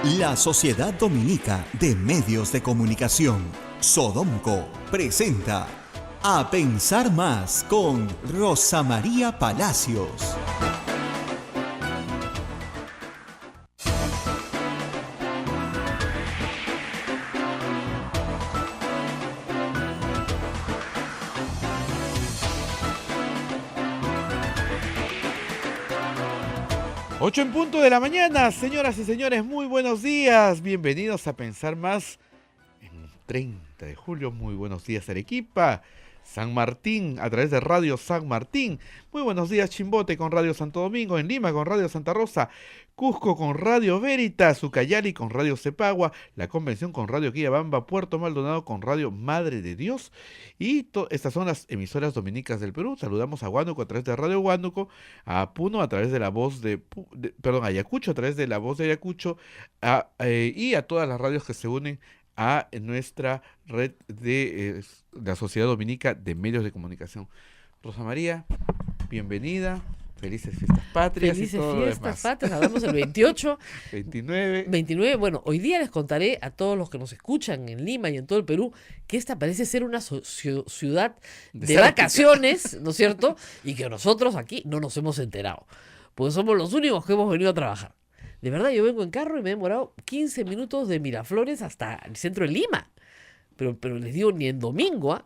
La Sociedad Dominica de Medios de Comunicación, Sodomco, presenta A Pensar Más con Rosa María Palacios. Ocho en punto de la mañana, señoras y señores, muy buenos días. Bienvenidos a Pensar Más en 30 de julio. Muy buenos días, Arequipa, San Martín, a través de Radio San Martín. Muy buenos días, Chimbote, con Radio Santo Domingo. En Lima, con Radio Santa Rosa. Cusco, con Radio Veritas. Ucayali, con Radio Cepagua. La Convención, con Radio Quillabamba. Puerto Maldonado, con Radio Madre de Dios. Y estas son las emisoras dominicas del Perú. Saludamos a Huánuco a través de Radio Huánuco, a Puno a través de la voz a Ayacucho a través de la voz de Ayacucho, y a todas las radios que se unen a nuestra red de la Sociedad Dominica de Medios de Comunicación. Rosa María, bienvenida. Felices fiestas patrias. Felices y todo fiestas lo demás. patrias, hablamos el 28. 29. Bueno, hoy día les contaré a todos los que nos escuchan en Lima y en todo el Perú que esta parece ser una ciudad de vacaciones, ¿no es cierto? Y que nosotros aquí no nos hemos enterado, porque somos los únicos que hemos venido a trabajar. De verdad, yo vengo en carro y me he demorado 15 minutos de Miraflores hasta el centro de Lima. Pero les digo, ni en domingo,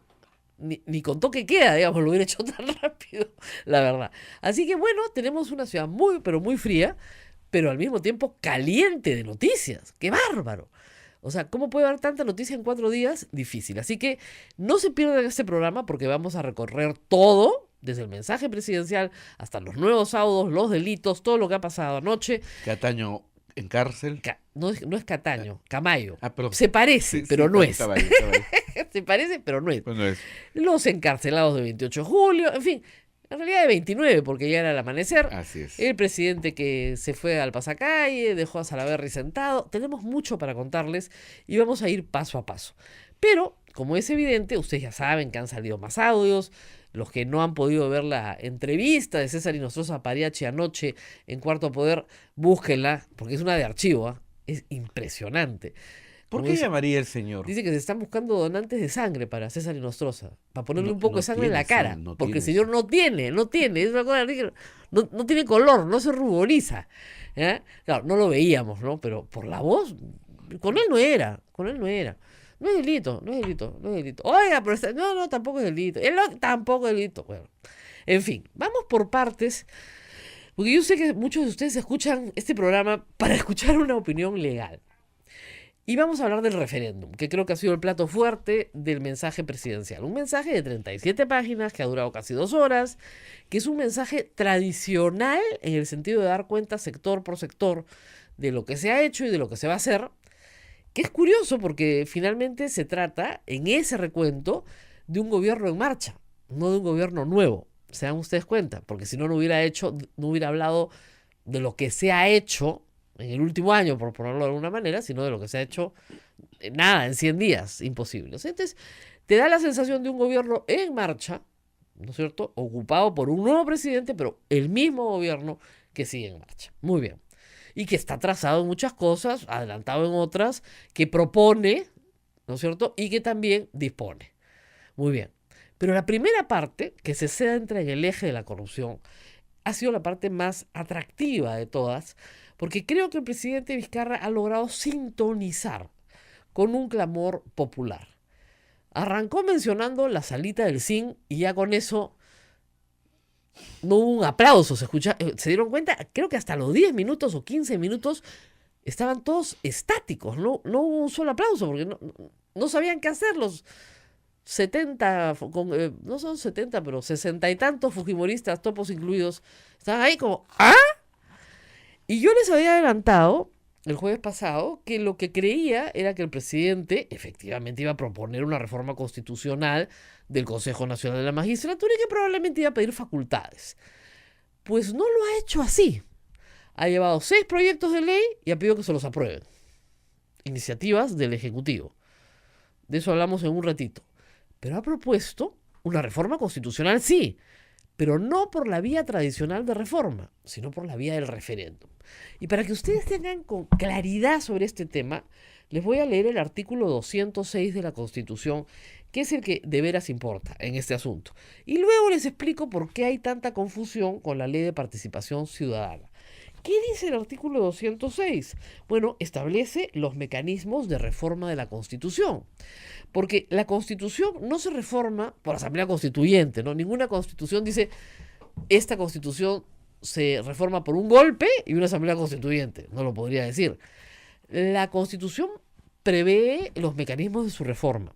ni con toque queda, digamos, lo hubiera hecho tan rápido, la verdad. Así que bueno, tenemos una ciudad muy, pero muy fría, pero al mismo tiempo caliente de noticias. ¡Qué bárbaro! O sea, ¿cómo puede haber tanta noticia en 4 días? Difícil. Así que no se pierdan este programa porque vamos a recorrer todo, desde el mensaje presidencial hasta los nuevos audios, los delitos, todo lo que ha pasado anoche. Cataño en cárcel. No es Cataño, Camayo. Perdón. Se parece, pero no es. Estaba ahí. Se parece, pero no es. Pues no es. Los encarcelados de 28 de julio, en fin, en realidad de 29, porque ya era el amanecer. Así es. El presidente que se fue al pasacalle, dejó a Salaverry sentado. Tenemos mucho para contarles y vamos a ir paso a paso. Pero, como es evidente, ustedes ya saben que han salido más audios. Los que no han podido ver la entrevista de César Inostroza Pariachi anoche en Cuarto Poder, búsquenla, porque es una de archivo, ¿eh? Es impresionante. ¿Por Como qué dice, llamaría el señor? dice que se están buscando donantes de sangre para César Inostroza, para ponerle un poco No de sangre en la tiene cara, sangre, porque el tiene señor no tiene, es una cosa que no tiene color, no se ruboriza. ¿Ya? Claro, no lo veíamos, ¿no? Pero por la voz, con él no era. No es delito. Oiga, pero no, tampoco es delito. Tampoco es delito. Bueno, en fin, vamos por partes, porque yo sé que muchos de ustedes escuchan este programa para escuchar una opinión legal. Y vamos a hablar del referéndum, que creo que ha sido el plato fuerte del mensaje presidencial. Un mensaje de 37 páginas que ha durado casi 2 horas, que es un mensaje tradicional en el sentido de dar cuenta sector por sector de lo que se ha hecho y de lo que se va a hacer, que es curioso porque finalmente se trata, en ese recuento, de un gobierno en marcha, no de un gobierno nuevo. Se dan ustedes cuenta, porque si no hubiera hablado de lo que se ha hecho en el último año, por ponerlo de alguna manera, sino de lo que se ha hecho en 100 días, imposible. Entonces, te da la sensación de un gobierno en marcha, ¿no es cierto?, ocupado por un nuevo presidente, pero el mismo gobierno que sigue en marcha. Muy bien. Y que está atrasado en muchas cosas, adelantado en otras, que propone, ¿no es cierto?, y que también dispone. Muy bien. Pero la primera parte, que se centra en el eje de la corrupción, ha sido la parte más atractiva de todas, porque creo que el presidente Vizcarra ha logrado sintonizar con un clamor popular. Arrancó mencionando la salita del zinc y ya con eso no hubo un aplauso. ¿Se dieron cuenta? Creo que hasta los 10 minutos o 15 minutos estaban todos estáticos. No hubo un solo aplauso porque no sabían qué hacer los 70, no son 70, pero 60 y tantos fujimoristas, topos incluidos, estaban ahí como ¿ah? Y yo les había adelantado el jueves pasado que lo que creía era que el presidente efectivamente iba a proponer una reforma constitucional del Consejo Nacional de la Magistratura y que probablemente iba a pedir facultades. Pues no lo ha hecho así. Ha llevado 6 proyectos de ley y ha pedido que se los aprueben. Iniciativas del Ejecutivo. De eso hablamos en un ratito. Pero ha propuesto una reforma constitucional, sí, pero no por la vía tradicional de reforma, sino por la vía del referéndum. Y para que ustedes tengan con claridad sobre este tema, les voy a leer el artículo 206 de la Constitución, que es el que de veras importa en este asunto. Y luego les explico por qué hay tanta confusión con la Ley de Participación Ciudadana. ¿Qué dice el artículo 206? Bueno, establece los mecanismos de reforma de la Constitución. Porque la Constitución no se reforma por Asamblea Constituyente, ¿no? Ninguna Constitución dice, esta Constitución se reforma por un golpe y una Asamblea Constituyente. No lo podría decir. La Constitución prevé los mecanismos de su reforma.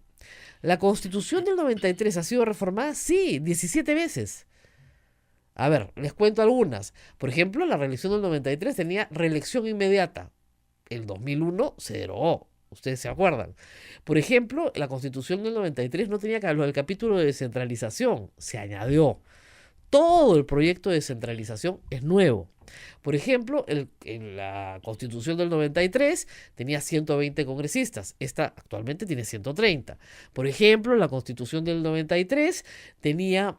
¿La Constitución del 93 ha sido reformada? Sí, 17 veces. A ver, les cuento algunas. Por ejemplo, la reelección del 93 tenía reelección inmediata. El 2001 se derogó. Ustedes se acuerdan. Por ejemplo, la Constitución del 93 no tenía el capítulo de descentralización. Se añadió. Todo el proyecto de descentralización es nuevo. Por ejemplo, en la Constitución del 93 tenía 120 congresistas. Esta actualmente tiene 130. Por ejemplo, la Constitución del 93 tenía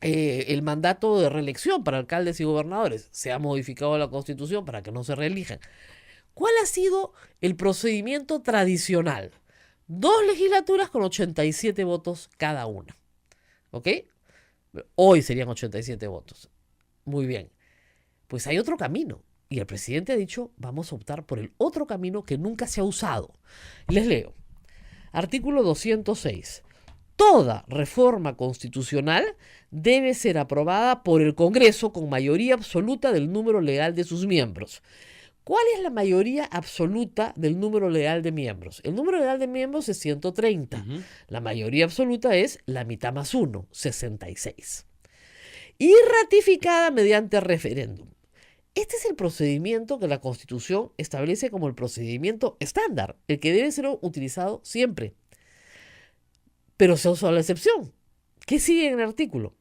el mandato de reelección para alcaldes y gobernadores. Se ha modificado la Constitución para que no se reelijan. ¿Cuál ha sido el procedimiento tradicional? 2 legislaturas con 87 votos cada una. ¿Ok? Hoy serían 87 votos. Muy bien. Pues hay otro camino. Y el presidente ha dicho, vamos a optar por el otro camino que nunca se ha usado. Les leo. Artículo 206. Toda reforma constitucional debe ser aprobada por el Congreso con mayoría absoluta del número legal de sus miembros. ¿Cuál es la mayoría absoluta del número legal de miembros? El número legal de miembros es 130. La mayoría absoluta es la mitad más 1, 66. Y ratificada mediante referéndum. Este es el procedimiento que la Constitución establece como el procedimiento estándar, el que debe ser utilizado siempre. Pero se ha usado la excepción. ¿Qué sigue en el artículo?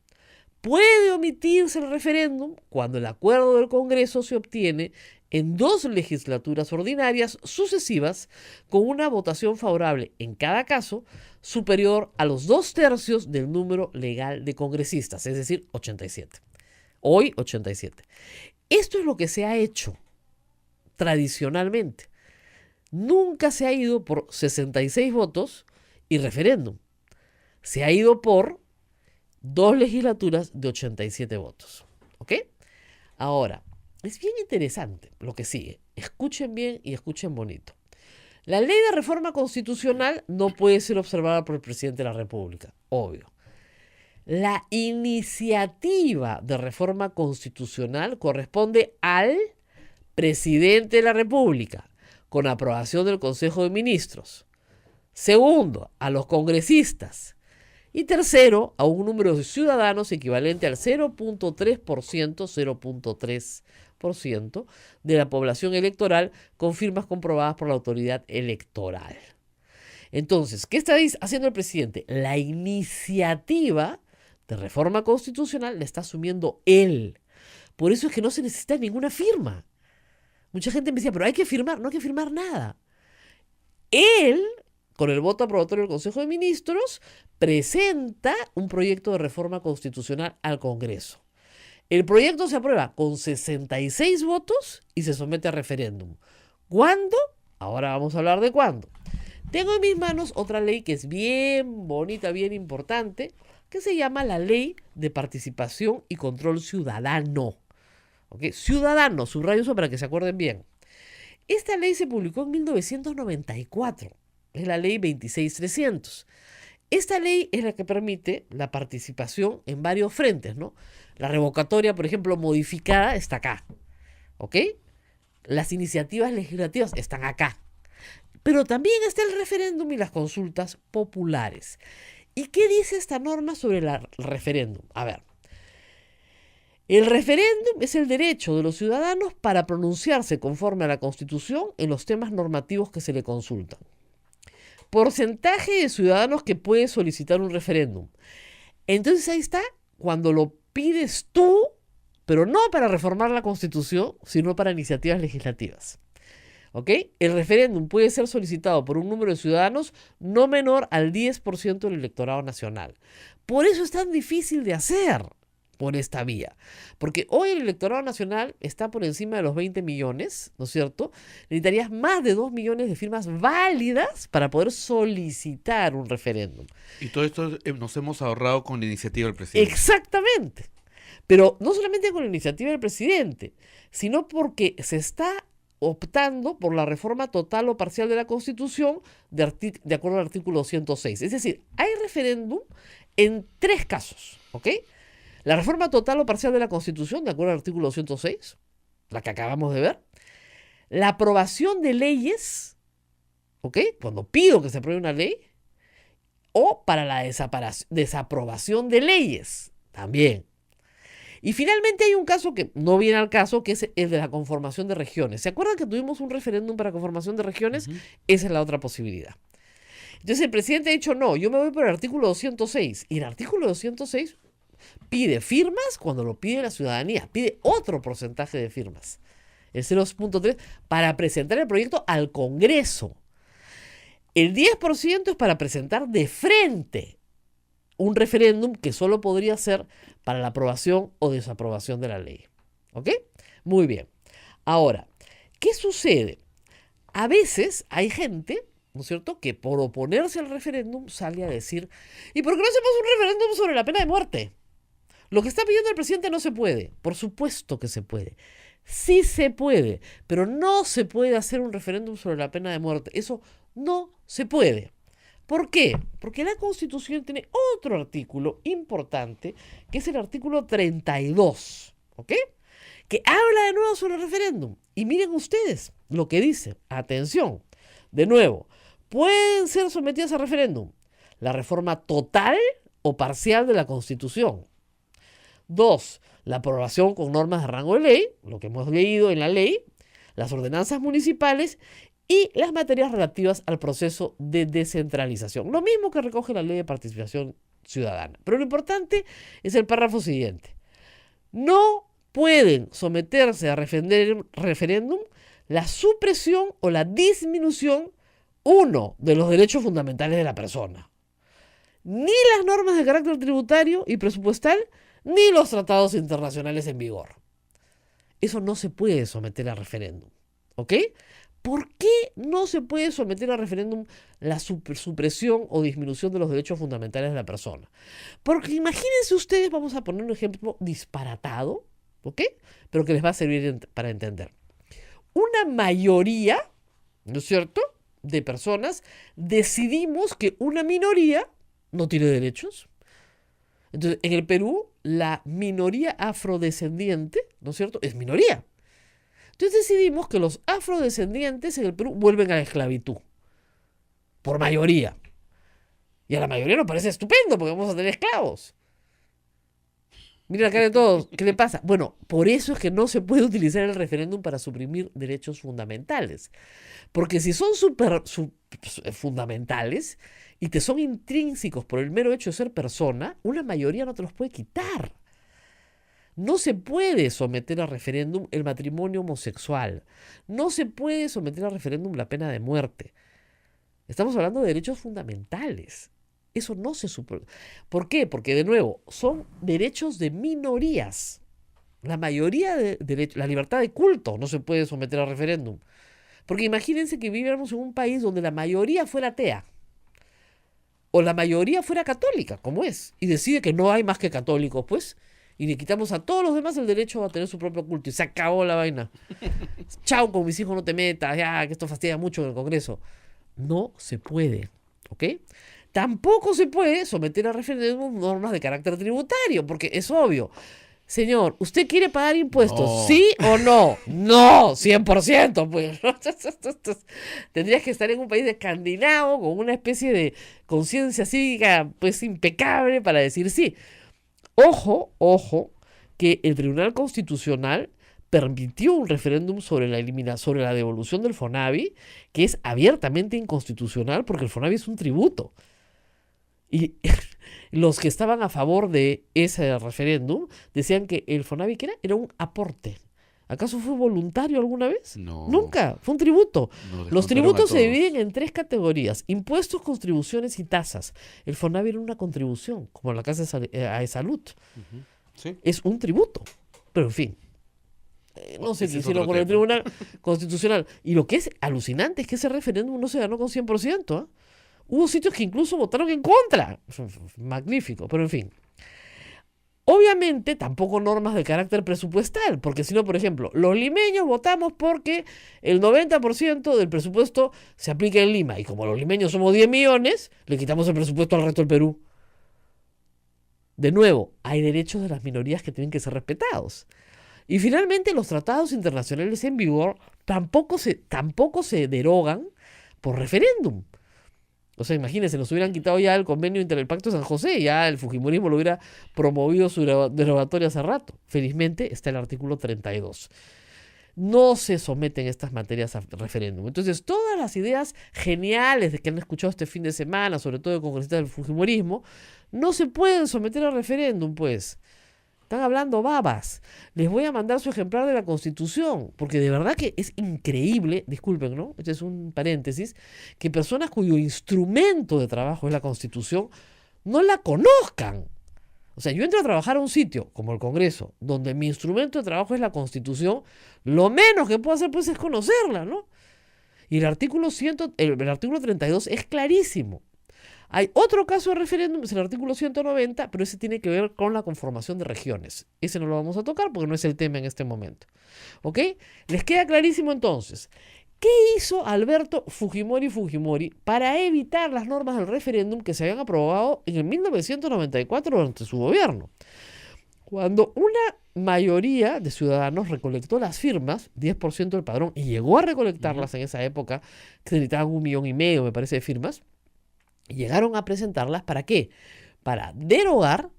Puede omitirse el referéndum cuando el acuerdo del Congreso se obtiene en 2 legislaturas ordinarias sucesivas con una votación favorable en cada caso superior a los 2/3 del número legal de congresistas, es decir, 87. Hoy, 87. Esto es lo que se ha hecho tradicionalmente. Nunca se ha ido por 66 votos y referéndum. Se ha ido por 2 legislaturas de 87 votos. ¿Ok? Ahora, es bien interesante lo que sigue. Escuchen bien y escuchen bonito. La ley de reforma constitucional no puede ser observada por el presidente de la República, obvio. La iniciativa de reforma constitucional corresponde al presidente de la República, con aprobación del Consejo de Ministros. Segundo, a los congresistas. Y tercero, a un número de ciudadanos equivalente al 0.3% de la población electoral con firmas comprobadas por la autoridad electoral. Entonces, ¿qué está haciendo el presidente? La iniciativa de reforma constitucional la está asumiendo él. Por eso es que no se necesita ninguna firma. Mucha gente me decía, pero hay que firmar. No hay que firmar nada. Él, con el voto aprobatorio del Consejo de Ministros, presenta un proyecto de reforma constitucional al Congreso. El proyecto se aprueba con 66 votos y se somete a referéndum. ¿Cuándo? Ahora vamos a hablar de cuándo. Tengo en mis manos otra ley que es bien bonita, bien importante, que se llama la Ley de Participación y Control Ciudadano. ¿Okay? Ciudadano, subrayo eso para que se acuerden bien. Esta ley se publicó en 1994. Es la ley 26300. Esta ley es la que permite la participación en varios frentes, ¿no? La revocatoria, por ejemplo, modificada está acá. ¿Ok? Las iniciativas legislativas están acá. Pero también está el referéndum y las consultas populares. ¿Y qué dice esta norma sobre el referéndum? A ver. El referéndum es el derecho de los ciudadanos para pronunciarse conforme a la Constitución en los temas normativos que se le consultan. Porcentaje de ciudadanos que puede solicitar un referéndum. Entonces ahí está, cuando lo pides tú, pero no para reformar la Constitución, sino para iniciativas legislativas. ¿Ok? El referéndum puede ser solicitado por un número de ciudadanos no menor al 10% del electorado nacional. Por eso es tan difícil de hacer. por esta vía. Porque hoy el electorado nacional está por encima de los 20 millones, ¿no es cierto? Necesitarías más de 2 millones de firmas válidas para poder solicitar un referéndum. Y todo esto nos hemos ahorrado con la iniciativa del presidente. Exactamente. Pero no solamente con la iniciativa del presidente, sino porque se está optando por la reforma total o parcial de la Constitución de acuerdo al artículo 206. Es decir, hay referéndum en 3 casos, ¿ok? La reforma total o parcial de la Constitución, de acuerdo al artículo 206, la que acabamos de ver. La aprobación de leyes, ¿ok? Cuando pido que se apruebe una ley. O para la desaprobación de leyes, también. Y finalmente hay un caso que no viene al caso, que es el de la conformación de regiones. ¿Se acuerdan que tuvimos un referéndum para conformación de regiones? Esa es la otra posibilidad. Entonces el presidente ha dicho, no, yo me voy por el artículo 206. Y el artículo 206 pide firmas cuando lo pide la ciudadanía. Pide otro porcentaje de firmas, el 0.3, para presentar el proyecto al Congreso. El 10% es para presentar de frente un referéndum que solo podría ser para la aprobación o desaprobación de la ley. ¿Ok? Muy bien. Ahora, ¿qué sucede? A veces hay gente, ¿no es cierto?, que por oponerse al referéndum sale a decir, ¿y por qué no hacemos un referéndum sobre la pena de muerte? Lo que está pidiendo el presidente no se puede. Por supuesto que se puede. Sí se puede, pero no se puede hacer un referéndum sobre la pena de muerte. Eso no se puede. ¿Por qué? Porque la Constitución tiene otro artículo importante, que es el artículo 32, ¿ok? Que habla de nuevo sobre el referéndum. Y miren ustedes lo que dice. Atención. De nuevo, pueden ser sometidas a referéndum la reforma total o parcial de la Constitución. 2. La aprobación con normas de rango de ley, lo que hemos leído en la ley, las ordenanzas municipales y las materias relativas al proceso de descentralización. Lo mismo que recoge la ley de participación ciudadana. Pero lo importante es el párrafo siguiente. No pueden someterse a referéndum la supresión o la disminución, uno, de los derechos fundamentales de la persona. Ni las normas de carácter tributario y presupuestal, ni los tratados internacionales en vigor. Eso no se puede someter a referéndum. ¿Ok? ¿Por qué no se puede someter a referéndum la supresión o disminución de los derechos fundamentales de la persona? Porque imagínense ustedes, vamos a poner un ejemplo disparatado, ¿ok? Pero que les va a servir para entender. Una mayoría, ¿no es cierto?, de personas decidimos que una minoría no tiene derechos. Entonces, en el Perú, la minoría afrodescendiente, ¿no es cierto?, es minoría. Entonces decidimos que los afrodescendientes en el Perú vuelven a la esclavitud. Por mayoría. Y a la mayoría nos parece estupendo porque vamos a tener esclavos. Miren la cara de todos. ¿Qué le pasa? Bueno, por eso es que no se puede utilizar el referéndum para suprimir derechos fundamentales. Porque si son fundamentales y te son intrínsecos por el mero hecho de ser persona, una mayoría no te los puede quitar. No se puede someter a referéndum el matrimonio homosexual. No se puede someter a referéndum la pena de muerte. Estamos hablando de derechos fundamentales. Eso no se supone. ¿Por qué? Porque, de nuevo, son derechos de minorías. La mayoría de derechos, la libertad de culto no se puede someter a referéndum. Porque imagínense que viviéramos en un país donde la mayoría fuera atea. O la mayoría fuera católica, como es. Y decide que no hay más que católicos, pues. Y le quitamos a todos los demás el derecho a tener su propio culto. Y se acabó la vaina. Chao, con mis hijos no te metas. Ya, que esto fastidia mucho en el Congreso. No se puede. ¿Ok? Tampoco se puede someter a referéndum normas de carácter tributario. Porque es obvio. Señor, ¿usted quiere pagar impuestos? No. ¿Sí o no? No, 100%. Pues. Tendrías que estar en un país escandinavo con una especie de conciencia cívica pues impecable para decir sí. Ojo, que el Tribunal Constitucional permitió un referéndum sobre la devolución del FONAVI, que es abiertamente inconstitucional porque el FONAVI es un tributo. Y los que estaban a favor de ese referéndum decían que el FONAVI, ¿qué era? Era un aporte. ¿Acaso fue voluntario alguna vez? No. Nunca, fue un tributo. Los tributos se todos. dividen en 3 categorías: impuestos, contribuciones y tasas. El FONAVI era una contribución, como la Casa de Salud. Sí. Es un tributo. Pero en fin. No sé qué Ese es hicieron otro con el tema. Tribunal Constitucional. Y lo que es alucinante es que ese referéndum no se ganó con 100%. ¿Ah? Hubo sitios que incluso votaron en contra. Magnífico, pero en fin. Obviamente, tampoco normas de carácter presupuestal, porque si no, por ejemplo, los limeños votamos porque el 90% del presupuesto se aplica en Lima, y como los limeños somos 10 millones, le quitamos el presupuesto al resto del Perú. De nuevo, hay derechos de las minorías que tienen que ser respetados. Y finalmente, los tratados internacionales en vigor tampoco se derogan por referéndum. O sea, imagínense, nos hubieran quitado ya el convenio el Pacto de San José, ya el fujimorismo lo hubiera promovido su derogatoria hace rato. Felizmente está el artículo 32. No se someten estas materias a referéndum. Entonces, todas las ideas geniales de que han escuchado este fin de semana, sobre todo de congresistas del fujimorismo, no se pueden someter a referéndum, pues. Están hablando babas. Les voy a mandar su ejemplar de la Constitución, porque de verdad que es increíble, disculpen, ¿no? Este es un paréntesis, que personas cuyo instrumento de trabajo es la Constitución no la conozcan. O sea, yo entro a trabajar a un sitio, como el Congreso, donde mi instrumento de trabajo es la Constitución, lo menos que puedo hacer pues es conocerla, ¿no? Y el artículo 32 es clarísimo. Hay otro caso de referéndum, es el artículo 190, pero ese tiene que ver con la conformación de regiones. Ese no lo vamos a tocar porque no es el tema en este momento. ¿Ok? ¿Les queda clarísimo entonces? ¿Qué hizo Alberto Fujimori para evitar las normas del referéndum que se habían aprobado en el 1994 durante su gobierno? Cuando una mayoría de ciudadanos recolectó las firmas, 10% del padrón, y llegó a recolectarlas en esa época, que se necesitaban 1,5 millones, me parece, de firmas, llegaron a presentarlas, ¿para qué? Para derogar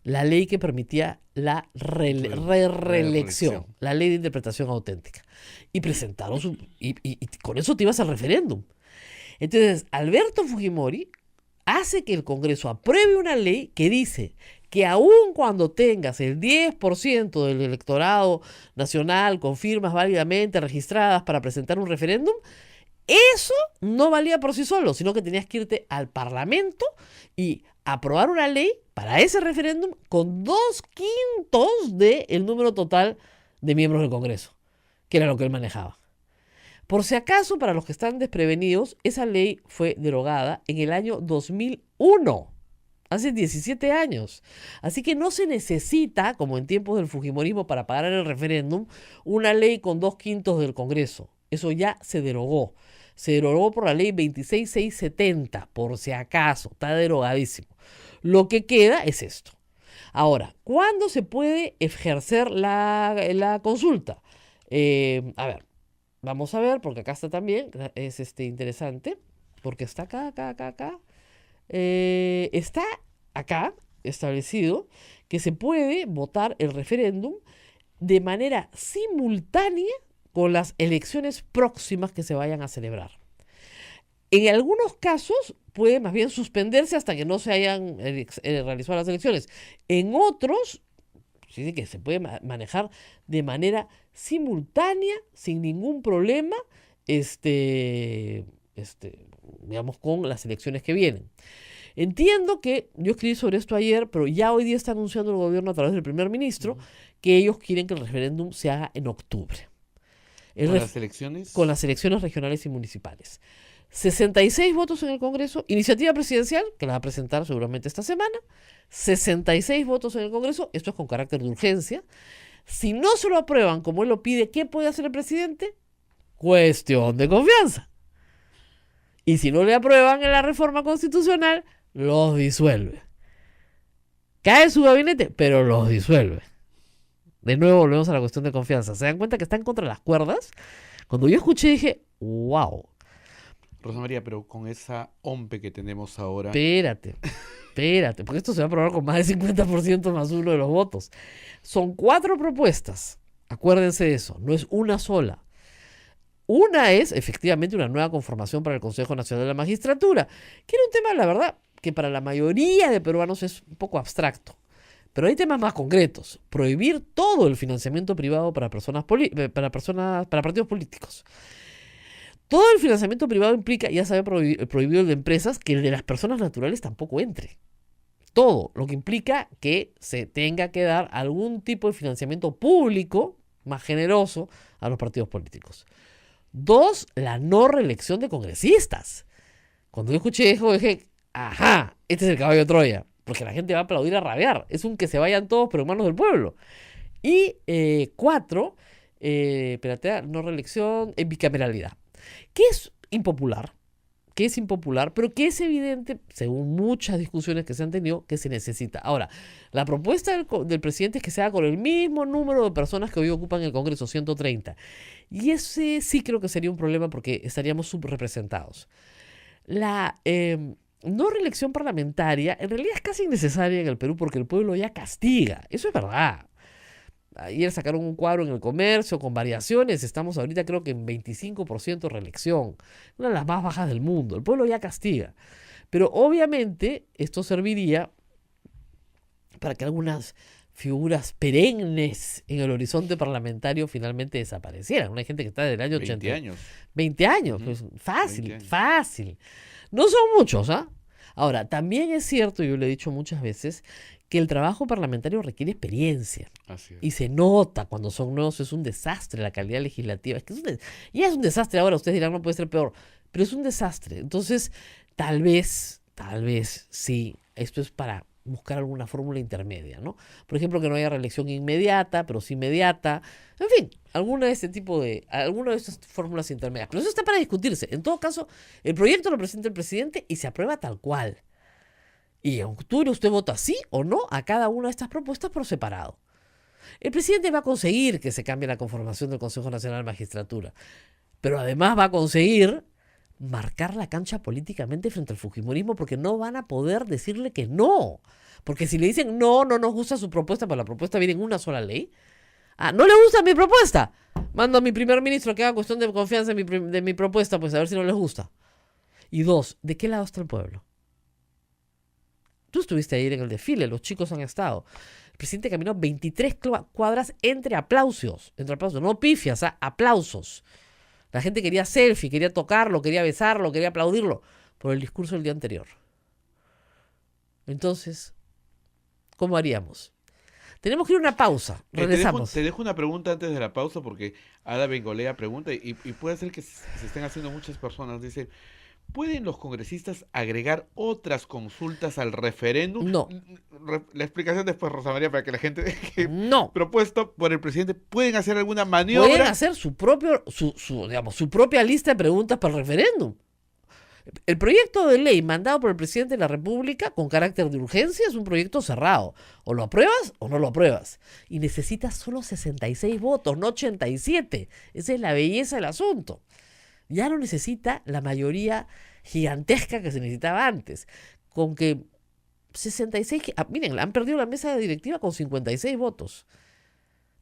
la ley que permitía la reelección, la ley de interpretación auténtica. Y presentaron y con eso te ibas al referéndum. Entonces, Alberto Fujimori hace que el Congreso apruebe una ley que dice que aun cuando tengas el 10% del electorado nacional con firmas válidamente registradas para presentar un referéndum, eso no valía por sí solo, sino que tenías que irte al Parlamento y aprobar una ley para ese referéndum con 2/5 del número total de miembros del Congreso, que era lo que él manejaba. Por si acaso, para los que están desprevenidos, esa ley fue derogada en el año 2001, hace 17 años. Así que no se necesita, como en tiempos del fujimorismo para pagar el referéndum, una ley con 2/5 del Congreso. Eso ya se derogó. Se derogó por la ley 26670, por si acaso, está derogadísimo. Lo que queda es esto. Ahora, ¿cuándo se puede ejercer la consulta? A ver, vamos a ver, porque acá está también, es interesante, porque está acá. Está acá establecido que se puede votar el referéndum de manera simultánea con las elecciones próximas que se vayan a celebrar. En algunos casos puede más bien suspenderse hasta que no se hayan realizado las elecciones. En otros, se dice que se puede manejar de manera simultánea, sin ningún problema, digamos, con las elecciones que vienen. Entiendo que, yo escribí sobre esto ayer, pero ya hoy día está anunciando el gobierno a través del primer ministro que ellos quieren que el referéndum se haga en octubre. ¿Con las elecciones? Con las elecciones regionales y municipales. 66 votos en el Congreso, iniciativa presidencial, que la va a presentar seguramente esta semana. 66 votos en el Congreso, esto es con carácter de urgencia. Si no se lo aprueban como él lo pide, ¿qué puede hacer el presidente? Cuestión de confianza. Y si no le aprueban en la reforma constitucional, los disuelve. Cae su gabinete, pero los disuelve. De nuevo volvemos a la cuestión de confianza. ¿Se dan cuenta que están contra las cuerdas? Cuando yo escuché dije, wow. Rosa María, pero con esa OMPE que tenemos ahora... Espérate, porque esto se va a aprobar con más de 50% más uno de los votos. Son 4 propuestas. Acuérdense de eso, no es una sola. Una es, efectivamente, una nueva conformación para el Consejo Nacional de la Magistratura, que era un tema, la verdad, que para la mayoría de peruanos es un poco abstracto. Pero hay temas más concretos. Prohibir todo el financiamiento privado para para partidos políticos. Todo el financiamiento privado implica, ya se había prohibido el de empresas, que el de las personas naturales tampoco entre. todo, lo que implica que se tenga que dar algún tipo de financiamiento público más generoso a los partidos políticos. 2, la no reelección de congresistas. Cuando yo escuché eso, dije, ajá, este es el caballo de Troya, porque la gente va a aplaudir a rabiar. Es un que se vayan todos, pero en manos del pueblo. Y 4, no reelección, bicameralidad. Que es impopular, pero que es evidente, según muchas discusiones que se han tenido, que se necesita. Ahora, la propuesta del presidente es que se haga con el mismo número de personas que hoy ocupan el Congreso, 130. Y ese sí creo que sería un problema porque estaríamos subrepresentados. La no reelección parlamentaria en realidad es casi innecesaria en el Perú porque el pueblo ya castiga. Eso es verdad. Ayer sacaron un cuadro en El Comercio con variaciones. Estamos ahorita creo que en 25% reelección. Una de las más bajas del mundo. El pueblo ya castiga. Pero obviamente esto serviría para que algunas figuras perennes en el horizonte parlamentario finalmente desaparecieran. Hay gente que está desde el año 80. 20 años. 20 años, pues fácil, 20 años. fácil. No son muchos, ¿ah? Ahora, también es cierto, yo lo he dicho muchas veces, que el trabajo parlamentario requiere experiencia. Así es. Y se nota cuando son nuevos, es un desastre la calidad legislativa. Es que ya es un desastre ahora, ustedes dirán, no puede ser peor, pero es un desastre. Entonces, tal vez, sí, esto es para buscar alguna fórmula intermedia, ¿no? Por ejemplo, que no haya reelección inmediata, pero sí inmediata. En fin, alguna de estas fórmulas intermedias. Pero eso está para discutirse. En todo caso, el proyecto lo presenta el presidente y se aprueba tal cual. Y en octubre usted vota sí o no a cada una de estas propuestas por separado. El presidente va a conseguir que se cambie la conformación del Consejo Nacional de Magistratura, pero además va a conseguir marcar la cancha políticamente frente al fujimorismo porque no van a poder decirle que no. Porque si le dicen no nos gusta su propuesta, pues la propuesta viene en una sola ley. Ah, ¿no le gusta mi propuesta? Mando a mi primer ministro que haga cuestión de confianza de mi propuesta, pues a ver si no les gusta. Y 2, ¿de qué lado está el pueblo? Tú estuviste ayer en el desfile, los chicos han estado. El presidente caminó 23 cuadras entre aplausos, no pifias, aplausos. La gente quería selfie, quería tocarlo, quería besarlo, quería aplaudirlo por el discurso del día anterior. Entonces, ¿cómo haríamos? Tenemos que ir a una pausa, regresamos. Te dejo una pregunta antes de la pausa porque Ada Bengolea pregunta y puede ser que se estén haciendo muchas personas. Dice, ¿pueden los congresistas agregar otras consultas al referéndum? No. La explicación después, Rosa María, para que la gente No. propuesto por el presidente, ¿pueden hacer alguna maniobra? Pueden hacer su propia lista de preguntas para el referéndum. El proyecto de ley mandado por el presidente de la República con carácter de urgencia es un proyecto cerrado. O lo apruebas o no lo apruebas. Y necesitas solo 66 votos, no 87. Esa es la belleza del asunto. Ya no necesita la mayoría gigantesca que se necesitaba antes. Con que 66... miren, han perdido la mesa directiva con 56 votos.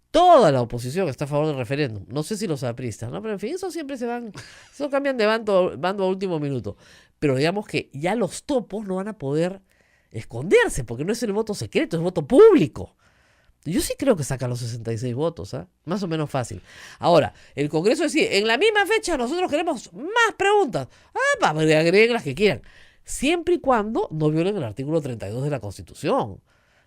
Toda la oposición está a favor del referéndum. No sé si los apristas, ¿no? Pero en fin, eso siempre eso cambian de bando a último minuto. Pero digamos que ya los topos no van a poder esconderse, porque no es el voto secreto, es voto público. Yo sí creo que saca los 66 votos, ¿eh? Más o menos fácil. Ahora, el Congreso decide, en la misma fecha nosotros queremos más preguntas. Agreguen las que quieran. Siempre y cuando no violen el artículo 32 de la Constitución.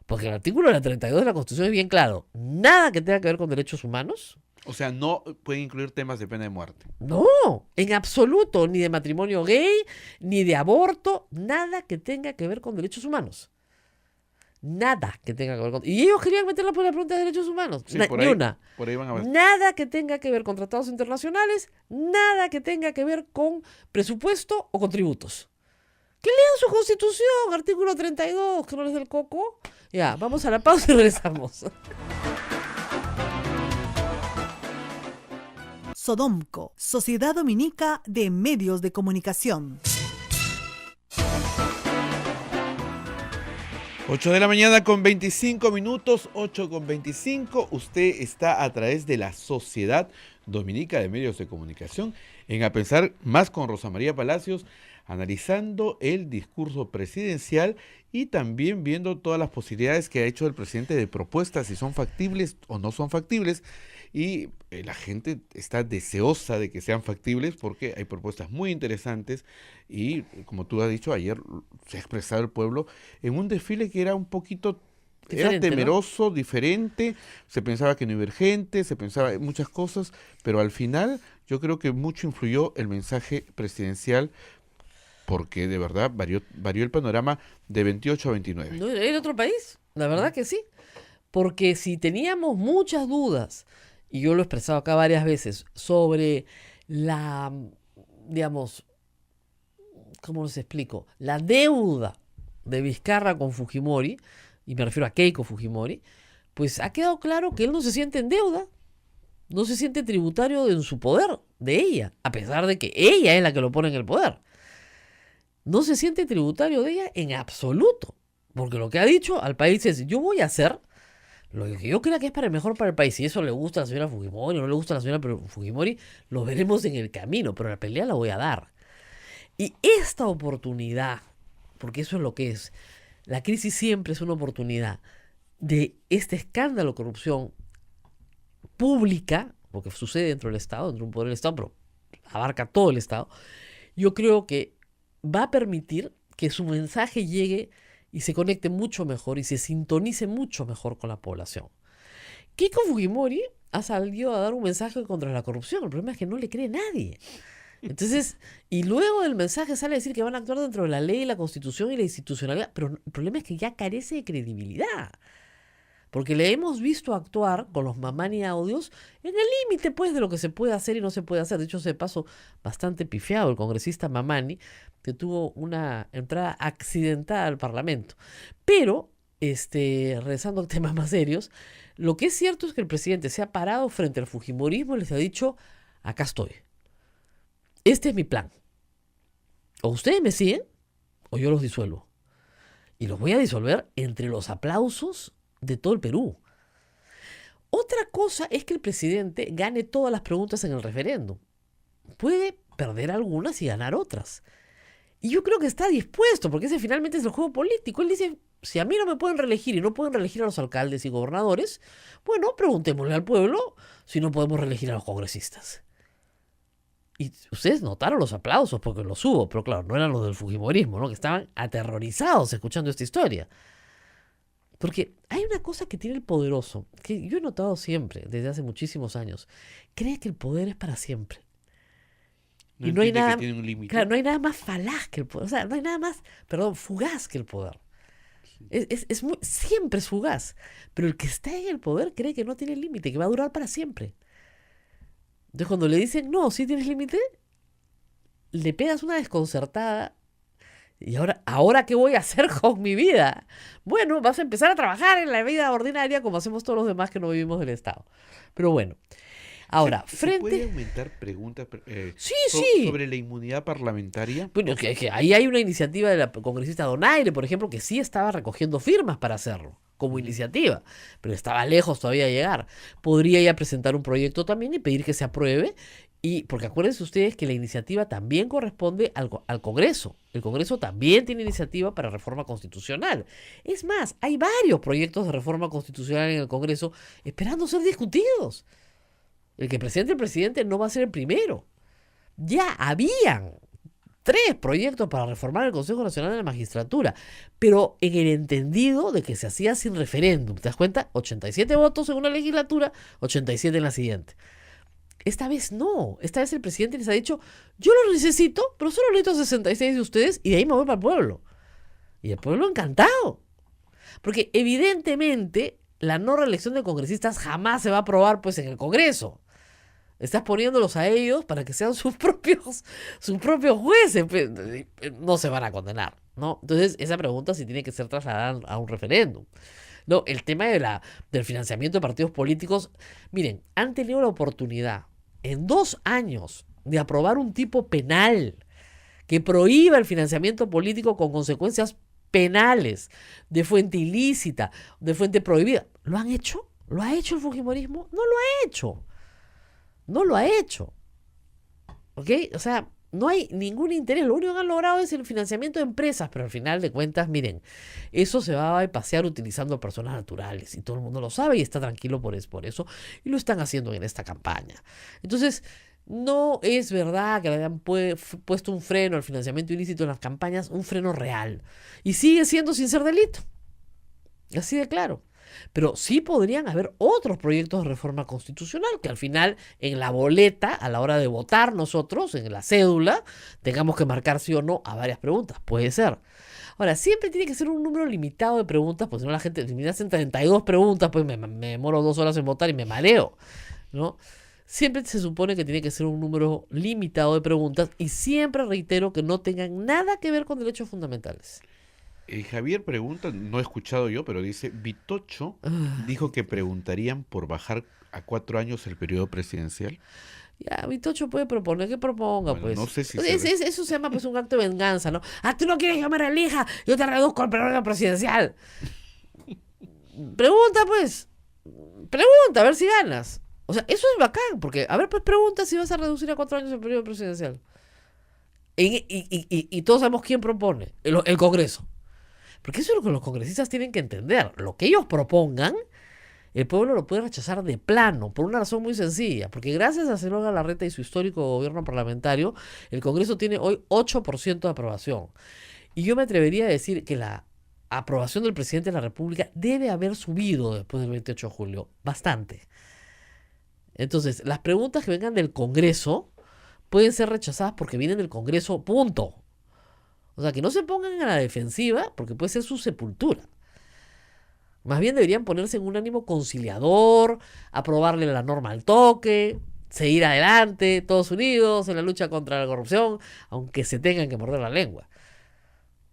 Porque el artículo 32 de la Constitución es bien claro. Nada que tenga que ver con derechos humanos. O sea, no pueden incluir temas de pena de muerte. No, en absoluto. Ni de matrimonio gay, ni de aborto. Nada que tenga que ver con derechos humanos. Nada que tenga que ver con... Y ellos querían meterla por la pregunta de derechos humanos. Sí, Ni una. Por ahí van a ver. Nada que tenga que ver con tratados internacionales. Nada que tenga que ver con presupuesto o con tributos. Que lean su constitución, artículo 32, que no les dé el coco. Ya, vamos a la pausa y regresamos. Sodomco, Sociedad Dominica de Medios de Comunicación. 8 de la mañana con 25 minutos, 8:25. Usted está a través de la Sociedad Dominica de Medios de Comunicación en A Pensar Más con Rosa María Palacios, analizando el discurso presidencial y también viendo todas las posibilidades que ha hecho el presidente de propuestas, si son factibles o no son factibles. y la gente está deseosa de que sean factibles porque hay propuestas muy interesantes y, como tú has dicho, ayer se ha expresado el pueblo en un desfile que era un poquito... Era Diferente, ¿no? temeroso, diferente, se pensaba que no iba a haber gente, se pensaba en muchas cosas, pero al final yo creo que mucho influyó el mensaje presidencial porque de verdad varió el panorama de 28 a 29. ¿No era otro país? La verdad que sí. Porque si teníamos muchas dudas, y yo lo he expresado acá varias veces, sobre la, digamos, ¿cómo les explico? La deuda de Vizcarra con Fujimori, y me refiero a Keiko Fujimori, pues ha quedado claro que él no se siente en deuda, no se siente tributario en su poder, de ella, a pesar de que ella es la que lo pone en el poder. No se siente tributario de ella en absoluto, porque lo que ha dicho al país es, yo voy a hacer lo que yo crea que es para el mejor para el país. Si eso le gusta a la señora Fujimori o no le gusta a la señora Fujimori, lo veremos en el camino, pero la pelea la voy a dar. Y esta oportunidad, porque eso es lo que es, la crisis siempre es una oportunidad de este escándalo de corrupción pública, porque sucede dentro del Estado, dentro de un poder del Estado, pero abarca todo el Estado, yo creo que va a permitir que su mensaje llegue y se conecte mucho mejor y se sintonice mucho mejor con la población. Keiko Fujimori ha salido a dar un mensaje contra la corrupción. El problema es que no le cree nadie. Entonces, y luego del mensaje sale a decir que van a actuar dentro de la ley, la constitución y la institucionalidad. Pero el problema es que ya carece de credibilidad. Porque le hemos visto actuar con los Mamani audios en el límite, pues, de lo que se puede hacer y no se puede hacer. De hecho, se pasó bastante pifiado el congresista Mamani, que tuvo una entrada accidentada al Parlamento. Pero, regresando a temas más serios, lo que es cierto es que el presidente se ha parado frente al fujimorismo y les ha dicho, acá estoy. Este es mi plan. O ustedes me siguen, o yo los disuelvo. Y los voy a disolver entre los aplausos de todo el Perú. Otra cosa es que el presidente gane todas las preguntas en el referéndum. Puede perder algunas y ganar otras. Y yo creo que está dispuesto, porque ese finalmente es el juego político. Él dice, si a mí no me pueden reelegir y no pueden reelegir a los alcaldes y gobernadores, bueno, preguntémosle al pueblo si no podemos reelegir a los congresistas. Y ustedes notaron los aplausos, porque los hubo, pero claro, no eran los del fujimorismo, ¿no? Que estaban aterrorizados escuchando esta historia. Porque hay una cosa que tiene el poderoso, que yo he notado siempre, desde hace muchísimos años. Cree que el poder es para siempre. Y no hay nada, que tiene un límite. claro, no hay nada más falaz que el poder. O sea, no hay nada más, fugaz que el poder. Siempre es fugaz. Pero el que está en el poder cree que no tiene límite, que va a durar para siempre. Entonces cuando le dicen, no, sí tienes límite, le pegas una desconcertada. ¿Y ahora qué voy a hacer con mi vida? Bueno, vas a empezar a trabajar en la vida ordinaria como hacemos todos los demás que no vivimos del Estado. Pero bueno, ahora, ¿Se puede aumentar preguntas Sí, sí. sobre la inmunidad parlamentaria? Bueno, que ahí hay una iniciativa de la congresista Donaire, por ejemplo, que sí estaba recogiendo firmas para hacerlo, como iniciativa, pero estaba lejos todavía de llegar. Podría ya presentar un proyecto también y pedir que se apruebe. Y porque acuérdense ustedes que la iniciativa también corresponde al Congreso. El Congreso también tiene iniciativa para reforma constitucional. Es más, hay varios proyectos de reforma constitucional en el Congreso esperando ser discutidos. El que presente el presidente no va a ser el primero. Ya habían 3 proyectos para reformar el Consejo Nacional de la Magistratura, pero en el entendido de que se hacía sin referéndum. ¿Te das cuenta? 87 votos en una legislatura, 87 en la siguiente. Esta vez no. Esta vez el presidente les ha dicho, yo lo necesito, pero solo necesito 66 de ustedes y de ahí me voy para el pueblo. Y el pueblo encantado. Porque evidentemente la no reelección de congresistas jamás se va a aprobar pues en el Congreso. Estás poniéndolos a ellos para que sean sus propios jueces. No se van a condenar, ¿no? Entonces esa pregunta sí tiene que ser trasladada a un referéndum. No, el tema del financiamiento de partidos políticos, miren, han tenido la oportunidad en 2 años de aprobar un tipo penal que prohíba el financiamiento político con consecuencias penales, de fuente ilícita, de fuente prohibida. ¿Lo han hecho? ¿Lo ha hecho el fujimorismo? No lo ha hecho. No lo ha hecho. ¿Ok? O sea, No hay ningún interés. Lo único que han logrado es el financiamiento de empresas, pero al final de cuentas, miren, eso se va a pasear utilizando personas naturales y todo el mundo lo sabe y está tranquilo por eso y lo están haciendo en esta campaña. Entonces, no es verdad que le hayan puesto un freno al financiamiento ilícito en las campañas, un freno real. Y sigue siendo sin ser delito. Así de claro. Pero sí podrían haber otros proyectos de reforma constitucional que al final en la boleta, a la hora de votar nosotros, en la cédula, tengamos que marcar sí o no a varias preguntas. Puede ser. Ahora, siempre tiene que ser un número limitado de preguntas, porque si no la gente, si me hacen 32 preguntas, pues me demoro 2 horas en votar y me mareo, ¿no? Siempre se supone que tiene que ser un número limitado de preguntas y siempre reitero que no tengan nada que ver con derechos fundamentales. Javier pregunta, no he escuchado yo, pero dice, Vitocho dijo que preguntarían por bajar a 4 años el periodo presidencial. Ya, Vitocho puede proponer, que proponga, Bueno, pues. no sé si Eso se llama pues un acto de venganza, ¿no? Ah, tú no quieres que yo me reelija, yo te reduzco el periodo presidencial. Pregunta, pues. Pregunta, a ver si ganas. O sea, eso es bacán, porque, a ver, pues pregunta si vas a reducir a 4 años el periodo presidencial. Y todos sabemos quién propone, el Congreso. Porque eso es lo que los congresistas tienen que entender. Lo que ellos propongan, el pueblo lo puede rechazar de plano, por una razón muy sencilla. Porque gracias a Zeló Galarreta y su histórico gobierno parlamentario, el Congreso tiene hoy 8% de aprobación. Y yo me atrevería a decir que la aprobación del presidente de la República debe haber subido después del 28 de julio. Bastante. Entonces, las preguntas que vengan del Congreso pueden ser rechazadas porque vienen del Congreso, punto. O sea, que no se pongan a la defensiva porque puede ser su sepultura. Más bien deberían ponerse en un ánimo conciliador, aprobarle la norma al toque, seguir adelante, todos unidos en la lucha contra la corrupción, aunque se tengan que morder la lengua.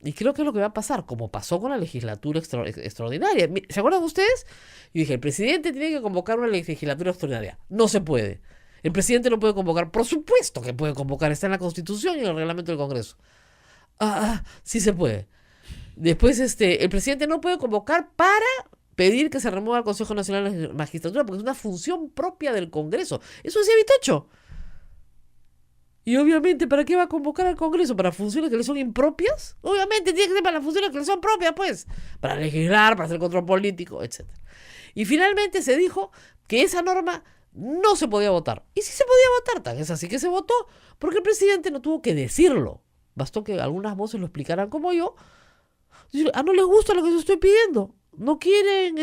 Y creo que es lo que va a pasar, como pasó con la legislatura extraordinaria. ¿Se acuerdan ustedes? Yo dije, el presidente tiene que convocar una legislatura extraordinaria. No se puede. El presidente no puede convocar. Por supuesto que puede convocar. Está en la Constitución y en el reglamento del Congreso. Sí se puede. Después, el presidente no puede convocar para pedir que se remueva el Consejo Nacional de Magistratura, porque es una función propia del Congreso. Eso decía Vitocho. Y obviamente, ¿para qué va a convocar al Congreso? ¿Para funciones que le son impropias? Obviamente tiene que ser para las funciones que le son propias, pues. Para legislar, para hacer control político, etc. Y finalmente se dijo que esa norma no se podía votar. Y sí se podía votar, tan es así que se votó, porque el presidente no tuvo que decirlo. Bastó que algunas voces lo explicaran como yo. No les gusta lo que yo estoy pidiendo. No quieren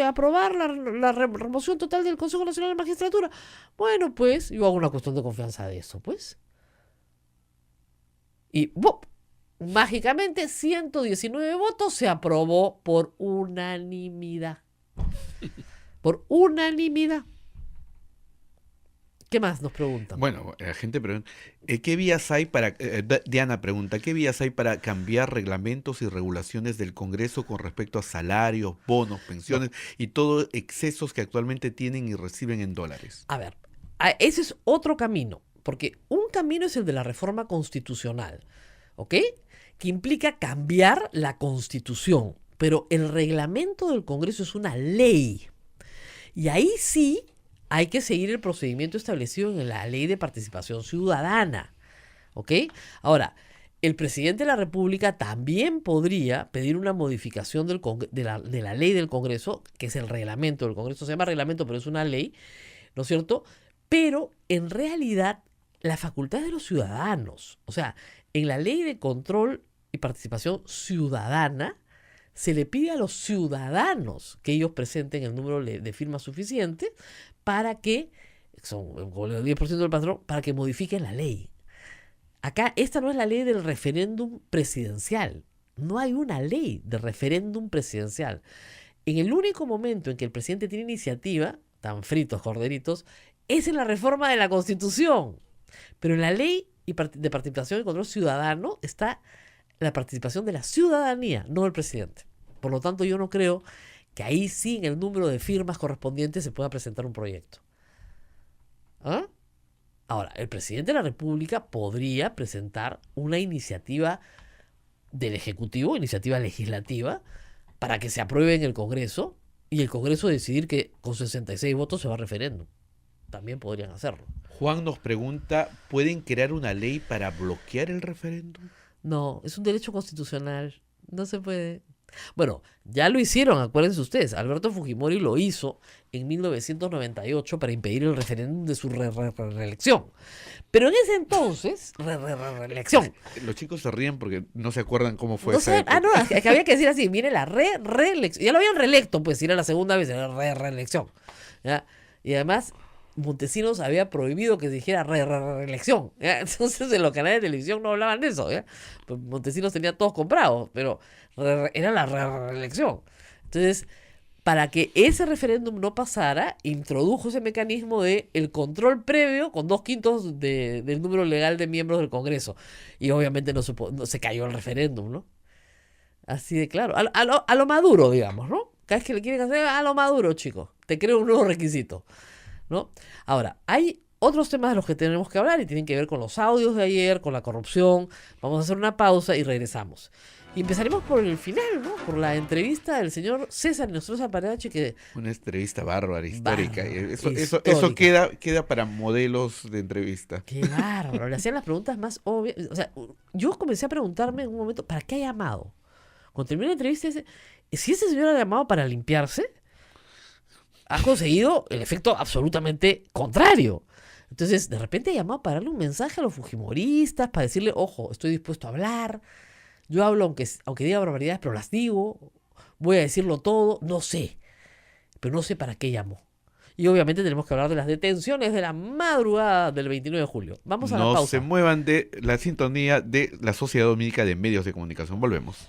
aprobar la remoción total del Consejo Nacional de Magistratura. Bueno, pues, yo hago una cuestión de confianza de eso, pues. Y ¡bop! Mágicamente, 119 votos se aprobó por unanimidad. Por unanimidad. ¿Qué más nos preguntan? Bueno, la gente pregunta, ¿qué vías hay para, Diana pregunta, ¿qué vías hay para cambiar reglamentos y regulaciones del Congreso con respecto a salarios, bonos, pensiones y todos excesos que actualmente tienen y reciben en dólares? A ver, ese es otro camino, porque un camino es el de la reforma constitucional, ¿ok? Que implica cambiar la Constitución, pero el reglamento del Congreso es una ley. Y ahí sí hay que seguir el procedimiento establecido en la Ley de Participación Ciudadana, ¿ok? Ahora, el presidente de la República también podría pedir una modificación de la ley del Congreso, que es el reglamento del Congreso. Se llama reglamento, pero es una ley, ¿no es cierto? Pero en realidad la facultad es de los ciudadanos. O sea, en la Ley de Control y Participación Ciudadana se le pide a los ciudadanos que ellos presenten el número de firmas suficiente para que, son el 10% del padrón, para que modifiquen la ley. Acá, esta no es la ley del referéndum presidencial. No hay una ley de referéndum presidencial. En el único momento en que el presidente tiene iniciativa, tan fritos corderitos, es en la reforma de la Constitución. Pero en la ley de participación y control ciudadano está la participación de la ciudadanía, no del presidente. Por lo tanto, yo no creo que ahí sí en el número de firmas correspondientes se pueda presentar un proyecto. ¿Ah? Ahora, el presidente de la República podría presentar una iniciativa del Ejecutivo, iniciativa legislativa, para que se apruebe en el Congreso y el Congreso decidir que con 66 votos se va a referéndum. También podrían hacerlo. Juan nos pregunta, ¿pueden crear una ley para bloquear el referéndum? No, es un derecho constitucional. No se puede. Bueno, ya lo hicieron, acuérdense ustedes. Alberto Fujimori lo hizo en 1998 para impedir el referéndum de su reelección. Pero en ese entonces, reelección. Los chicos se ríen porque no se acuerdan cómo fue No esa sé, época. no, es que había que decir así, viene la reelección. Ya lo habían reelecto, pues, si era la segunda vez, era reelección. ¿Ya? Y además, Montesinos había prohibido que se dijera reelección. Entonces, en los canales de televisión no hablaban de eso. ¿Ya? Pues Montesinos tenía todos comprados, pero era la reelección. Entonces, para que ese referéndum no pasara, introdujo ese mecanismo de el control previo con 2/5 del número legal de miembros del Congreso. Y obviamente no se cayó el referéndum, ¿no? Así de claro. A lo Maduro, digamos, ¿no? Cada vez que le quieren hacer a lo Maduro, chicos. Te creo un nuevo requisito, ¿no? Ahora, hay otros temas de los que tenemos que hablar y tienen que ver con los audios de ayer, con la corrupción. Vamos a hacer una pausa y regresamos. Y empezaremos por el final, ¿no? Por la entrevista del señor César Nostroza Parache, que Una entrevista bárbara, histórica. Bárbara, Eso histórica. queda para modelos de entrevista. qué bárbaro, le hacían las preguntas más obvias. O sea, yo comencé a preguntarme en un momento, ¿para qué ha llamado? Cuando terminé la entrevista, si ese señor ha llamado para limpiarse, ha conseguido el efecto absolutamente contrario. Entonces, de repente ha llamado para darle un mensaje a los fujimoristas, para decirle, ojo, estoy dispuesto a hablar. Yo hablo aunque diga barbaridades, pero las digo. Voy a decirlo todo. No sé. Pero no sé para qué llamó. Y obviamente tenemos que hablar de las detenciones de la madrugada del 29 de julio. Vamos a la No pausa. se muevan de la sintonía de la Sociedad Dominica de Medios de Comunicación. Volvemos.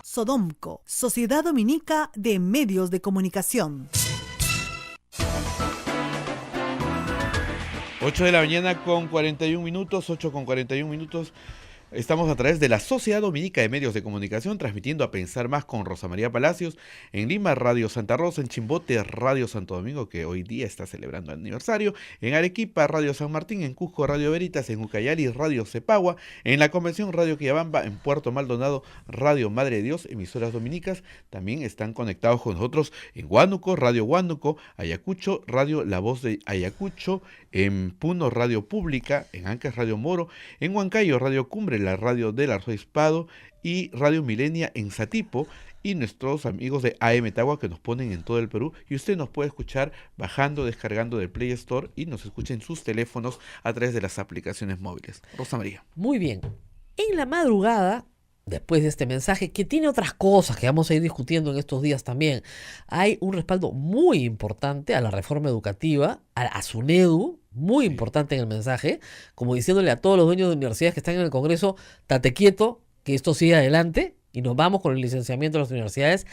Sodomco, Sociedad Dominica de Medios de Comunicación. 8 de la mañana con 41 minutos, 8 con 41 minutos. Estamos a través de la Sociedad Dominica de Medios de Comunicación, transmitiendo a Pensar Más con Rosa María Palacios. En Lima, Radio Santa Rosa. En Chimbote, Radio Santo Domingo, que hoy día está celebrando aniversario. En Arequipa, Radio San Martín. En Cusco, Radio Veritas. En Ucayali, Radio Cepagua. En la Convención, Radio Quillabamba. En Puerto Maldonado, Radio Madre de Dios. Emisoras dominicas también están conectados con nosotros en Huánuco, Radio Huánuco. Ayacucho, Radio La Voz de Ayacucho. En Puno, Radio Pública. En Ancash, Radio Moro. En Huancayo, Radio Cumbre, la radio del arzobispado, y Radio Milenia en Satipo, y nuestros amigos de AM Tagua que nos ponen en todo el Perú, y usted nos puede escuchar bajando, descargando del Play Store, y nos escucha en sus teléfonos a través de las aplicaciones móviles. Rosa María. Muy bien. En la madrugada, después de este mensaje, que tiene otras cosas que vamos a ir discutiendo en estos días también, hay un respaldo muy importante a la reforma educativa, a SUNEDU, muy importante en el mensaje, como diciéndole a todos los dueños de universidades que están en el Congreso, tate quieto, que esto sigue adelante, y nos vamos con el licenciamiento de las universidades.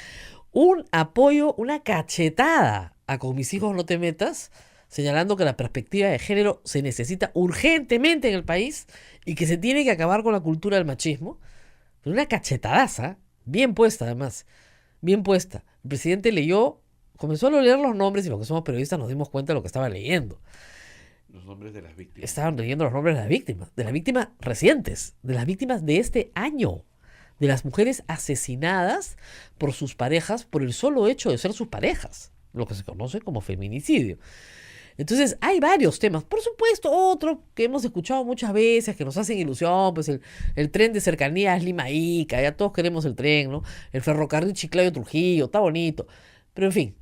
Un apoyo, una cachetada a Con mis hijos no te metas, señalando que la perspectiva de género se necesita urgentemente en el país y que se tiene que acabar con la cultura del machismo. Pero una cachetadaza, bien puesta además, bien puesta. El presidente comenzó a leer los nombres, y porque somos periodistas nos dimos cuenta de lo que estaba leyendo. Los nombres de las víctimas. Estaban leyendo los nombres de las víctimas recientes, de las víctimas de este año, de las mujeres asesinadas por sus parejas por el solo hecho de ser sus parejas, lo que se conoce como feminicidio. Entonces hay varios temas, por supuesto otro que hemos escuchado muchas veces, que nos hacen ilusión, pues el tren de cercanías Lima-Ica, ya todos queremos el tren, ¿no? El ferrocarril Chiclayo-Trujillo, está bonito, pero en fin,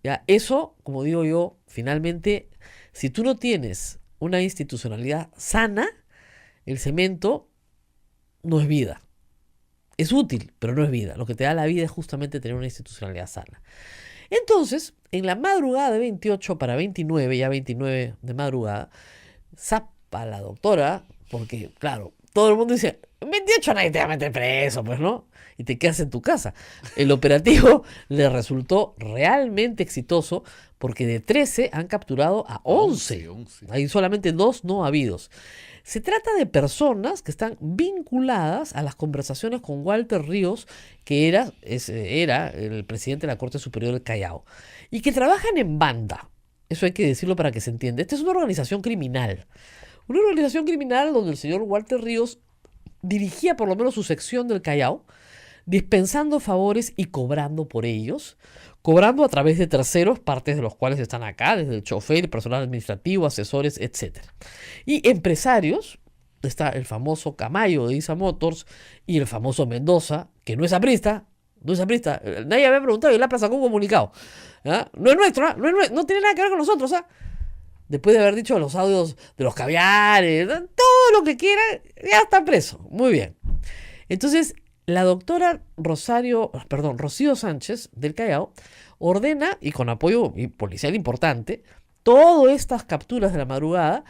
ya eso, como digo yo, finalmente, si tú no tienes una institucionalidad sana, el cemento no es vida. Es útil, pero no es vida. Lo que te da la vida es justamente tener una institucionalidad sana. Entonces, en la madrugada de 28 para 29, ya 29 de madrugada, zapa la doctora, porque, claro, todo el mundo dice, 28 nadie te va a meter preso, pues, ¿no? Y te quedas en tu casa. El operativo le resultó realmente exitoso porque de 13 han capturado a 11. Hay solamente 2 no habidos. Se trata de personas que están vinculadas a las conversaciones con Walter Ríos, que era el presidente de la Corte Superior del Callao, y que trabajan en banda. Eso hay que decirlo para que se entienda. Esta es una organización criminal. Una organización criminal donde el señor Walter Ríos dirigía por lo menos su sección del Callao, dispensando favores y cobrando por ellos, cobrando a través de terceros, partes de los cuales están acá, desde el chofer, personal administrativo, asesores, etc. Y empresarios, está el famoso Camayo de Isa Motors y el famoso Mendoza, que no es aprista, nadie había preguntado y el APRA sacó un comunicado. ¿Ah? No es nuestro, no tiene nada que ver con nosotros, ¿ah? Después de haber dicho los audios de los caviares, todo lo que quiera, ya está preso. Muy bien. Entonces, la doctora Rocío Sánchez del Callao ordena, y con apoyo policial importante, todas estas capturas de la madrugada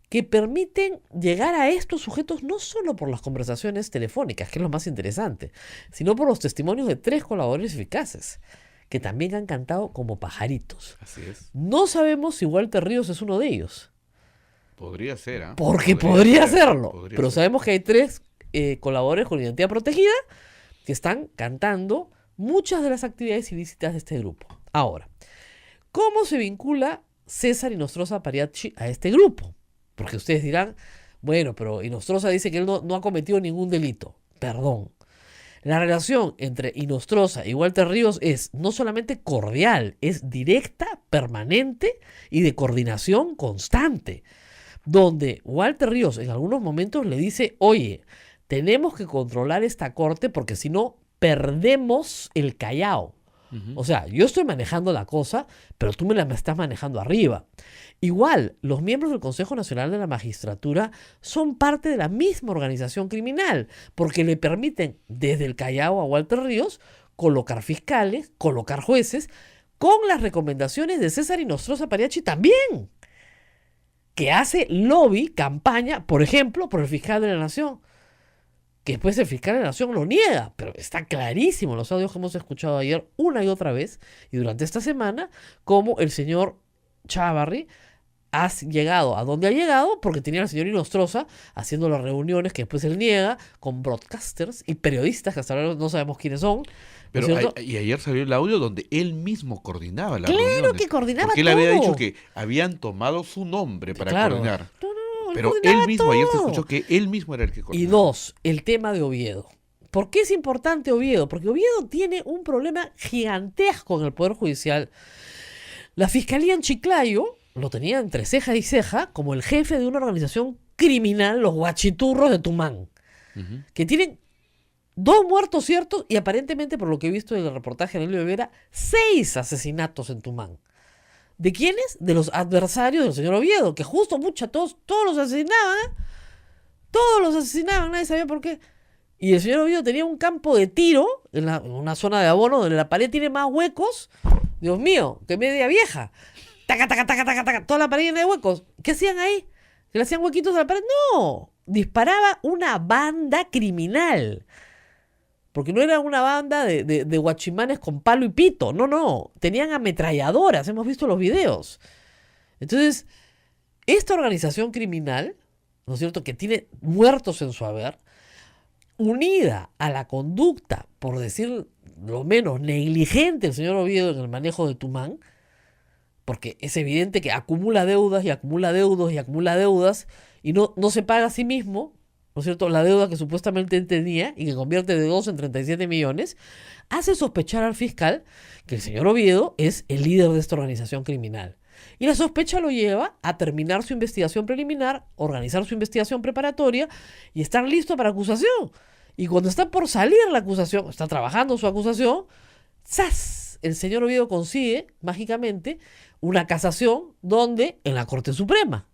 que permiten llegar a estos sujetos no solo por las conversaciones telefónicas, que es lo más interesante, sino por los testimonios de 3 colaboradores eficaces, que también han cantado como pajaritos. Así es. No sabemos si Walter Ríos es uno de ellos. Podría ser, ¿ah? Porque podría serlo. Podría Pero ser. sabemos que hay 3 colaboradores con identidad protegida que están cantando muchas de las actividades ilícitas de este grupo. Ahora, ¿cómo se vincula César Inostroza Pariachi a este grupo? Porque ustedes dirán, bueno, pero Inostroza dice que él no ha cometido ningún delito. Perdón. La relación entre Inostroza y Walter Ríos es no solamente cordial, es directa, permanente y de coordinación constante. Donde Walter Ríos en algunos momentos le dice, oye, tenemos que controlar esta corte porque si no, perdemos el Callao. O sea, yo estoy manejando la cosa, pero tú me la estás manejando arriba. Igual, los miembros del Consejo Nacional de la Magistratura son parte de la misma organización criminal, porque le permiten desde el Callao a Walter Ríos colocar fiscales, colocar jueces, con las recomendaciones de César Inostroza Pariachi también, que hace lobby, campaña, por ejemplo, por el fiscal de la Nación. Que después el fiscal de la Nación lo niega, pero está clarísimo en los audios que hemos escuchado ayer una y otra vez y durante esta semana, como el señor Chávarri ha llegado a donde ha llegado porque tenía al señor Inostroza haciendo las reuniones que después él niega con broadcasters y periodistas que hasta ahora no sabemos quiénes son. Pero ¿no es cierto? y ayer salió el audio donde él mismo coordinaba las Claro reuniones. que coordinaba porque él había todo. dicho que habían tomado su nombre para Claro. coordinar. No, él Pero coordinaba él mismo, ayer se todo. escuchó que él mismo era el que Y coordinaba. 2, el tema de Oviedo. ¿Por qué es importante Oviedo? Porque Oviedo tiene un problema gigantesco en el Poder Judicial. La Fiscalía en Chiclayo lo tenía entre ceja y ceja como el jefe de una organización criminal, los Guachiturros de Tumán, Ujú. que tienen 2 muertos ciertos y aparentemente, por lo que he visto en el reportaje de Nelio Rivera, 6 asesinatos en Tumán. ¿De quiénes? De los adversarios del señor Oviedo, que justo, todos los asesinaban, ¿eh? Todos los asesinaban, nadie sabía por qué. Y el señor Oviedo tenía un campo de tiro en una zona de abono donde la pared tiene más huecos, Dios mío, que media vieja. Taca, taca, taca, taca, taca, toda la pared llena de huecos. ¿Qué hacían ahí? ¿Que le hacían huequitos a la pared? No, disparaba una banda criminal. Porque no era una banda de guachimanes con palo y pito. No. Tenían ametralladoras. Hemos visto los videos. Entonces, esta organización criminal, ¿no es cierto?, que tiene muertos en su haber, unida a la conducta, por decir lo menos, negligente del señor Oviedo en el manejo de Tumán, porque es evidente que acumula deudas y acumula deudas y acumula deudas y no se paga a sí mismo, ¿no es cierto?, la deuda que supuestamente él tenía y que convierte de 2 en 37 millones, hace sospechar al fiscal que el señor Oviedo es el líder de esta organización criminal. Y la sospecha lo lleva a terminar su investigación preliminar, organizar su investigación preparatoria y estar listo para acusación. Y cuando está por salir la acusación, está trabajando su acusación, ¡zas! El señor Oviedo consigue, mágicamente, una casación donde en la Corte Suprema.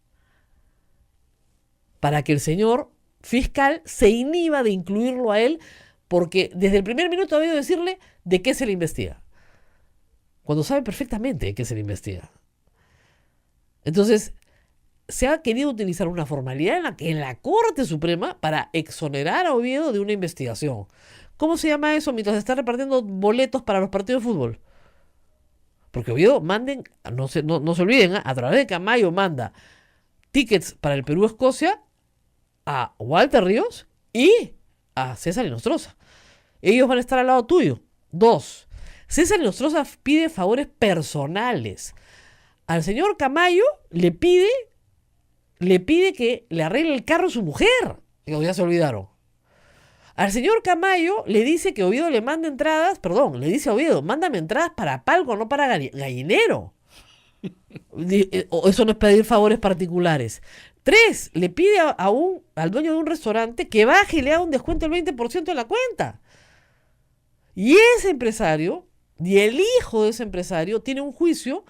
Para que el señor fiscal se inhiba de incluirlo a él, porque desde el primer minuto ha habido decirle de qué se le investiga. Cuando sabe perfectamente de qué se le investiga. Entonces, se ha querido utilizar una formalidad en la Corte Suprema para exonerar a Oviedo de una investigación. ¿Cómo se llama eso mientras está repartiendo boletos para los partidos de fútbol? Porque Oviedo no se olviden, a través de Camayo manda tickets para el Perú-Escocia a Walter Ríos y a César Inostroza. Ellos van a estar al lado tuyo. 2. César Inostroza pide favores personales. Al señor Camayo le pide que le arregle el carro a su mujer. Ya se olvidaron. Al señor Camayo le dice que Oviedo le manda entradas, perdón, le dice a Oviedo, mándame entradas para palco, no para gallinero. O eso no es pedir favores particulares. 3, le pide al dueño de un restaurante que baje y le haga un descuento del 20% en la cuenta. Y ese empresario, y el hijo de ese empresario, tiene un juicio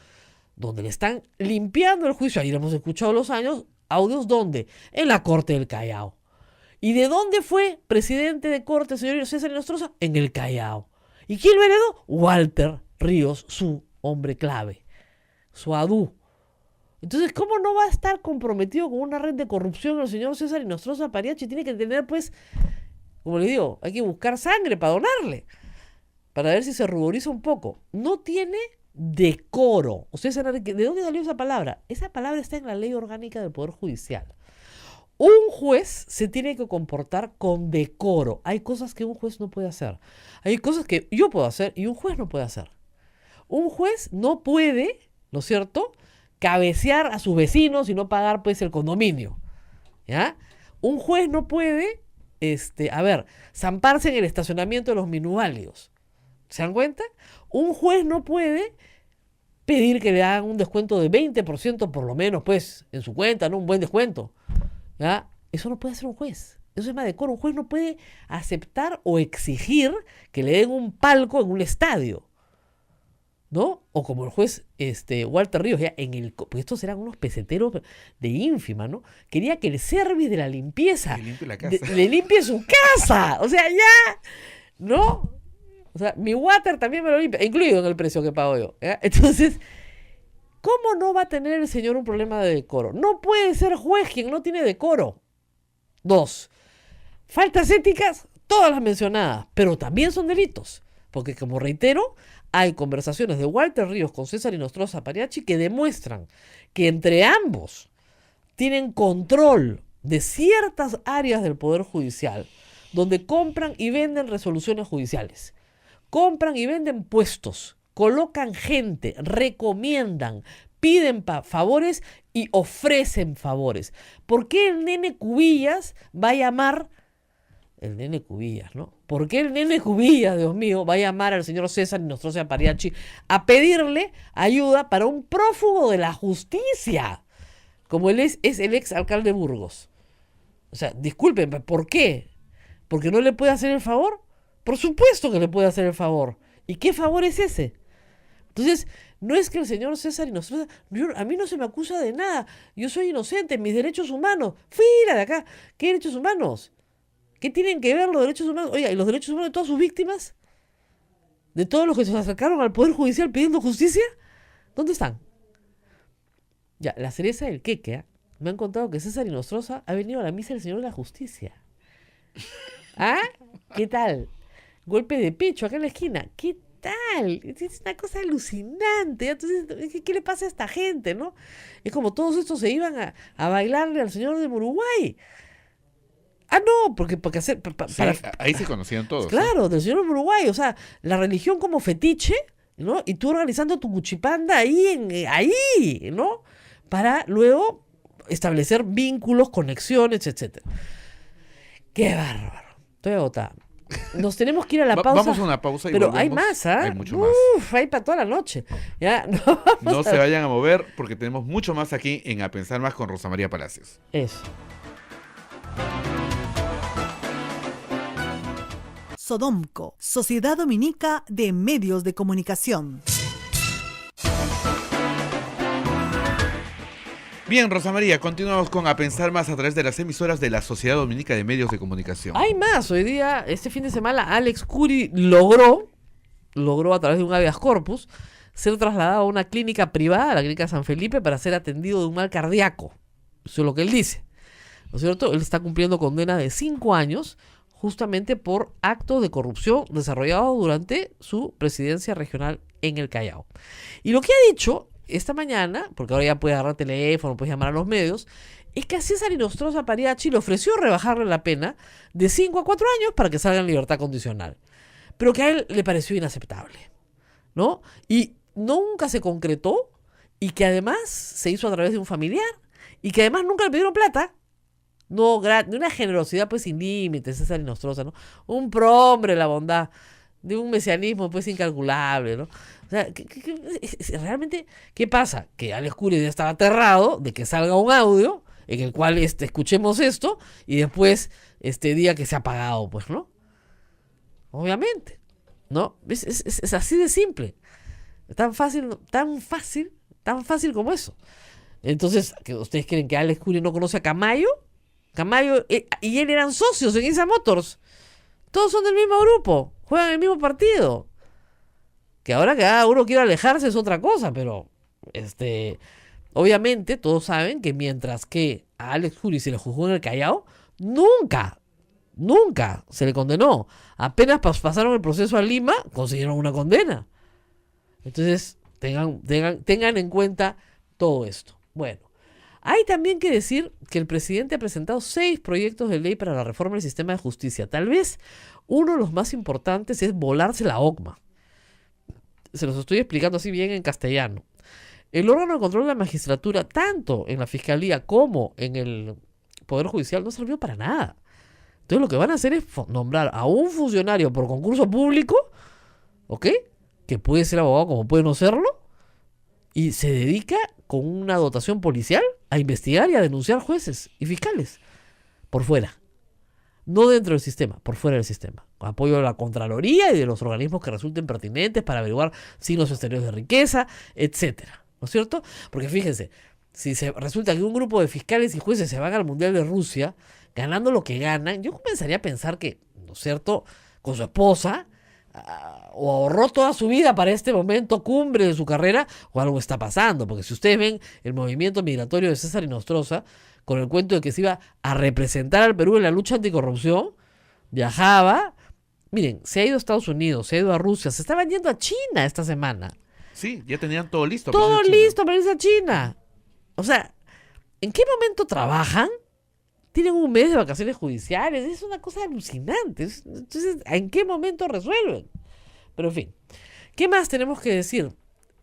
donde le están limpiando el juicio. Ahí lo hemos escuchado los audios, ¿dónde? En la Corte del Callao. ¿Y de dónde fue presidente de corte el señor César Inostroza? En el Callao. ¿Y quién lo heredó? Walter Ríos, su hombre clave, su adú. Entonces, ¿cómo no va a estar comprometido con una red de corrupción el señor César Inostroza Pariachi? Tiene que tener, pues, como le digo, hay que buscar sangre para donarle, para ver si se ruboriza un poco. No tiene decoro. Ustedes saben ¿de dónde salió esa palabra? Esa palabra está en la Ley Orgánica del Poder Judicial. Un juez se tiene que comportar con decoro. Hay cosas que un juez no puede hacer. Hay cosas que yo puedo hacer y un juez no puede hacer. Un juez no puede, ¿no es cierto?, cabecear a sus vecinos y no pagar, pues, el condominio. ¿Ya? Un juez no puede, zamparse en el estacionamiento de los minusválidos. ¿Se dan cuenta? Un juez no puede pedir que le hagan un descuento de 20% por lo menos, pues, en su cuenta, ¿no? Un buen descuento. ¿Ya? Eso no puede hacer un juez. Eso es más decoro. Un juez no puede aceptar o exigir que le den un palco en un estadio, ¿no? O como el juez Walter Ríos, ya porque estos eran unos peseteros de ínfima, ¿no? Quería que el service de la limpieza Que limpie la casa. le limpie su casa. O sea, ya, ¿no? O sea, mi water también me lo limpia, incluido en el precio que pago yo. ¿Ya? Entonces, ¿cómo no va a tener el señor un problema de decoro? No puede ser juez quien no tiene decoro. 2, faltas éticas, todas las mencionadas, pero también son delitos. Porque, como reitero, hay conversaciones de Walter Ríos con César Inostroza Pariachi que demuestran que entre ambos tienen control de ciertas áreas del Poder Judicial, donde compran y venden resoluciones judiciales, compran y venden puestos, colocan gente, recomiendan, piden favores y ofrecen favores. ¿Por qué el nene Cubillas va a llamar, el nene Cubillas, ¿no? ¿Por qué el nene Cubillas, Dios mío, va a llamar al señor César Inostroza Pariachi a pedirle ayuda para un prófugo de la justicia, como él es el ex alcalde de Burgos? O sea, disculpen, ¿por qué? ¿Porque no le puede hacer el favor? Por supuesto que le puede hacer el favor. ¿Y qué favor es ese? Entonces, no es que el señor César Inostroza, a mí no se me acusa de nada, yo soy inocente, mis derechos humanos, fuera de acá. ¿Qué derechos humanos? ¿Qué tienen que ver los derechos humanos? Oiga, ¿y los derechos humanos de todas sus víctimas? ¿De todos los que se acercaron al Poder Judicial pidiendo justicia? ¿Dónde están? Ya, la cereza del queque, ¿eh? Me han contado que César Inostroza ha venido a la misa del Señor de la Justicia. ¿Ah? ¿Qué tal? Golpe de pecho acá en la esquina. ¿Qué tal? Es una cosa alucinante. Entonces, ¿qué le pasa a esta gente, no? Es como todos estos se iban a bailarle al señor de Uruguay. Ah, no, porque hacer... Sí, ahí se conocían todos. Claro, del señor de Uruguay. O sea, la religión como fetiche, ¿no? Y tú organizando tu cuchipanda ahí, ¿no? Para luego establecer vínculos, conexiones, etcétera. ¡Qué bárbaro! Estoy agotada. Nos tenemos que ir a la pausa. Vamos a una pausa y pero volvemos. Hay más, ¿ah? Hay mucho más. Hay para toda la noche. ¿Ya? No se vayan a mover porque tenemos mucho más aquí en A Pensar Más con Rosa María Palacios. Eso. Sodomco, Sociedad Dominica de Medios de Comunicación. Bien, Rosa María, continuamos con A Pensar Más a través de las emisoras de la Sociedad Dominica de Medios de Comunicación. Hay más. Hoy día, este fin de semana, Alex Curi logró a través de un habeas corpus ser trasladado a una clínica privada, la clínica San Felipe, para ser atendido de un mal cardíaco. Eso es lo que él dice, ¿no es cierto? Él está cumpliendo condena de 5 años justamente por actos de corrupción desarrollados durante su presidencia regional en el Callao. Y lo que ha dicho esta mañana, porque ahora ya puede agarrar teléfono, puede llamar a los medios, es que a César Inostroza Pariachi le ofreció rebajarle la pena de 5 a 4 años para que salga en libertad condicional, pero que a él le pareció inaceptable, ¿no? Y nunca se concretó, y que además se hizo a través de un familiar, y que además nunca le pidieron plata. no de una generosidad pues sin límites, César Nostroza, ¿no? Un prohombre la bondad, de un mesianismo pues incalculable, ¿no? O sea, realmente, ¿qué pasa? Que Alex Curi ya estaba aterrado de que salga un audio en el cual escuchemos esto y después diga que se ha apagado, pues, ¿no? Obviamente, ¿no? Es así de simple. Tan fácil como eso. Entonces, ¿que ustedes creen que Alex Curi no conoce a Camayo? Camayo y él eran socios en ISA Motors. Todos son del mismo grupo, juegan en el mismo partido. Que ahora que cada uno quiere alejarse es otra cosa, pero obviamente todos saben que mientras que a Alex Curi se le juzgó en el Callao, nunca se le condenó. Apenas pasaron el proceso a Lima, consiguieron una condena. Entonces, tengan en cuenta todo esto. Bueno, hay también que decir que el presidente ha presentado 6 proyectos de ley para la reforma del sistema de justicia. Tal vez uno de los más importantes es volarse la OCMA. Se los estoy explicando así bien en castellano. El órgano de control de la magistratura, tanto en la fiscalía como en el Poder Judicial, no sirvió para nada. Entonces lo que van a hacer es nombrar a un funcionario por concurso público, ¿ok? Que puede ser abogado como puede no serlo, y se dedica con una dotación policial a investigar y a denunciar jueces y fiscales por fuera. No dentro del sistema, por fuera del sistema. Con apoyo de la Contraloría y de los organismos que resulten pertinentes para averiguar signos exteriores de riqueza, etcétera. ¿No es cierto? Porque fíjense, si resulta que un grupo de fiscales y jueces se van al Mundial de Rusia, ganando lo que ganan, yo comenzaría a pensar que, ¿no es cierto?, con su esposa, o ahorró toda su vida para este momento cumbre de su carrera, o algo está pasando. Porque si ustedes ven el movimiento migratorio de César Nostroza, con el cuento de que se iba a representar al Perú en la lucha anticorrupción, viajaba, miren, se ha ido a Estados Unidos, se ha ido a Rusia, se estaban yendo a China esta semana. Sí, ya tenían todo listo. Todo listo para irse a China. O sea, ¿en qué momento trabajan? Tienen un mes de vacaciones judiciales, es una cosa alucinante. Entonces, ¿en qué momento resuelven? Pero en fin, ¿qué más tenemos que decir?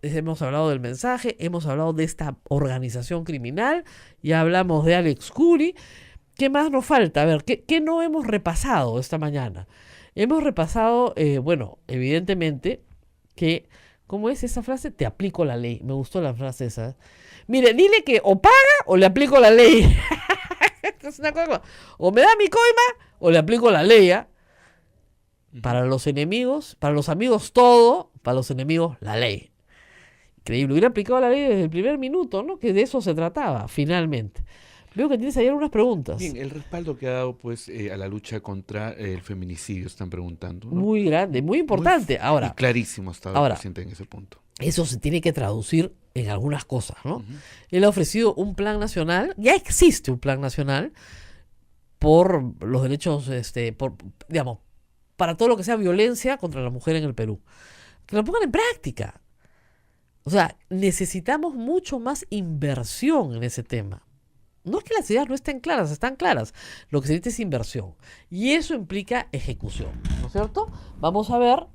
Hemos hablado del mensaje, hemos hablado de esta organización criminal, ya hablamos de Alex Curi. ¿Qué más nos falta? A ver, ¿qué no hemos repasado esta mañana? Hemos repasado, bueno, evidentemente, que, ¿cómo es esa frase? Te aplico la ley. Me gustó la frase esa. Mire, dile que o paga o le aplico la ley. Es una cosa, o me da mi coima o le aplico la ley. Para los enemigos, para los amigos todo, para los enemigos la ley. Increíble, hubiera aplicado la ley desde el primer minuto, ¿no? Que de eso se trataba, finalmente. Veo que tienes ahí algunas preguntas. Bien, el respaldo que ha dado pues a la lucha contra el feminicidio, están preguntando, ¿no? Muy grande, muy importante. Ahora, y clarísimo está el presidente en ese punto. Eso se tiene que traducir en algunas cosas, ¿no? Él ha ofrecido un plan nacional, ya existe un plan nacional por los derechos, digamos, para todo lo que sea violencia contra la mujer en el Perú. Que lo pongan en práctica. O sea, necesitamos mucho más inversión en ese tema. No es que las ideas no estén claras, están claras. Lo que se necesita es inversión. Y eso implica ejecución, ¿no es cierto? Vamos a ver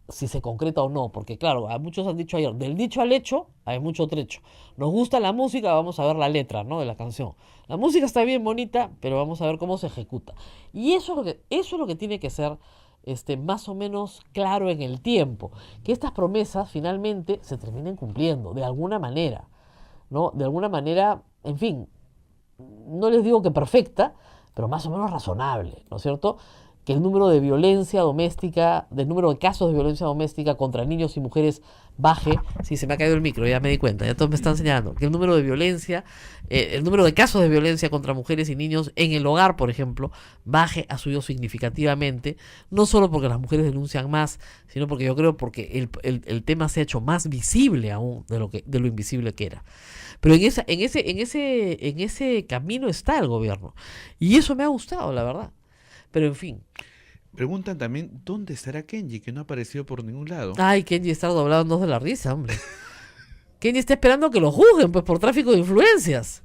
si se concreta o no. Porque claro, muchos han dicho ayer, del dicho al hecho hay mucho trecho. Nos gusta la música, vamos a ver la letra, ¿no?, de la canción. La música está bien bonita, pero vamos a ver cómo se ejecuta. Y eso es lo que tiene que ser más o menos claro en el tiempo. Que estas promesas finalmente se terminen cumpliendo, de alguna manera, ¿no? De alguna manera, en fin, no les digo que perfecta, pero más o menos razonable, ¿no es cierto? Que el número de violencia doméstica, del número de casos de violencia doméstica contra niños y mujeres baje. Sí, se me ha caído el micro, ya me di cuenta, ya todos me están señalando. Que el número de violencia, el número de casos de violencia contra mujeres y niños en el hogar, por ejemplo, baje, ha subido significativamente. No solo porque las mujeres denuncian más, sino porque yo creo porque el tema se ha hecho más visible aún de lo invisible que era. Pero en ese camino está el gobierno. Y eso me ha gustado, la verdad. Pero en fin. Preguntan también, ¿dónde estará Kenji? Que no ha aparecido por ningún lado. Ay, Kenji está doblado en dos de la risa, hombre. Kenji está esperando que lo juzguen, pues, por tráfico de influencias.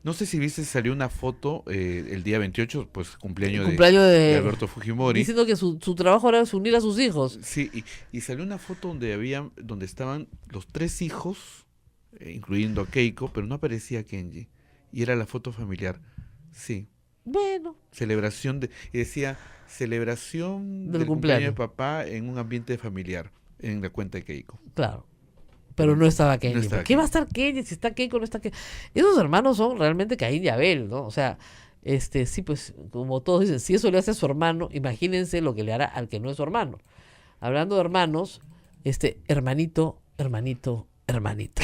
No sé si viste, salió una foto el día 28, pues cumpleaños de Alberto Fujimori. Diciendo que su trabajo era es unir a sus hijos. Sí, y salió una foto donde estaban los 3 hijos, incluyendo a Keiko, pero no aparecía Kenji. y era la foto familiar. Sí, Bueno, y decía, celebración Del del cumpleaños de cumpleaños. papá en un ambiente familiar, en la cuenta de Keiko. claro. Pero no estaba Kenny. No estaba ¿Por qué va a Kenny. estar Kenny si está Keiko no está Kenny? Esos hermanos son realmente Caín y Abel, ¿no? O sea, sí, pues, como todos dicen, si eso le hace a su hermano, imagínense lo que le hará al que no es su hermano. Hablando de hermanos, hermanito, hermanito, hermanito.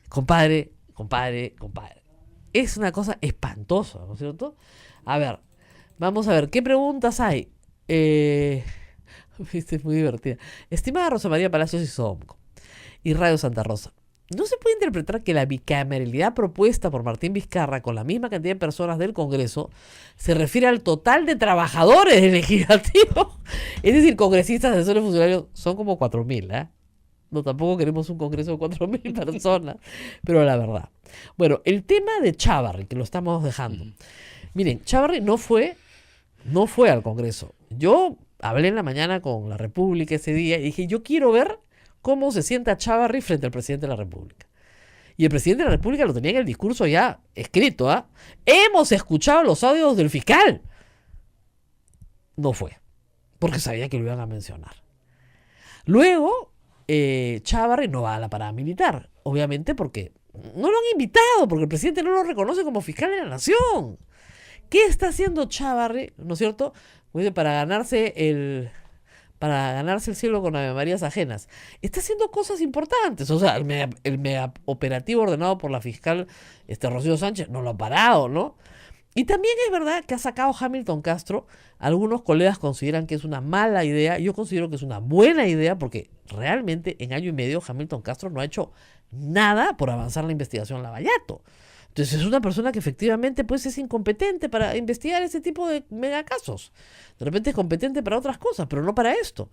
Compadre, compadre, compadre. Es una cosa espantosa, ¿no es cierto? A ver, vamos a ver, ¿qué preguntas hay? Viste, es muy divertida. Estimada Rosa María Palacios y Sodomco y Radio Santa Rosa, ¿no se puede interpretar que la bicameralidad propuesta por Martín Vizcarra con la misma cantidad de personas del Congreso se refiere al total de trabajadores del legislativo? Es decir, congresistas, asesores, funcionarios, son como 4.000, ¿eh? No, tampoco queremos un congreso de 4.000 personas, pero la verdad. Bueno, el tema de Chávarri, que lo estamos dejando. Miren, Chávarri no fue al Congreso. Yo hablé en la mañana con La República ese día y dije, yo quiero ver cómo se sienta Chávarri frente al presidente de la República. Y el presidente de la República lo tenía en el discurso ya escrito, ¿ah? Hemos escuchado los audios del fiscal. No fue, porque sabía que lo iban a mencionar. Luego, Chávarri no va a la parada militar, obviamente porque no lo han invitado, porque el presidente no lo reconoce como fiscal de la nación. ¿Qué está haciendo Chávarri, no es cierto? Para ganarse el cielo con Ave Marías ajenas. Está haciendo cosas importantes. O sea, el mega operativo ordenado por la fiscal Rocío Sánchez no lo ha parado, ¿no? Y también es verdad que ha sacado Hamilton Castro. Algunos colegas consideran que es una mala idea. Yo considero que es una buena idea porque realmente en año y medio Hamilton Castro no ha hecho nada por avanzar la investigación Lavallato. Entonces es una persona que efectivamente pues es incompetente para investigar ese tipo de megacasos. De repente es competente para otras cosas, pero no para esto.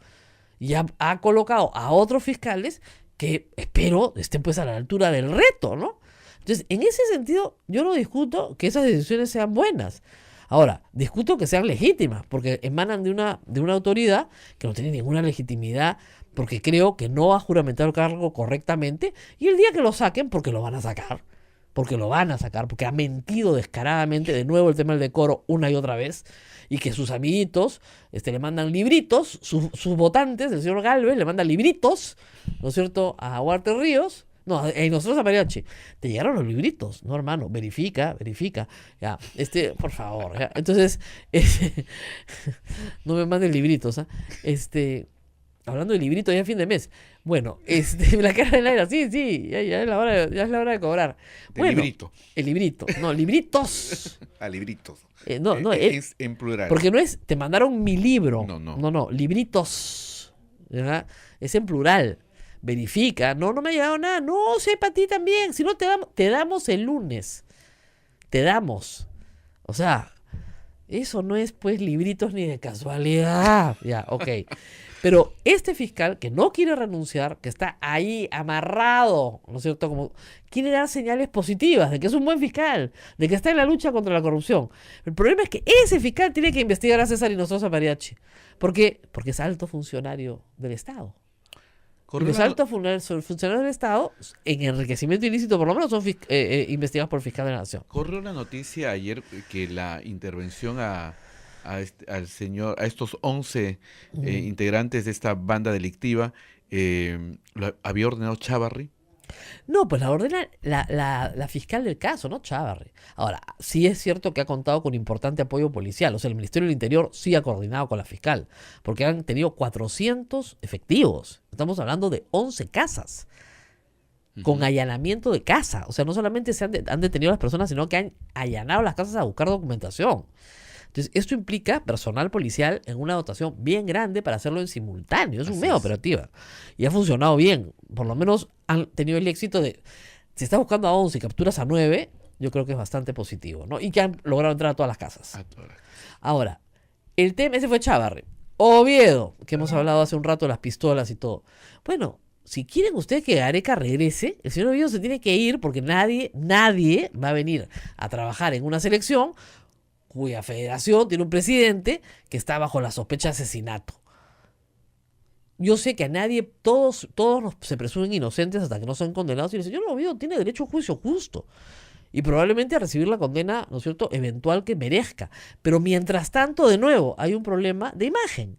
Y ha colocado a otros fiscales que espero estén pues a la altura del reto, ¿no? Entonces, en ese sentido, yo no discuto que esas decisiones sean buenas. Ahora, discuto que sean legítimas, porque emanan de una autoridad que no tiene ninguna legitimidad, porque creo que no ha juramentado el cargo correctamente, y el día que lo saquen, porque lo van a sacar, porque ha mentido descaradamente, de nuevo el tema del decoro una y otra vez, y que sus amiguitos le mandan libritos, sus votantes, el señor Galvez, le manda libritos, ¿no es cierto?, a Walter Ríos. No, nosotros a Mariachi. Te llegaron los libritos, no, hermano, verifica. Ya, por favor, ya. Entonces, no me mandes libritos, ¿ah? Hablando de libritos ya a fin de mes. Bueno, la cara del aire, sí, ya es la hora de cobrar. Bueno, librito. El librito, no, libritos. A libritos. No, es en plural. Porque no es, te mandaron mi libro. No. Libritos. ¿Verdad? Es en plural. Verifica, no me ha llegado nada, no, sé para ti también, si no te damos el lunes, te damos, o sea, eso no es pues libritos ni de casualidad, ya, ok, pero este fiscal que no quiere renunciar, que está ahí amarrado, ¿no es cierto?, como quiere dar señales positivas de que es un buen fiscal, de que está en la lucha contra la corrupción. El problema es que ese fiscal tiene que investigar a César Hinojosa Mariachi, porque es alto funcionario del Estado. Y los altos funcionarios del Estado, en enriquecimiento ilícito por lo menos, son investigados por el fiscal de la Nación. Corrió la noticia ayer que la intervención a estos 11 integrantes de esta banda delictiva lo había ordenado Chávarri. No, pues la ordena la fiscal del caso, no Chávarri. Ahora, sí es cierto que ha contado con importante apoyo policial. O sea, el Ministerio del Interior sí ha coordinado con la fiscal, porque han tenido 400 efectivos. Estamos hablando de 11 casas, con allanamiento de casa. O sea, no solamente han detenido a las personas, sino que han allanado las casas a buscar documentación. Entonces, esto implica personal policial en una dotación bien grande para hacerlo en simultáneo. Es un mega operativa. Y ha funcionado bien. Por lo menos han tenido el éxito de... Si estás buscando a 11 y capturas a 9, yo creo que es bastante positivo, ¿no? Y que han logrado entrar a todas las casas. Ahora, el tema, ese fue Chávarri. Oviedo, que hemos hablado hace un rato de las pistolas y todo. Bueno, si quieren ustedes que Gareca regrese, el señor Oviedo se tiene que ir porque nadie va a venir a trabajar en una selección cuya federación tiene un presidente que está bajo la sospecha de asesinato. Yo sé que a nadie, todos se presumen inocentes hasta que no son condenados, y el señor Oviedo tiene derecho a un juicio justo. y probablemente a recibir la condena, ¿no es cierto?, eventual que merezca. Pero mientras tanto, de nuevo, hay un problema de imagen.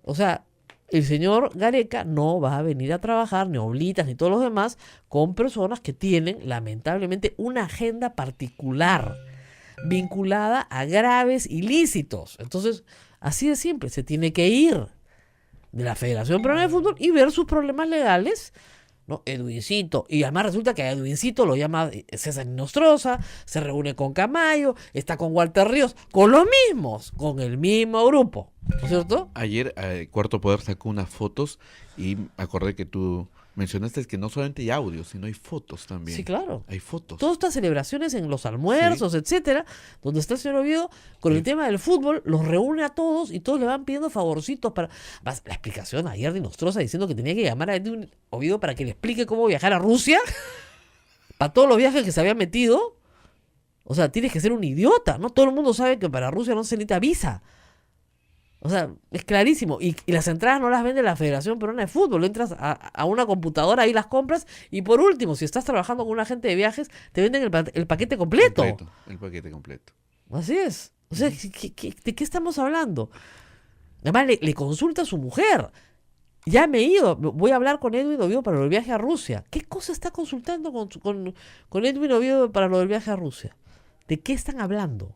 O sea, el señor Gareca no va a venir a trabajar, ni Oblitas, ni todos los demás, con personas que tienen, lamentablemente, una agenda particular, vinculada a graves ilícitos. Entonces, así de simple, se tiene que ir de la Federación Peruana de Fútbol y ver sus problemas legales, ¿no? Edwincito, y además resulta que a Edwincito lo llama César Nostroza, se reúne con Camayo, está con Walter Ríos, con los mismos, con el mismo grupo, ¿no es cierto? Ayer Cuarto Poder sacó unas fotos y acordé que tú mencionaste que no solamente hay audio, sino hay fotos también. Sí, claro. Hay fotos. Todas estas celebraciones en los almuerzos, etcétera, donde está el señor Oviedo con el tema del fútbol, los reúne a todos y todos le van pidiendo favorcitos para... La explicación ayer de Nostroza diciendo que tenía que llamar a Edwin Oviedo para que le explique cómo viajar a Rusia, para todos los viajes que se había metido. O sea, tienes que ser un idiota, ¿no? Todo el mundo sabe que para Rusia no se necesita visa. O sea, es clarísimo. Y las entradas no las vende la Federación Peruana de Fútbol. Entras a una computadora, ahí las compras. Y por último, si estás trabajando con un agente de viajes, te venden el paquete completo. El paquete completo. Así es. O sea, ¿de qué estamos hablando? Además, le consulta a su mujer. Ya me he ido. Voy a hablar con Edwin Oviedo para el viaje a Rusia. ¿Qué cosa está consultando con Edwin Oviedo para lo del viaje a Rusia? ¿De qué están hablando?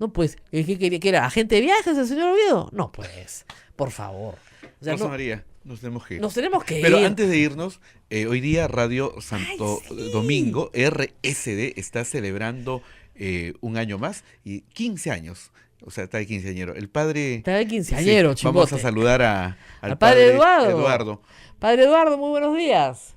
No, pues, ¿qué era? ¿Agente de viajes el señor Oviedo? No, pues, por favor. O sea, Rosa María, nos tenemos que ir. Nos tenemos que Pero ir. antes de irnos, hoy día Radio Santo sí. Domingo, RSD, está celebrando un año más y 15 años. O sea, está de quinceañero. El padre... Está de quinceañero, sí, vamos a Chimbote. saludar al padre Eduardo. Padre Eduardo, muy buenos días.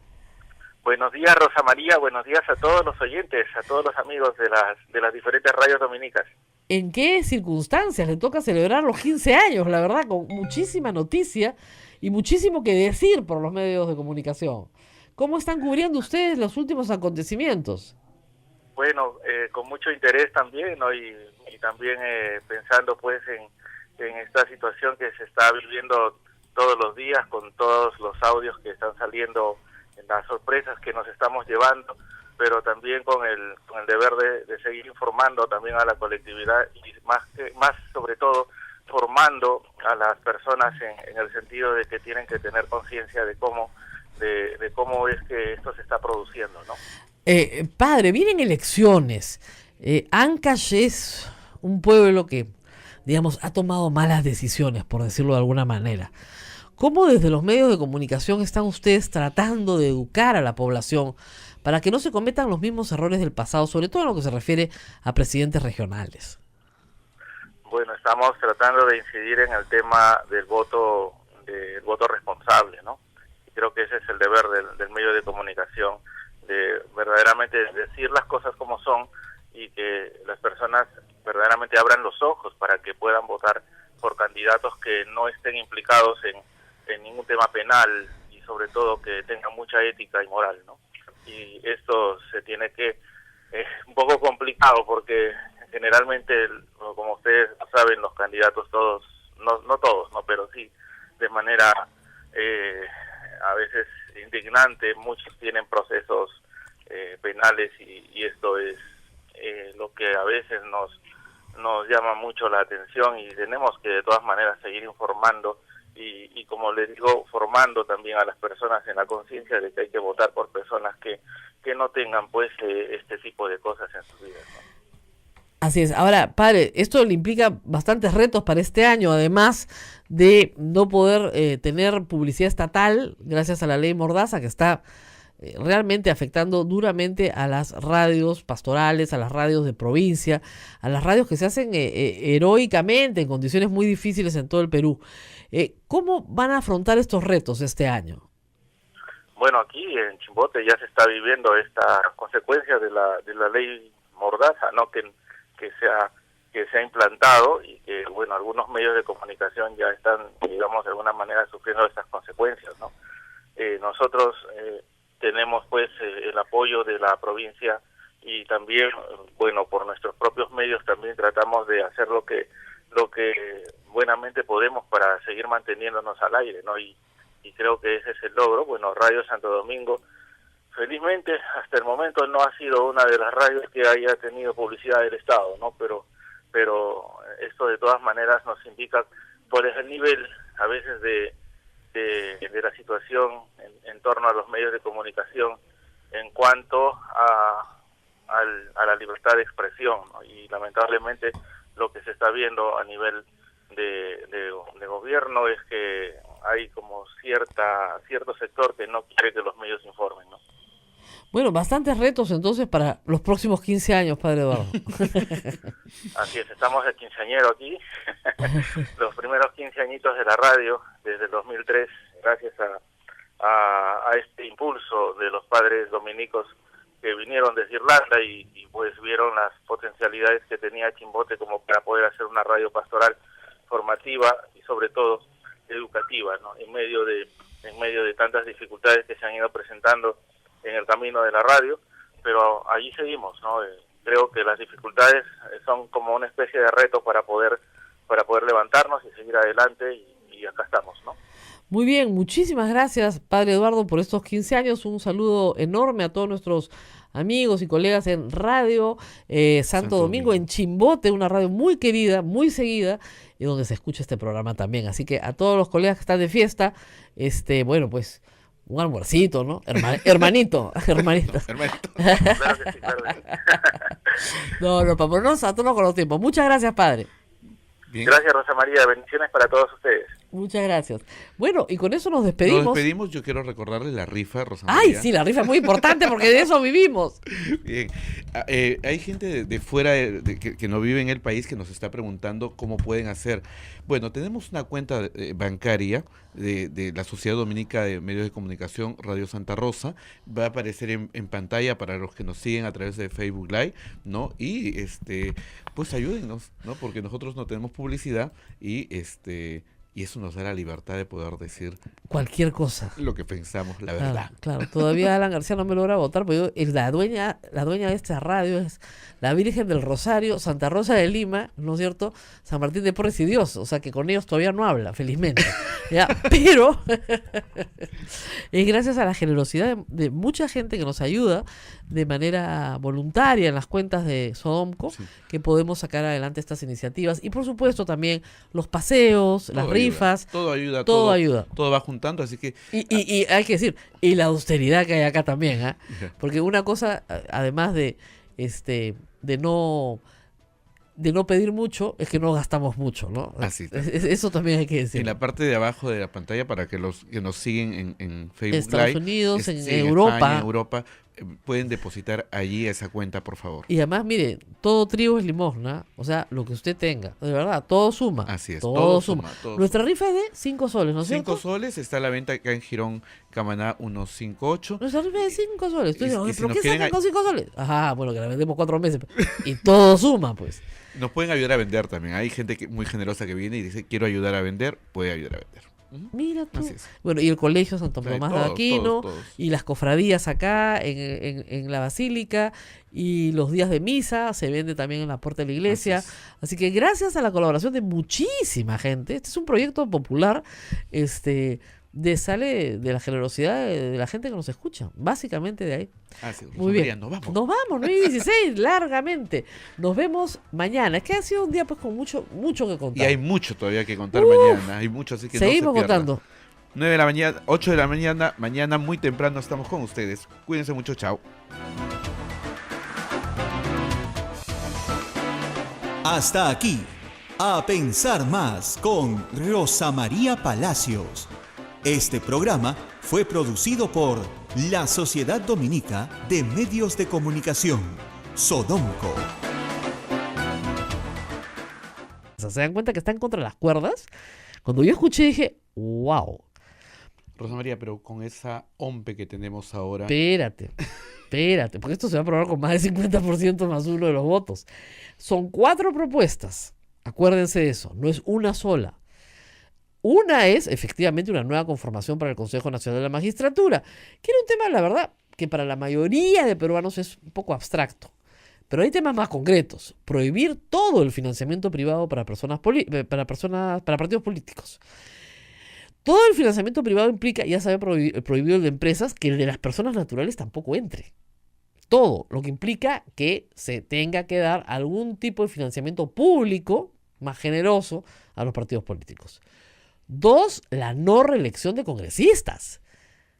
Buenos días, Rosa María. Buenos días a todos los oyentes, a todos los amigos de las diferentes radios dominicas. ¿En qué circunstancias le toca celebrar los 15 años? La verdad, con muchísima noticia y muchísimo que decir por los medios de comunicación. ¿Cómo están cubriendo ustedes los últimos acontecimientos? Bueno, con mucho interés también, ¿no? Y también pensando pues en esta situación que se está viviendo todos los días, con todos los audios que están saliendo, en las sorpresas que nos estamos llevando, pero también con el deber de seguir informando también a la colectividad y más sobre todo formando a las personas en el sentido de que tienen que tener conciencia de cómo es que esto se está produciendo, ¿no? Padre, vienen elecciones. Ancash es un pueblo que, digamos, ha tomado malas decisiones, por decirlo de alguna manera. ¿Cómo desde los medios de comunicación están ustedes tratando de educar a la población para que no se cometan los mismos errores del pasado, sobre todo en lo que se refiere a presidentes regionales? Bueno, estamos tratando de incidir en el tema del voto responsable, ¿no? Y creo que ese es el deber del medio de comunicación, de verdaderamente decir las cosas como son y que las personas verdaderamente abran los ojos para que puedan votar por candidatos que no estén implicados en ningún tema penal y sobre todo que tengan mucha ética y moral, ¿no? Y esto se tiene que un poco complicado porque generalmente, como ustedes saben, los candidatos todos, no todos, no, pero sí de manera a veces indignante, muchos tienen procesos penales y esto es lo que a veces nos llama mucho la atención y tenemos que de todas maneras seguir informando y como les digo, formando también a las personas en la conciencia de que hay que votar por personas que no tengan pues este tipo de cosas en sus vidas, ¿no? Así es. Ahora, padre, esto le implica bastantes retos para este año, además de no poder tener publicidad estatal gracias a la ley Mordaza, que está realmente afectando duramente a las radios pastorales, a las radios de provincia, a las radios que se hacen heroicamente en condiciones muy difíciles en todo el Perú. ¿Cómo van a afrontar estos retos este año? Bueno, aquí en Chimbote ya se está viviendo esta consecuencia de la ley Mordaza, ¿no? Que se ha implantado y que, bueno, algunos medios de comunicación ya están, digamos, de alguna manera sufriendo estas consecuencias, ¿no? Nosotros tenemos, pues, el apoyo de la provincia y también, bueno, por nuestros propios medios también tratamos de hacer lo que buenamente podemos para seguir manteniéndonos al aire, ¿no? Y creo que ese es el logro. Bueno, Radio Santo Domingo felizmente hasta el momento no ha sido una de las radios que haya tenido publicidad del Estado, ¿no? Pero esto de todas maneras nos indica cuál es el nivel a veces de la situación en torno a los medios de comunicación en cuanto a la libertad de expresión, ¿no? Y lamentablemente lo que se está viendo a nivel de gobierno es que hay como cierto sector que no quiere que los medios informen, ¿no? Bueno, bastantes retos entonces para los próximos 15 años, padre Eduardo. Así es, estamos de quinceañero aquí, los primeros 15 añitos de la radio, desde el 2003, gracias a este impulso de los padres dominicos que vinieron desde Irlanda y pues vieron las potencialidades que tenía Chimbote como para poder hacer una radio pastoral formativa y sobre todo educativa, ¿no? En medio de tantas dificultades que se han ido presentando en el camino de la radio, pero allí seguimos, ¿no? Creo que las dificultades son como una especie de reto para poder levantarnos y seguir adelante y acá estamos, ¿no? Muy bien, muchísimas gracias, padre Eduardo, por estos 15 años. Un saludo enorme a todos nuestros amigos y colegas en Radio Santo Domingo, en Chimbote, una radio muy querida, muy seguida, y donde se escucha este programa también. Así que a todos los colegas que están de fiesta, bueno, pues un almuercito, ¿no? Hermanito. Claro que sí, claro que sí. No, para ponernos a todos con los tiempos. Muchas gracias, padre. Bien. Gracias, Rosa María. Bendiciones para todos ustedes. Muchas gracias. Bueno, y con eso nos despedimos. Nos despedimos. Yo quiero recordarles la rifa, Rosa Ay, María. sí, la rifa es muy importante porque de eso vivimos. Bien. Hay gente de fuera que no vive en el país que nos está preguntando cómo pueden hacer. Bueno, tenemos una cuenta bancaria de la Sociedad Dominica de Medios de Comunicación, Radio Santa Rosa. Va a aparecer en pantalla para los que nos siguen a través de Facebook Live, ¿no? Y pues ayúdennos, ¿no? Porque nosotros no tenemos publicidad y eso nos da la libertad de poder decir Cualquier cosa. lo que pensamos, la verdad. Claro, todavía Alan García no me logra votar, porque la dueña de esta radio es la Virgen del Rosario, Santa Rosa de Lima, ¿no es cierto? San Martín de Porres y Dios, o sea que con ellos todavía no habla, felizmente. ¿Ya? Pero es gracias a la generosidad de mucha gente que nos ayuda de manera voluntaria en las cuentas de Sodomco, Sí. que podemos sacar adelante estas iniciativas. Y por supuesto también los paseos, las Todo rifas, ayuda, todo ayuda. todo va juntando, así que Y hay que decir, y la austeridad que hay acá también, ¿ah? Porque una cosa, además de no pedir mucho, es que no gastamos mucho, ¿no? Así está. Eso también hay que decir. en la parte de abajo de la pantalla, para que los que nos siguen en Facebook Estados Live, Unidos, en en Europa. España, en Europa, pueden depositar allí esa cuenta, por favor. Y además, mire, todo trigo es limosna, o sea, lo que usted tenga, de verdad, todo suma. Así es, todo suma. todo Nuestra rifa es de 5 soles, ¿no es 5 cierto? soles, está a la venta acá en Girón, Camaná 158. Nuestra rifa es de 5 soles. Tú Y- dices, y "Oye, si ¿pero nos qué quieren sacan a- con 5 soles? Ajá, bueno, que la vendemos 4 meses. Y todo suma, pues. Nos pueden ayudar a vender también. Hay gente muy generosa que viene y dice, quiero ayudar a vender, puede ayudar a vender. Ujú. Mira tú. Así es. Bueno, y el colegio Santo Trae Tomás de todos, Aquino, todos. y las cofradías acá en la basílica, y los días de misa se vende también en la puerta de la iglesia. Así es. Así que gracias a la colaboración de muchísima gente, este es un proyecto popular, sale de la generosidad de la gente que nos escucha, básicamente de ahí. Así es. Muy Rosa bien. María, nos vamos. Nos vamos, 9:16, largamente. Nos vemos mañana. Es que ha sido un día pues con mucho que contar. Y hay mucho todavía que contar mañana. Hay mucho, así que Seguimos no se pierdan. contando. 9 de la mañana, 8 de la mañana muy temprano estamos con ustedes. Cuídense mucho, chao. Hasta aquí, A Pensar Más con Rosa María Palacios. Este programa fue producido por la Sociedad Dominica de Medios de Comunicación, Sodomco. ¿Se dan cuenta que están contra las cuerdas? Cuando yo escuché dije, wow, Rosa María, pero con esa OMPE que tenemos ahora, espérate, porque esto se va a aprobar con más del 50% más uno de los votos. Son 4 propuestas, acuérdense de eso, no es una sola. Una es, efectivamente, una nueva conformación para el Consejo Nacional de la Magistratura, que era un tema, la verdad, que para la mayoría de peruanos es un poco abstracto. Pero hay temas más concretos. Prohibir todo el financiamiento privado para para partidos políticos. Todo el financiamiento privado implica, ya se había prohibido el de empresas, que el de las personas naturales tampoco entre. Todo, lo que implica que se tenga que dar algún tipo de financiamiento público más generoso a los partidos políticos. 2, la no reelección de congresistas.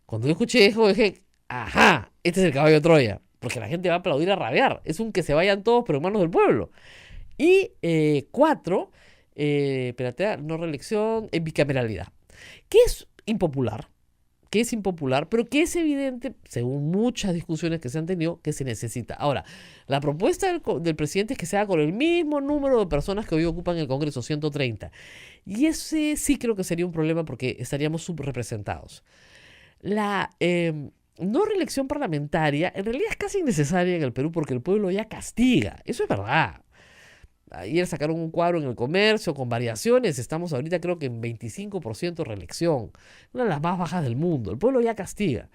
Cuando yo escuché eso, dije, ajá, este es el caballo de Troya, porque la gente va a aplaudir a rabiar. Es un que se vayan todos, pero en manos del pueblo. Y 4, no reelección, bicameralidad. Que es impopular, pero que es evidente, según muchas discusiones que se han tenido, que se necesita. Ahora, la propuesta del presidente es que se haga con el mismo número de personas que hoy ocupan el Congreso, 130. Y ese sí creo que sería un problema porque estaríamos subrepresentados. La no reelección parlamentaria en realidad es casi innecesaria en el Perú porque el pueblo ya castiga. Eso es verdad. Ayer sacaron un cuadro en El Comercio con variaciones. Estamos ahorita creo que en 25% reelección. Una de las más bajas del mundo. El pueblo ya castiga.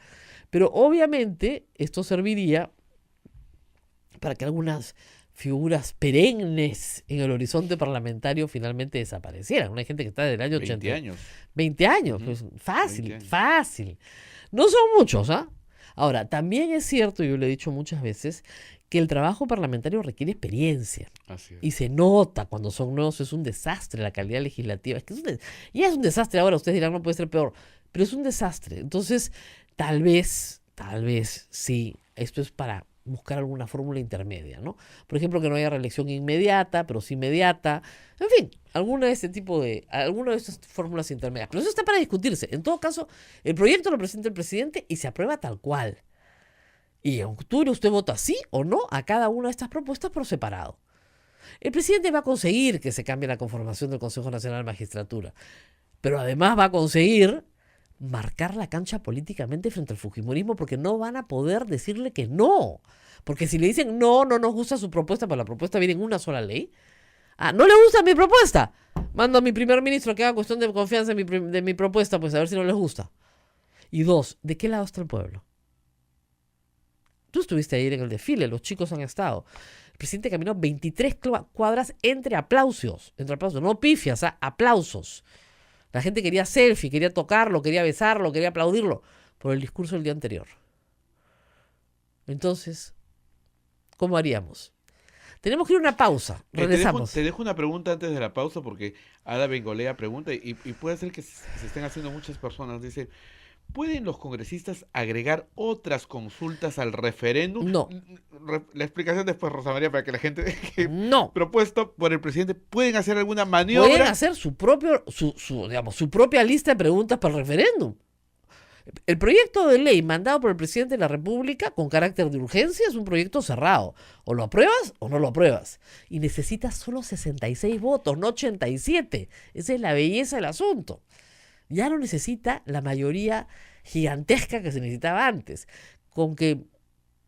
Pero obviamente esto serviría para que algunas figuras perennes en el horizonte parlamentario finalmente desaparecieran. Hay gente que está desde el año 80. 20 años. 20 años. Pues, 20 fácil, años. fácil. No son muchos, ¿ah? Ahora, también es cierto, yo le he dicho muchas veces, que el trabajo parlamentario requiere experiencia. Así es. Y se nota cuando son nuevos, es un desastre la calidad legislativa. Es que ya es un desastre ahora, ustedes dirán, no puede ser peor, pero es un desastre. Entonces, tal vez, sí, esto es para buscar alguna fórmula intermedia, ¿no? Por ejemplo, que no haya reelección inmediata, pero sí inmediata. En fin, alguna de estas fórmulas intermedias. Pero eso está para discutirse. En todo caso, el proyecto lo presenta el presidente y se aprueba tal cual. Y en octubre usted vota sí o no a cada una de estas propuestas por separado. El presidente va a conseguir que se cambie la conformación del Consejo Nacional de Magistratura, pero además va a conseguir marcar la cancha políticamente frente al fujimorismo porque no van a poder decirle que no. Porque si le dicen no nos gusta su propuesta, pero la propuesta viene en una sola ley. Ah, ¿no le gusta mi propuesta? Mando a mi primer ministro que haga cuestión de confianza de mi propuesta, pues a ver si no les gusta. Y 2, ¿de qué lado está el pueblo? Tú estuviste ayer en el desfile, los chicos han estado. El presidente caminó 23 cuadras entre aplausos, no pifias, aplausos. La gente quería selfie, quería tocarlo, quería besarlo, quería aplaudirlo por el discurso del día anterior. Entonces, ¿cómo haríamos? Tenemos que ir a una pausa. Regresamos. Te dejo una pregunta antes de la pausa porque Ada Bengolea pregunta y puede ser que se estén haciendo muchas personas. Dice, ¿pueden los congresistas agregar otras consultas al referéndum? No. La explicación después, Rosa María, para que la gente No. propuesto por el presidente, ¿pueden hacer alguna maniobra? Pueden hacer su propia lista de preguntas para el referéndum. El proyecto de ley mandado por el presidente de la República con carácter de urgencia es un proyecto cerrado. O lo apruebas o no lo apruebas. Y necesitas solo 66 votos, no 87. Esa es la belleza del asunto. Ya no necesita la mayoría gigantesca que se necesitaba antes. Con que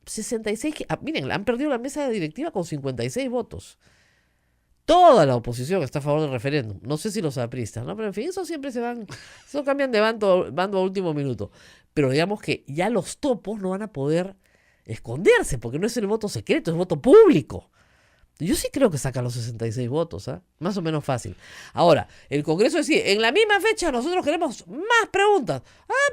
66... miren, han perdido la mesa directiva con 56 votos. Toda la oposición está a favor del referéndum. No sé si los apristas, ¿no? Pero en fin, eso siempre eso cambian de bando a último minuto. Pero digamos que ya los topos no van a poder esconderse, porque no es el voto secreto, es el voto público. Yo sí creo que sacan los 66 votos, ¿ah? Más o menos fácil. Ahora, el Congreso decide, en la misma fecha nosotros queremos más preguntas.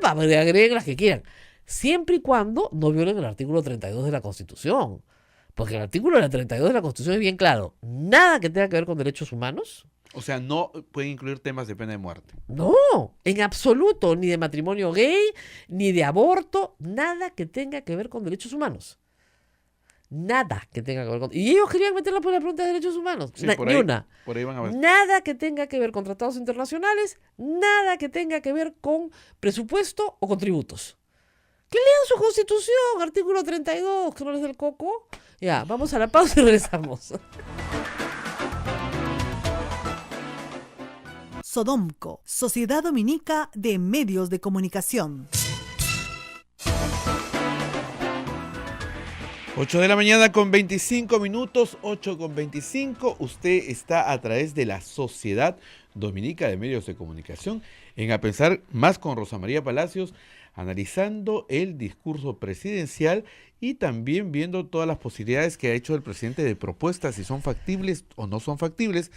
Agreguen las que quieran. Siempre y cuando no violen el artículo 32 de la Constitución. Porque el artículo 32 de la Constitución es bien claro. Nada que tenga que ver con derechos humanos. O sea, no pueden incluir temas de pena de muerte. No, en absoluto. Ni de matrimonio gay, ni de aborto. Nada que tenga que ver con derechos humanos. Nada que tenga que ver con... Y ellos querían meterla por la pregunta de derechos humanos. Sí, Ni una. Por ahí van a ver. Nada que tenga que ver con tratados internacionales. Nada que tenga que ver con presupuesto o con tributos. Que lean su Constitución, artículo 32, que no les dé el coco. Ya, vamos a la pausa y regresamos. Sodomco, Sociedad Dominica de Medios de Comunicación. 8 de la mañana con 25 minutos, 8 con 25. Usted está a través de la Sociedad Dominica de Medios de Comunicación en A Pensar Más con Rosa María Palacios. analizando el discurso presidencial y también viendo todas las posibilidades que ha hecho el presidente de propuestas, si son factibles o no son factibles.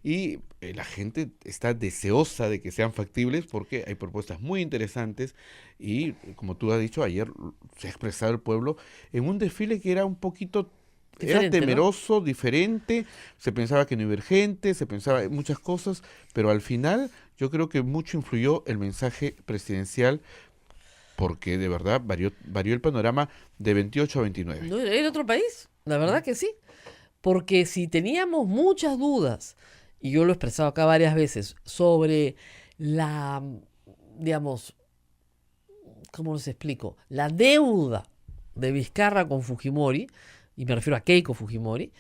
Y la gente está deseosa de que sean factibles porque hay propuestas muy interesantes y, como tú has dicho, ayer se ha expresado el pueblo en un desfile que era un poquito... Era Diferente, ¿no? temeroso, diferente, se pensaba que no iba a haber gente, se pensaba en muchas cosas, pero al final yo creo que mucho influyó el mensaje presidencial porque de verdad varió el panorama de 28 a 29. ¿No era otro país? La verdad que sí. Porque si teníamos muchas dudas, y yo lo he expresado acá varias veces, sobre la, digamos, ¿cómo les explico? La deuda de Vizcarra con Fujimori, y me refiero a Keiko Fujimori,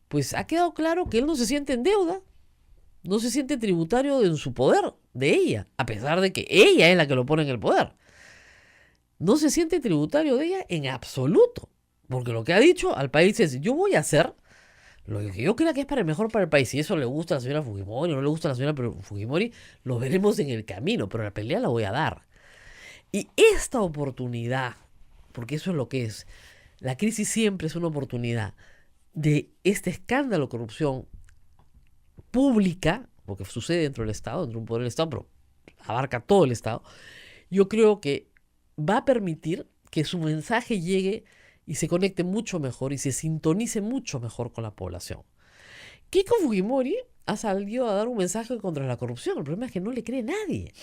pues ha quedado claro que él no se siente en deuda, no se siente tributario de su poder, de ella, a pesar de que ella es la que lo pone en el poder. No se siente tributario de ella en absoluto, porque lo que ha dicho al país es, yo voy a hacer lo que yo crea que es para el mejor para el país. Si eso le gusta a la señora Fujimori o no le gusta a la señora Fujimori, lo veremos en el camino, pero la pelea la voy a dar. Y esta oportunidad, porque eso es lo que es, la crisis siempre es una oportunidad de este escándalo de corrupción pública, porque sucede dentro del Estado, dentro de un poder del Estado, pero abarca todo el Estado. Yo creo que va a permitir que su mensaje llegue y se conecte mucho mejor y se sintonice mucho mejor con la población. Keiko Fujimori ha salido a dar un mensaje contra la corrupción. El problema es que no le cree nadie.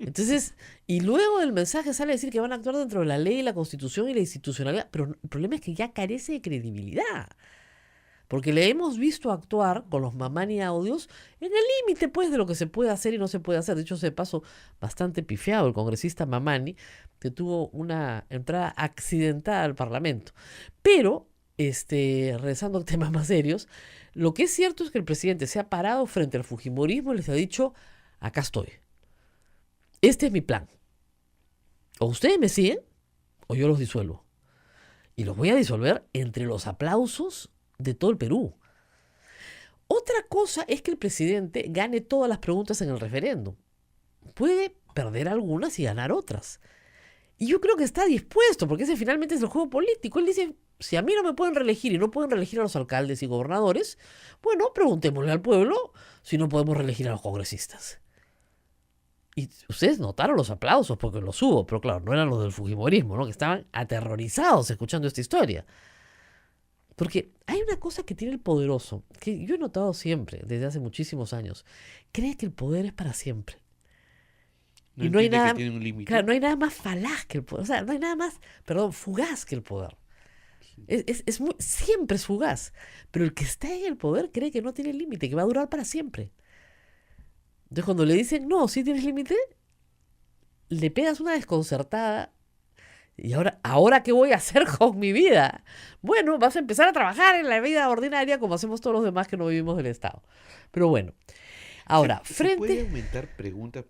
Entonces, y luego del mensaje sale a decir que van a actuar dentro de la ley, la constitución y la institucionalidad, pero el problema es que ya carece de credibilidad. Porque le hemos visto actuar con los Mamani audios en el límite, pues, de lo que se puede hacer y no se puede hacer. De hecho, se pasó bastante pifiado el congresista Mamani, que tuvo una entrada accidentada al Parlamento. Pero, regresando a temas más serios, lo que es cierto es que el presidente se ha parado frente al fujimorismo y les ha dicho, acá estoy. Este es mi plan. O ustedes me siguen, o yo los disuelvo. Y los voy a disolver entre los aplausos de todo el Perú. Otra cosa es que el presidente gane todas las preguntas en el referéndum. Puede perder algunas y ganar otras. Y yo creo que está dispuesto, porque ese finalmente es el juego político. Él dice, si a mí no me pueden reelegir y no pueden reelegir a los alcaldes y gobernadores, bueno, preguntémosle al pueblo si no podemos reelegir a los congresistas. Y ustedes notaron los aplausos porque los hubo, pero claro, no eran los del fujimorismo, ¿no? Que estaban aterrorizados escuchando esta historia. Porque hay una cosa que tiene el poderoso, que yo he notado siempre, desde hace muchísimos años. Cree que el poder es para siempre. No y no hay entiende nada, que tiene un límite. claro, no hay nada más falaz que el poder. O sea, no hay nada más, fugaz que el poder. Siempre es fugaz. Pero el que está en el poder cree que no tiene límite, que va a durar para siempre. Entonces cuando le dicen, no, sí tienes límite, le pegas una desconcertada. ¿Y ahora qué voy a hacer con mi vida? Bueno, vas a empezar a trabajar en la vida ordinaria como hacemos todos los demás que no vivimos del Estado. Pero bueno, ahora, ¿Se puede aumentar preguntas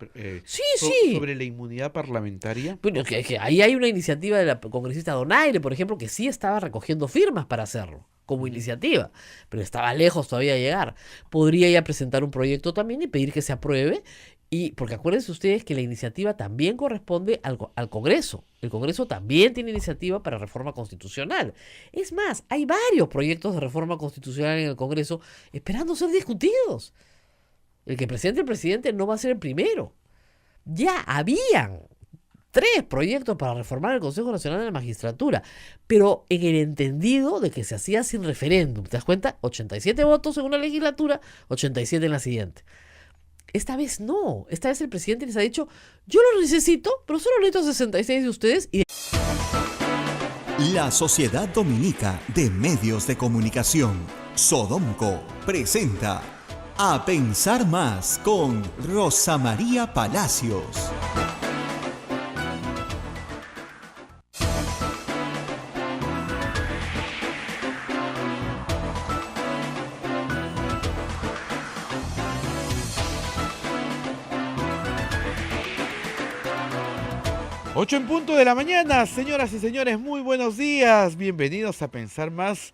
Sí, sí. sobre la inmunidad parlamentaria? Bueno, que ahí hay una iniciativa de la congresista Donaire, por ejemplo, que sí estaba recogiendo firmas para hacerlo, como iniciativa, pero estaba lejos todavía de llegar. Podría ya presentar un proyecto también y pedir que se apruebe, porque acuérdense ustedes que la iniciativa también corresponde al Congreso. El Congreso también tiene iniciativa para reforma constitucional. Es más, hay varios proyectos de reforma constitucional en el Congreso esperando ser discutidos. El que presente el presidente no va a ser el primero. Ya habían 3 proyectos para reformar el Consejo Nacional de la Magistratura, pero en el entendido de que se hacía sin referéndum. ¿Te das cuenta? 87 votos en una legislatura, 87 en la siguiente. Esta vez no. Esta vez el presidente les ha dicho, yo lo necesito, pero solo necesito 66 de ustedes. La Sociedad Dominica de Medios de Comunicación, Sodomco, presenta A Pensar Más con Rosa María Palacios. Ocho en punto de la mañana, señoras y señores, muy buenos días. Bienvenidos a Pensar Más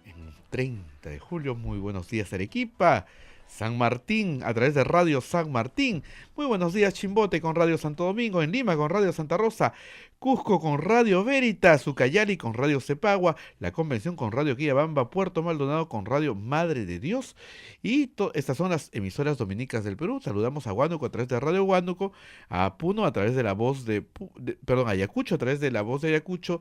en 30 de julio. Muy buenos días, Arequipa. San Martín, a través de Radio San Martín. Muy buenos días, Chimbote, con Radio Santo Domingo, en Lima, con Radio Santa Rosa, Cusco, con Radio Veritas, Ucayali, con Radio Cepagua, La Convención, con Radio Quillabamba, Puerto Maldonado, con Radio Madre de Dios. Y estas son las emisoras dominicas del Perú. Saludamos a Huánuco a través de Radio Huánuco, a Puno a través de la voz a Ayacucho a través de la voz de Ayacucho,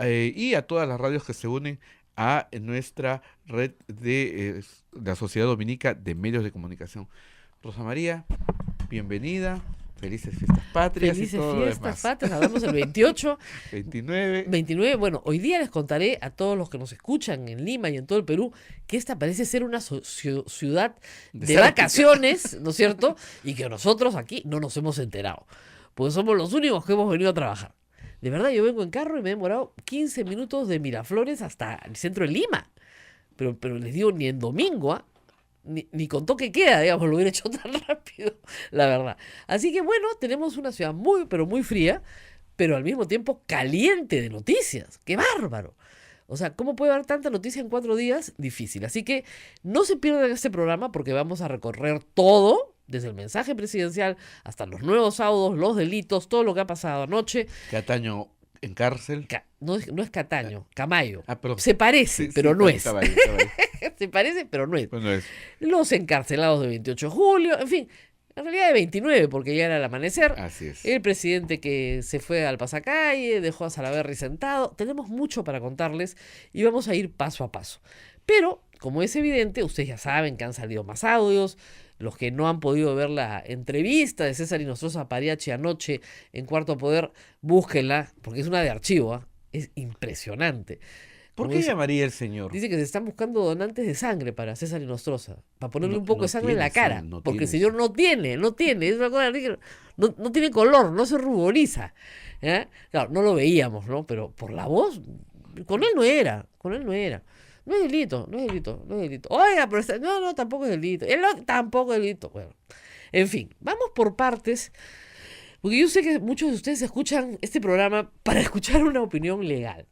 y a todas las radios que se unen a nuestra red de la Sociedad Dominica de Medios de Comunicación. Rosa María, bienvenida, felices fiestas patrias. Felices y todo lo fiestas demás. patrias, hablamos el 28, 29. Bueno, hoy día les contaré a todos los que nos escuchan en Lima y en todo el Perú que esta parece ser una ciudad de Desértica. vacaciones, ¿no es cierto? Y que nosotros aquí no nos hemos enterado, porque somos los únicos que hemos venido a trabajar. De verdad, yo vengo en carro y me he demorado 15 minutos de Miraflores hasta el centro de Lima. Pero les digo, ni en domingo, ni con toque queda, digamos, lo hubiera hecho tan rápido, la verdad. Así que bueno, tenemos una ciudad muy, pero muy fría, pero al mismo tiempo caliente de noticias. ¡Qué bárbaro! O sea, ¿cómo puede haber tanta noticia en 4 días? Difícil. Así que no se pierdan este programa porque vamos a recorrer todo, desde el mensaje presidencial hasta los nuevos audios, los delitos, todo lo que ha pasado anoche. Cataño en cárcel. No es Cataño, Camayo. Perdón. Se parece, Sí, pero sí, no es. estaba ahí. Se parece, pero no es. Bueno, es. Los encarcelados de 28 de julio, en fin, en realidad de 29, porque ya era el amanecer. Así es. El presidente que se fue al pasacalle, dejó a Salaverry sentado. Tenemos mucho para contarles y vamos a ir paso a paso. Pero, como es evidente, ustedes ya saben que han salido más audios. Los que no han podido ver la entrevista de César Inostroza Pariachi anoche en Cuarto Poder, búsquenla, porque es una de archivo, ¿eh? Es impresionante. ¿Por Como qué dice- llamaría el señor? Dice que se están buscando donantes de sangre para César Inostroza, para ponerle No- un poco no de sangre en la tiene, cara, sí, no porque el tiene, señor no tiene, es una cosa que no tiene color, no se ruboriza. ¿Eh? Claro, no lo veíamos, ¿no? Pero por la voz, con él no era. No es delito. Oiga, pero no, tampoco es delito. Tampoco es delito. Bueno, en fin, vamos por partes, porque yo sé que muchos de ustedes escuchan este programa para escuchar una opinión legal.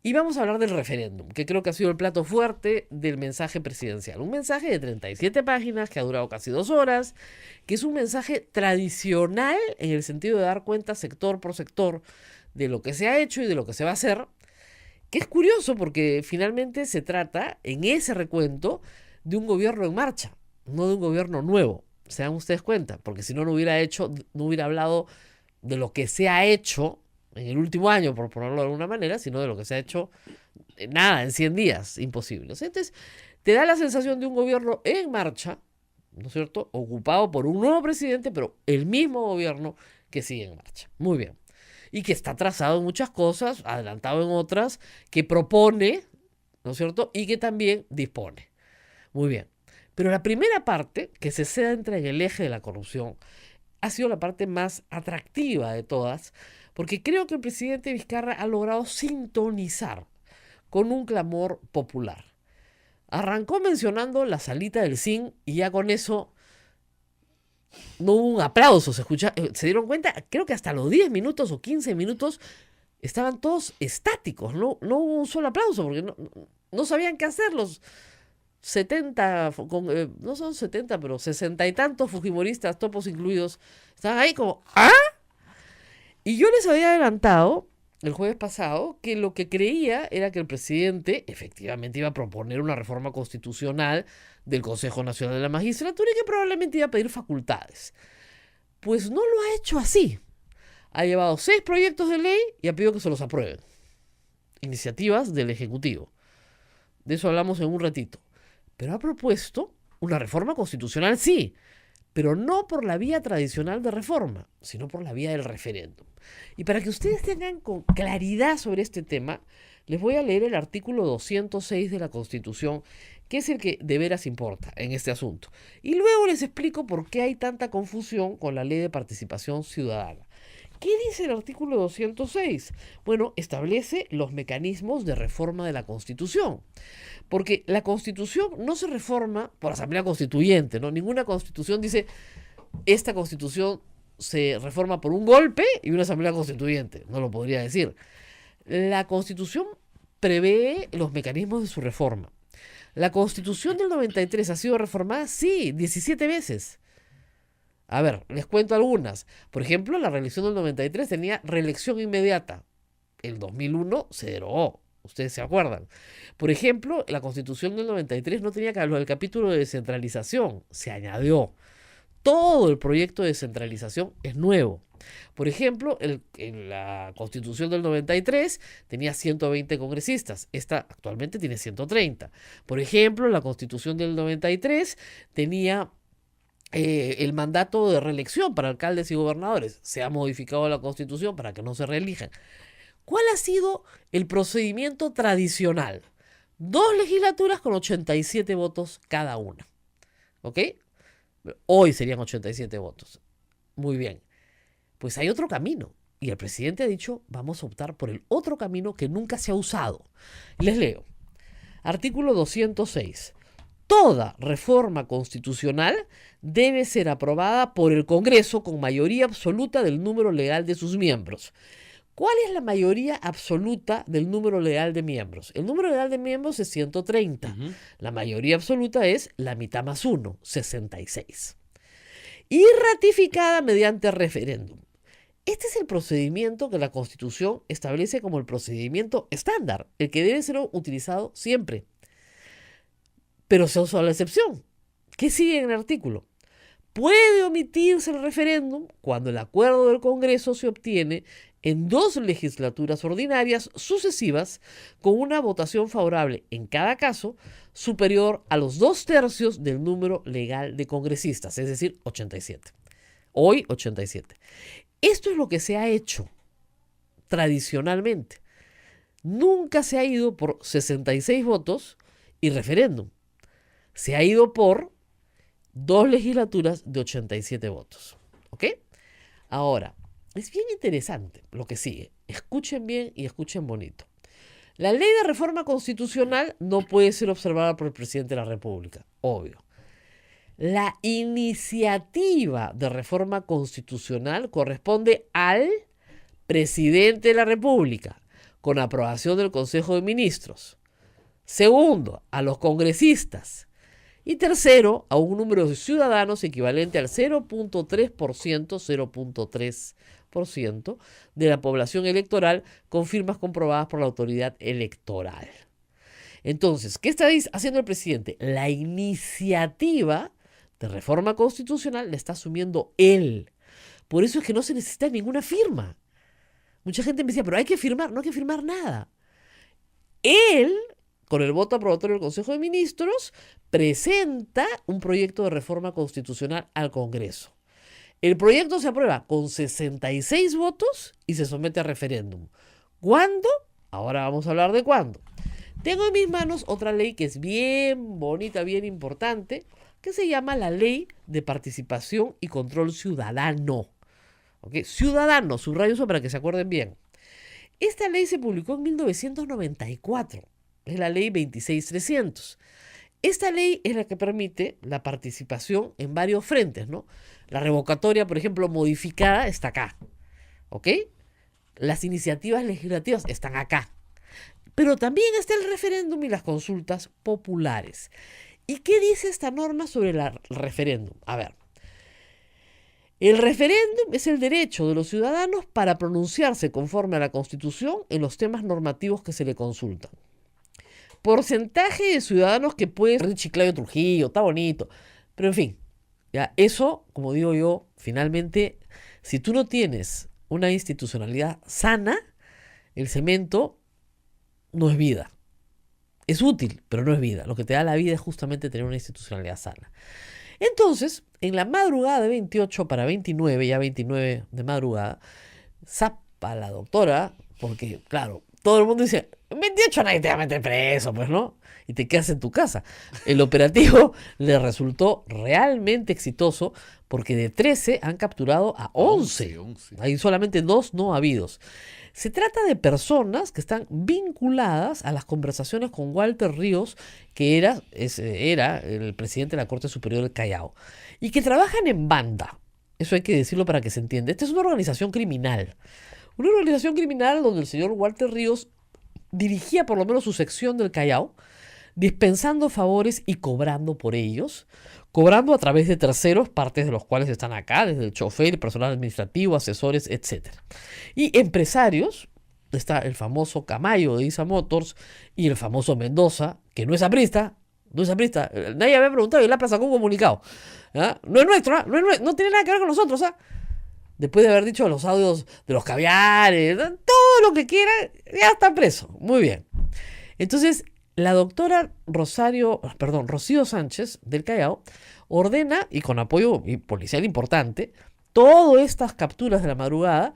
Y vamos a hablar del referéndum, que creo que ha sido el plato fuerte del mensaje presidencial. Un mensaje de 37 páginas que ha durado casi 2 horas, que es un mensaje tradicional en el sentido de dar cuenta sector por sector de lo que se ha hecho y de lo que se va a hacer, que es curioso porque finalmente se trata, en ese recuento, de un gobierno en marcha, no de un gobierno nuevo. Se dan ustedes cuenta, porque si no, no hubiera hablado de lo que se ha hecho en el último año, por ponerlo de alguna manera, sino de lo que se ha hecho en 100 días, imposible. Entonces, te da la sensación de un gobierno en marcha, ¿no es cierto?, ocupado por un nuevo presidente, pero el mismo gobierno que sigue en marcha. Muy bien. Y que está atrasado en muchas cosas, adelantado en otras, que propone, ¿no es cierto?, y que también dispone. Muy bien. Pero la primera parte, que se centra en el eje de la corrupción, ha sido la parte más atractiva de todas, porque creo que el presidente Vizcarra ha logrado sintonizar con un clamor popular. Arrancó mencionando la salita del zinc y ya con eso no hubo un aplauso. Se dieron cuenta, creo que hasta los 10 minutos o 15 minutos estaban todos estáticos. No hubo un solo aplauso porque no sabían qué hacer los 70, no son 70, pero 60 y tantos fujimoristas, topos incluidos, estaban ahí como ¿ah? Y yo les había adelantado el jueves pasado que lo que creía era que el presidente efectivamente iba a proponer una reforma constitucional del Consejo Nacional de la Magistratura y que probablemente iba a pedir facultades. Pues no lo ha hecho así. Ha llevado 6 proyectos de ley y ha pedido que se los aprueben. Iniciativas del Ejecutivo. De eso hablamos en un ratito. Pero ha propuesto una reforma constitucional, sí, pero no por la vía tradicional de reforma, sino por la vía del referéndum. Y para que ustedes tengan con claridad sobre este tema, les voy a leer el artículo 206 de la Constitución, que es el que de veras importa en este asunto. Y luego les explico por qué hay tanta confusión con la Ley de Participación Ciudadana. ¿Qué dice el artículo 206? Bueno, establece los mecanismos de reforma de la Constitución. Porque la Constitución no se reforma por Asamblea Constituyente, ¿no? Ninguna Constitución dice, esta Constitución se reforma por un golpe y una Asamblea Constituyente. No lo podría decir. La Constitución prevé los mecanismos de su reforma. ¿La Constitución del 93 ha sido reformada? Sí, 17 veces. A ver, les cuento algunas. Por ejemplo, la reelección del 93 tenía reelección inmediata. El 2001 se derogó. Ustedes se acuerdan. Por ejemplo, la Constitución del 93 no tenía lo del capítulo de descentralización. Se añadió. Todo el proyecto de descentralización es nuevo. Por ejemplo, en la Constitución del 93 tenía 120 congresistas. Esta actualmente tiene 130. Por ejemplo, la Constitución del 93 tenía el mandato de reelección para alcaldes y gobernadores. Se ha modificado la Constitución para que no se reelijan. ¿Cuál ha sido el procedimiento tradicional? 2 legislaturas con 87 votos cada una. ¿Ok? Hoy serían 87 votos. Muy bien. Pues hay otro camino. Y el presidente ha dicho, vamos a optar por el otro camino que nunca se ha usado. Les leo. Artículo 206. Toda reforma constitucional debe ser aprobada por el Congreso con mayoría absoluta del número legal de sus miembros. ¿Cuál es la mayoría absoluta del número legal de miembros? El número legal de miembros es 130. La mayoría absoluta es la mitad más 1, 66. Y ratificada mediante referéndum. Este es el procedimiento que la Constitución establece como el procedimiento estándar, el que debe ser utilizado siempre. Pero se ha usado la excepción. ¿Qué sigue en el artículo? Puede omitirse el referéndum cuando el acuerdo del Congreso se obtiene en 2 legislaturas ordinarias sucesivas con una votación favorable en cada caso superior a los 2/3 del número legal de congresistas, es decir, 87. Hoy 87. Esto es lo que se ha hecho tradicionalmente. Nunca se ha ido por 66 votos y referéndum. Se ha ido por 2 legislaturas de 87 votos. ¿Ok? Ahora, es bien interesante lo que sigue. Escuchen bien y escuchen bonito. La ley de reforma constitucional no puede ser observada por el presidente de la República, obvio. La iniciativa de reforma constitucional corresponde al presidente de la República, con aprobación del Consejo de Ministros. Segundo, a los congresistas. Y tercero, a un número de ciudadanos equivalente al 0.3% de la población electoral con firmas comprobadas por la autoridad electoral. Entonces, ¿qué está haciendo el presidente? La iniciativa de reforma constitucional la está asumiendo él. Por eso es que no se necesita ninguna firma. Mucha gente me decía, pero hay que firmar. No hay que firmar nada. Él, con el voto aprobatorio del Consejo de Ministros, presenta un proyecto de reforma constitucional al Congreso. El proyecto se aprueba con 66 votos y se somete a referéndum. ¿Cuándo? Ahora vamos a hablar de cuándo. Tengo en mis manos otra ley que es bien bonita, bien importante, que se llama la Ley de Participación y Control Ciudadano. ¿Okay? Ciudadano, subrayo eso para que se acuerden bien. Esta ley se publicó en 1994. Es la ley 26300. Esta ley es la que permite la participación en varios frentes, ¿no? La revocatoria, por ejemplo, modificada está acá. ¿Ok? Las iniciativas legislativas están acá. Pero también está el referéndum y las consultas populares. ¿Y qué dice esta norma sobre el referéndum? A ver. El referéndum es el derecho de los ciudadanos para pronunciarse conforme a la Constitución en los temas normativos que se le consultan. Porcentaje de ciudadanos que puede ser Chiclayo, Trujillo, está bonito. Pero en fin, ya eso, como digo yo, finalmente, si tú no tienes una institucionalidad sana, el cemento no es vida. Es útil, pero no es vida. Lo que te da la vida es justamente tener una institucionalidad sana. Entonces, en la madrugada de 28 para 29, ya 29 de madrugada, zapa la doctora, porque, claro, todo el mundo dice, 28 nadie te va a meter preso, pues, ¿no? Y te quedas en tu casa. El operativo le resultó realmente exitoso porque de 13 han capturado a 11. Hay solamente 2 no habidos. Se trata de personas que están vinculadas a las conversaciones con Walter Ríos, que era el presidente de la Corte Superior del Callao, y que trabajan en banda. Eso hay que decirlo para que se entienda. Esta es una organización criminal. Una organización criminal donde el señor Walter Ríos dirigía por lo menos su sección del Callao, dispensando favores y cobrando por ellos, cobrando a través de terceros, partes de los cuales están acá, desde el chofer, personal administrativo, asesores, etc. Y empresarios, está el famoso Camayo de Isa Motors y el famoso Mendoza, que no es aprista, nadie había preguntado y el APRA sacó un comunicado. ¿Ah? No es nuestro, ¿ah? No tiene nada que ver con nosotros, ¿ah? Después de haber dicho los audios de los caviares, todo lo que quiera, ya está preso. Muy bien. Entonces, la doctora Rocío Sánchez del Callao ordena, y con apoyo policial importante, todas estas capturas de la madrugada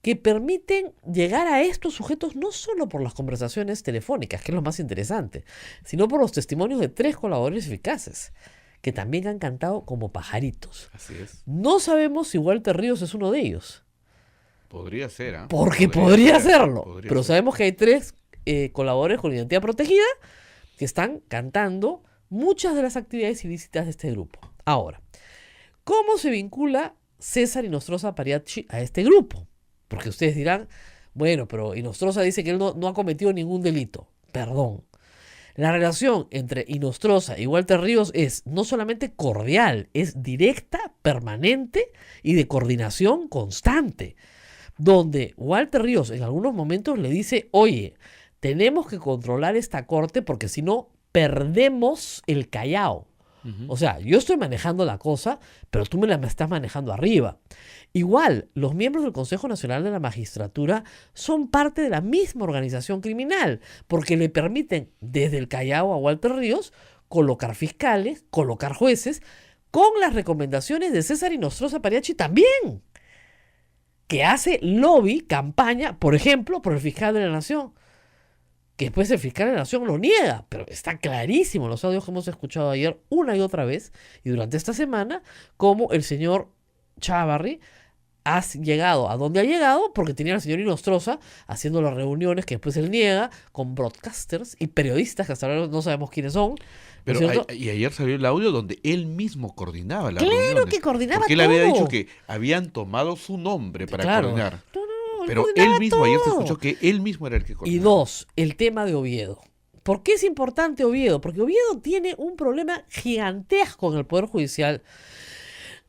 que permiten llegar a estos sujetos no solo por las conversaciones telefónicas, que es lo más interesante, sino por los testimonios de 3 colaboradores eficaces, que también han cantado como pajaritos. Así es. No sabemos si Walter Ríos es uno de ellos. Podría ser, ¿ah? Porque podría serlo. Podría Pero ser. sabemos que hay 3 colaboradores con identidad protegida que están cantando muchas de las actividades ilícitas de este grupo. Ahora, ¿cómo se vincula César Inostroza Pariachi a este grupo? Porque ustedes dirán, bueno, pero Inostroza dice que él no ha cometido ningún delito. Perdón. La relación entre Inostroza y Walter Ríos es no solamente cordial, es directa, permanente y de coordinación constante. Donde Walter Ríos en algunos momentos le dice, oye, tenemos que controlar esta corte porque si no, perdemos el Callao. O sea, yo estoy manejando la cosa, pero tú me la estás manejando arriba. Igual, los miembros del Consejo Nacional de la Magistratura son parte de la misma organización criminal, porque le permiten desde el Callao a Walter Ríos colocar fiscales, colocar jueces, con las recomendaciones de César Inostroza Pariachi también, que hace lobby, campaña, por ejemplo, por el fiscal de la Nación. Que después el fiscal de la Nación lo niega, pero está clarísimo en los audios que hemos escuchado ayer una y otra vez y durante esta semana, como el señor Chávarri ha llegado a donde ha llegado porque tenía al señor Inostroza haciendo las reuniones que después él niega con broadcasters y periodistas que hasta ahora no sabemos quiénes son. Pero ¿no es cierto? y ayer salió el audio donde él mismo coordinaba las Claro reuniones. que coordinaba porque él había todo. dicho que habían tomado su nombre para Claro. coordinar. No, Pero coordinaba él mismo, ayer se todo. escuchó que él mismo era el que Y coordinaba. 2, el tema de Oviedo. ¿Por qué es importante Oviedo? Porque Oviedo tiene un problema gigantesco en el Poder Judicial.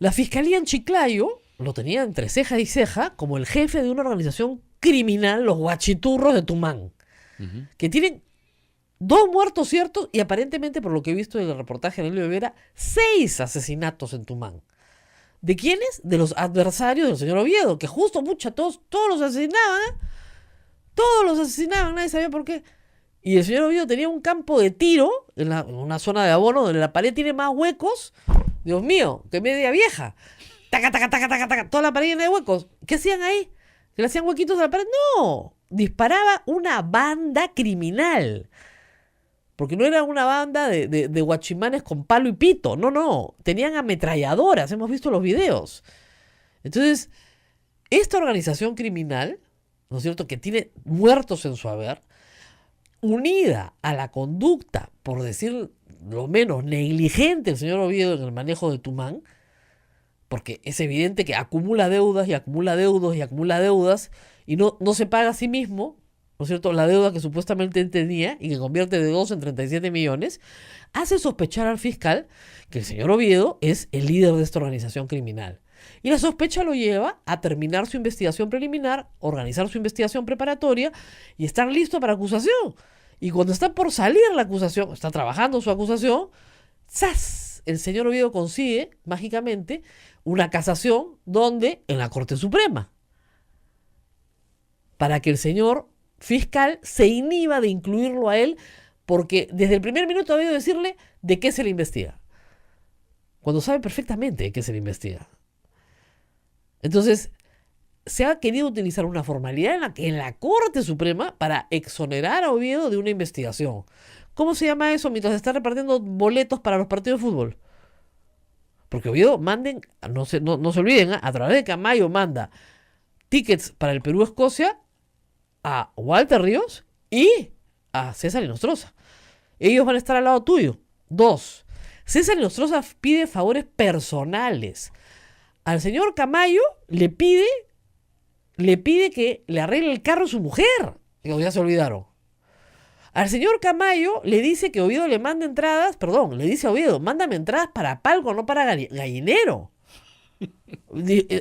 La Fiscalía en Chiclayo lo tenía entre ceja y ceja como el jefe de una organización criminal, los Guachiturros de Tumán, que tienen 2 muertos ciertos y aparentemente, por lo que he visto en el reportaje de Nelly Olivera, 6 asesinatos en Tumán. ¿De quiénes? De los adversarios del señor Oviedo, que justo, todos los asesinaban, ¿eh? Todos los asesinaban, nadie sabía por qué. Y el señor Oviedo tenía un campo de tiro en una zona de abono donde la pared tiene más huecos, Dios mío, que media vieja. Taca, taca, taca, taca, taca, toda la pared llena de huecos. ¿Qué hacían ahí? ¿Que le hacían huequitos a la pared? No, disparaba una banda criminal. Porque no era una banda de guachimanes con palo y pito. No. Tenían ametralladoras. Hemos visto los videos. Entonces, esta organización criminal, ¿no es cierto?, que tiene muertos en su haber, unida a la conducta, por decir lo menos, negligente del señor Oviedo en el manejo de Tumán, porque es evidente que acumula deudas y acumula deudas y acumula deudas y no se paga a sí mismo, ¿no es cierto?, la deuda que supuestamente él tenía y que convierte de 2 en 37 millones, hace sospechar al fiscal que el señor Oviedo es el líder de esta organización criminal. Y la sospecha lo lleva a terminar su investigación preliminar, organizar su investigación preparatoria y estar listo para acusación. Y cuando está por salir la acusación, está trabajando su acusación, ¡zas!, el señor Oviedo consigue, mágicamente, una casación donde en la Corte Suprema. Para que el señor fiscal se inhiba de incluirlo a él, porque desde el primer minuto ha habido decirle de qué se le investiga, cuando sabe perfectamente de qué se le investiga. Entonces, se ha querido utilizar una formalidad en la Corte Suprema para exonerar a Oviedo de una investigación. ¿Cómo se llama eso mientras está repartiendo boletos para los partidos de fútbol? Porque Oviedo no se olviden, a través de Camayo manda tickets para el Perú-Escocia a Walter Ríos y a César Inostroza. Ellos van a estar al lado tuyo. 2. César Inostroza pide favores personales. Al señor Camayo le pide que le arregle el carro a su mujer. Ya se olvidaron. Al señor Camayo le dice que Oviedo le manda entradas, perdón, le dice a Oviedo, mándame entradas para palco, no para gallinero.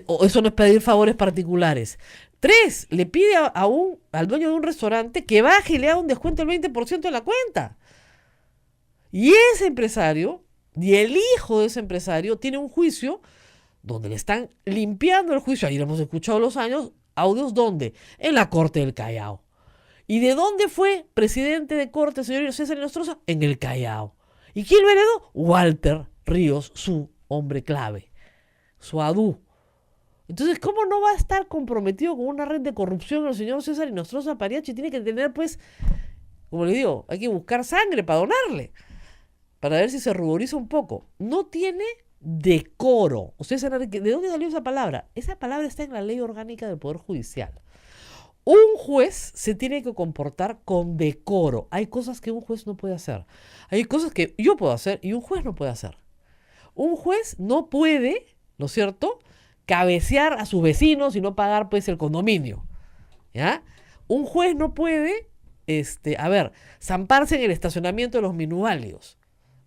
O eso no es pedir favores particulares. 3, le pide al dueño de un restaurante que baje y le haga un descuento del 20% de la cuenta. Y ese empresario, y el hijo de ese empresario, tiene un juicio donde le están limpiando el juicio. Ahí lo hemos escuchado los audios, ¿dónde? En la Corte del Callao. ¿Y de dónde fue presidente de corte el señor César Inostroza? En el Callao. ¿Y quién lo heredó? Walter Ríos, su hombre clave, su adú. Entonces, ¿cómo no va a estar comprometido con una red de corrupción el señor César Inostroza Pariachi? Tiene que tener, pues, como le digo, hay que buscar sangre para donarle, para ver si se ruboriza un poco. No tiene decoro. Ustedes saben ¿de dónde salió esa palabra? Esa palabra está en la Ley Orgánica del Poder Judicial. Un juez se tiene que comportar con decoro. Hay cosas que un juez no puede hacer. Hay cosas que yo puedo hacer y un juez no puede hacer. Un juez no puede, ¿no es cierto?, cabecear a sus vecinos y no pagar, pues, el condominio. ¿Ya? Un juez no puede, zamparse en el estacionamiento de los minusválidos.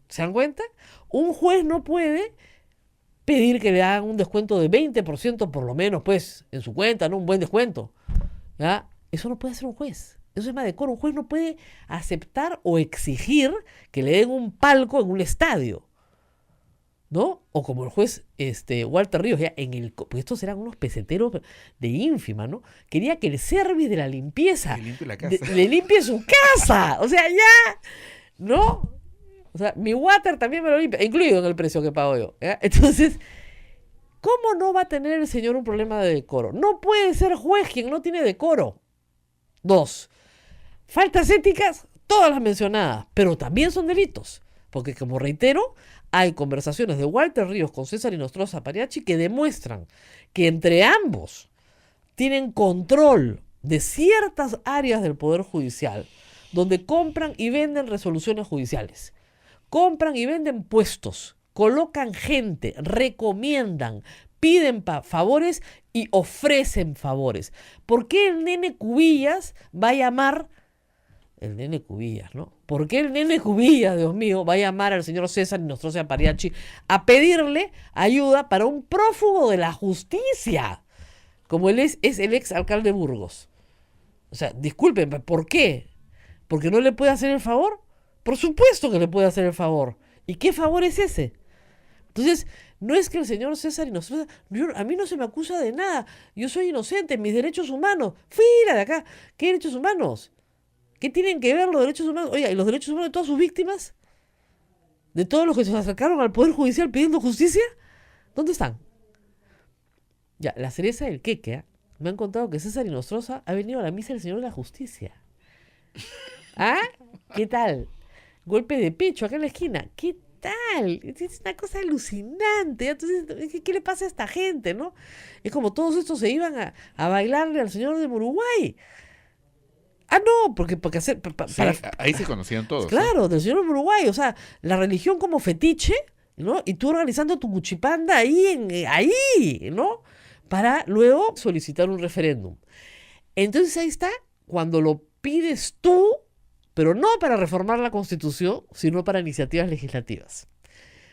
¿Se dan cuenta? Un juez no puede pedir que le hagan un descuento de 20% por lo menos, pues, en su cuenta, ¿no? Un buen descuento. ¿Ya? Eso no puede hacer un juez. Eso es más decoro. Un juez no puede aceptar o exigir que le den un palco en un estadio, ¿no? O como el juez Walter Ríos, ya porque estos eran unos peseteros de ínfima, ¿no? Quería que el service de la limpieza Le limpie la casa. le limpie su casa. O sea, ya, ¿no? O sea, mi water también me lo limpia, incluido en el precio que pago yo. ¿Ya? Entonces, ¿cómo no va a tener el señor un problema de decoro? No puede ser juez quien no tiene decoro. 2, faltas éticas, todas las mencionadas, pero también son delitos. Porque, como reitero, hay conversaciones de Walter Ríos con César Inostroza Pariachi que demuestran que entre ambos tienen control de ciertas áreas del Poder Judicial, donde compran y venden resoluciones judiciales, compran y venden puestos, colocan gente, recomiendan, piden favores y ofrecen favores. ¿Por qué el nene Cubillas va a llamar... El nene Cubillas, ¿no? ¿Por qué el nene Cubillas, Dios mío, va a llamar al señor César Inostroza Pariachi a pedirle ayuda para un prófugo de la justicia? Como él es el ex alcalde de Burgos. O sea, disculpen, ¿por qué? ¿Porque no le puede hacer el favor? Por supuesto que le puede hacer el favor. ¿Y qué favor es ese? Entonces, no es que el señor César Inostroza, a mí no se me acusa de nada. Yo soy inocente, mis derechos humanos. Fuera de acá. ¿Qué derechos humanos? ¿Qué tienen que ver los derechos humanos? Oiga, ¿y los derechos humanos de todas sus víctimas? ¿De todos los que se acercaron al Poder Judicial pidiendo justicia? ¿Dónde están? Ya, la cereza del queque, ¿eh? Me han contado que César Inostroza ha venido a la misa del Señor de la Justicia. ¿Ah? ¿Qué tal? Golpe de pecho acá en la esquina. ¿Qué tal? Es una cosa alucinante. Entonces, ¿qué le pasa a esta gente, no? Es como todos estos se iban a bailarle al señor de Uruguay. Ah, no, porque hacer... Sí, ahí se conocían todos. Claro, del señor de Uruguay. O sea, la religión como fetiche, ¿no? Y tú organizando tu cuchipanda ahí, ¿no? Para luego solicitar un referéndum. Entonces ahí está, cuando lo pides tú, pero no para reformar la Constitución, sino para iniciativas legislativas.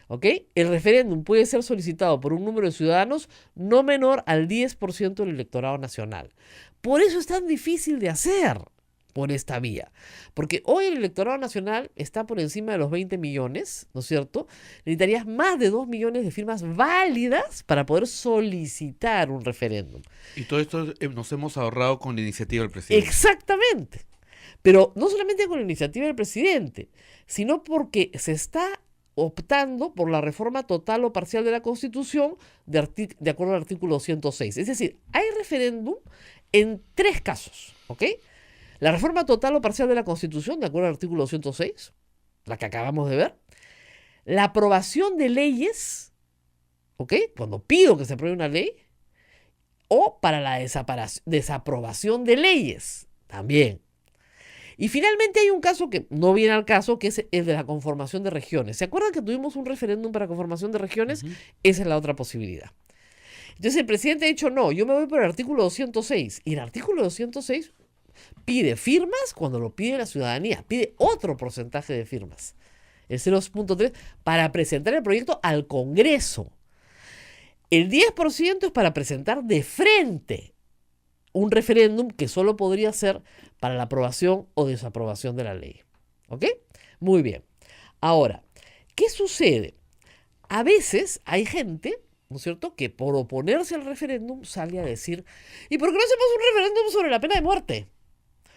¿Ok? El referéndum puede ser solicitado por un número de ciudadanos no menor al 10% del electorado nacional. Por eso es tan difícil de hacer por esta vía. Porque hoy el electorado nacional está por encima de los 20 millones, ¿no es cierto? Necesitarías más de 2 millones de firmas válidas para poder solicitar un referéndum. Y todo esto nos hemos ahorrado con la iniciativa del presidente. Exactamente. Pero no solamente con la iniciativa del presidente, sino porque se está optando por la reforma total o parcial de la Constitución de acuerdo al artículo 206. Es decir, hay referéndum en 3 casos, ¿ok? La reforma total o parcial de la Constitución, de acuerdo al artículo 206, la que acabamos de ver. La aprobación de leyes, ¿ok? Cuando pido que se apruebe una ley. O para la desaprobación de leyes, también. Y finalmente hay un caso que no viene al caso, que es el de la conformación de regiones. ¿Se acuerdan que tuvimos un referéndum para conformación de regiones? Esa es la otra posibilidad. Entonces el presidente ha dicho, no, yo me voy por el artículo 206. Y el artículo 206 pide firmas cuando lo pide la ciudadanía, pide otro porcentaje de firmas, el 0.3, para presentar el proyecto al Congreso. El 10% es para presentar de frente un referéndum que solo podría ser para la aprobación o desaprobación de la ley. ¿Ok? Muy bien. Ahora, ¿qué sucede? A veces hay gente, ¿no es cierto?, que por oponerse al referéndum sale a decir: ¿y por qué no hacemos un referéndum sobre la pena de muerte?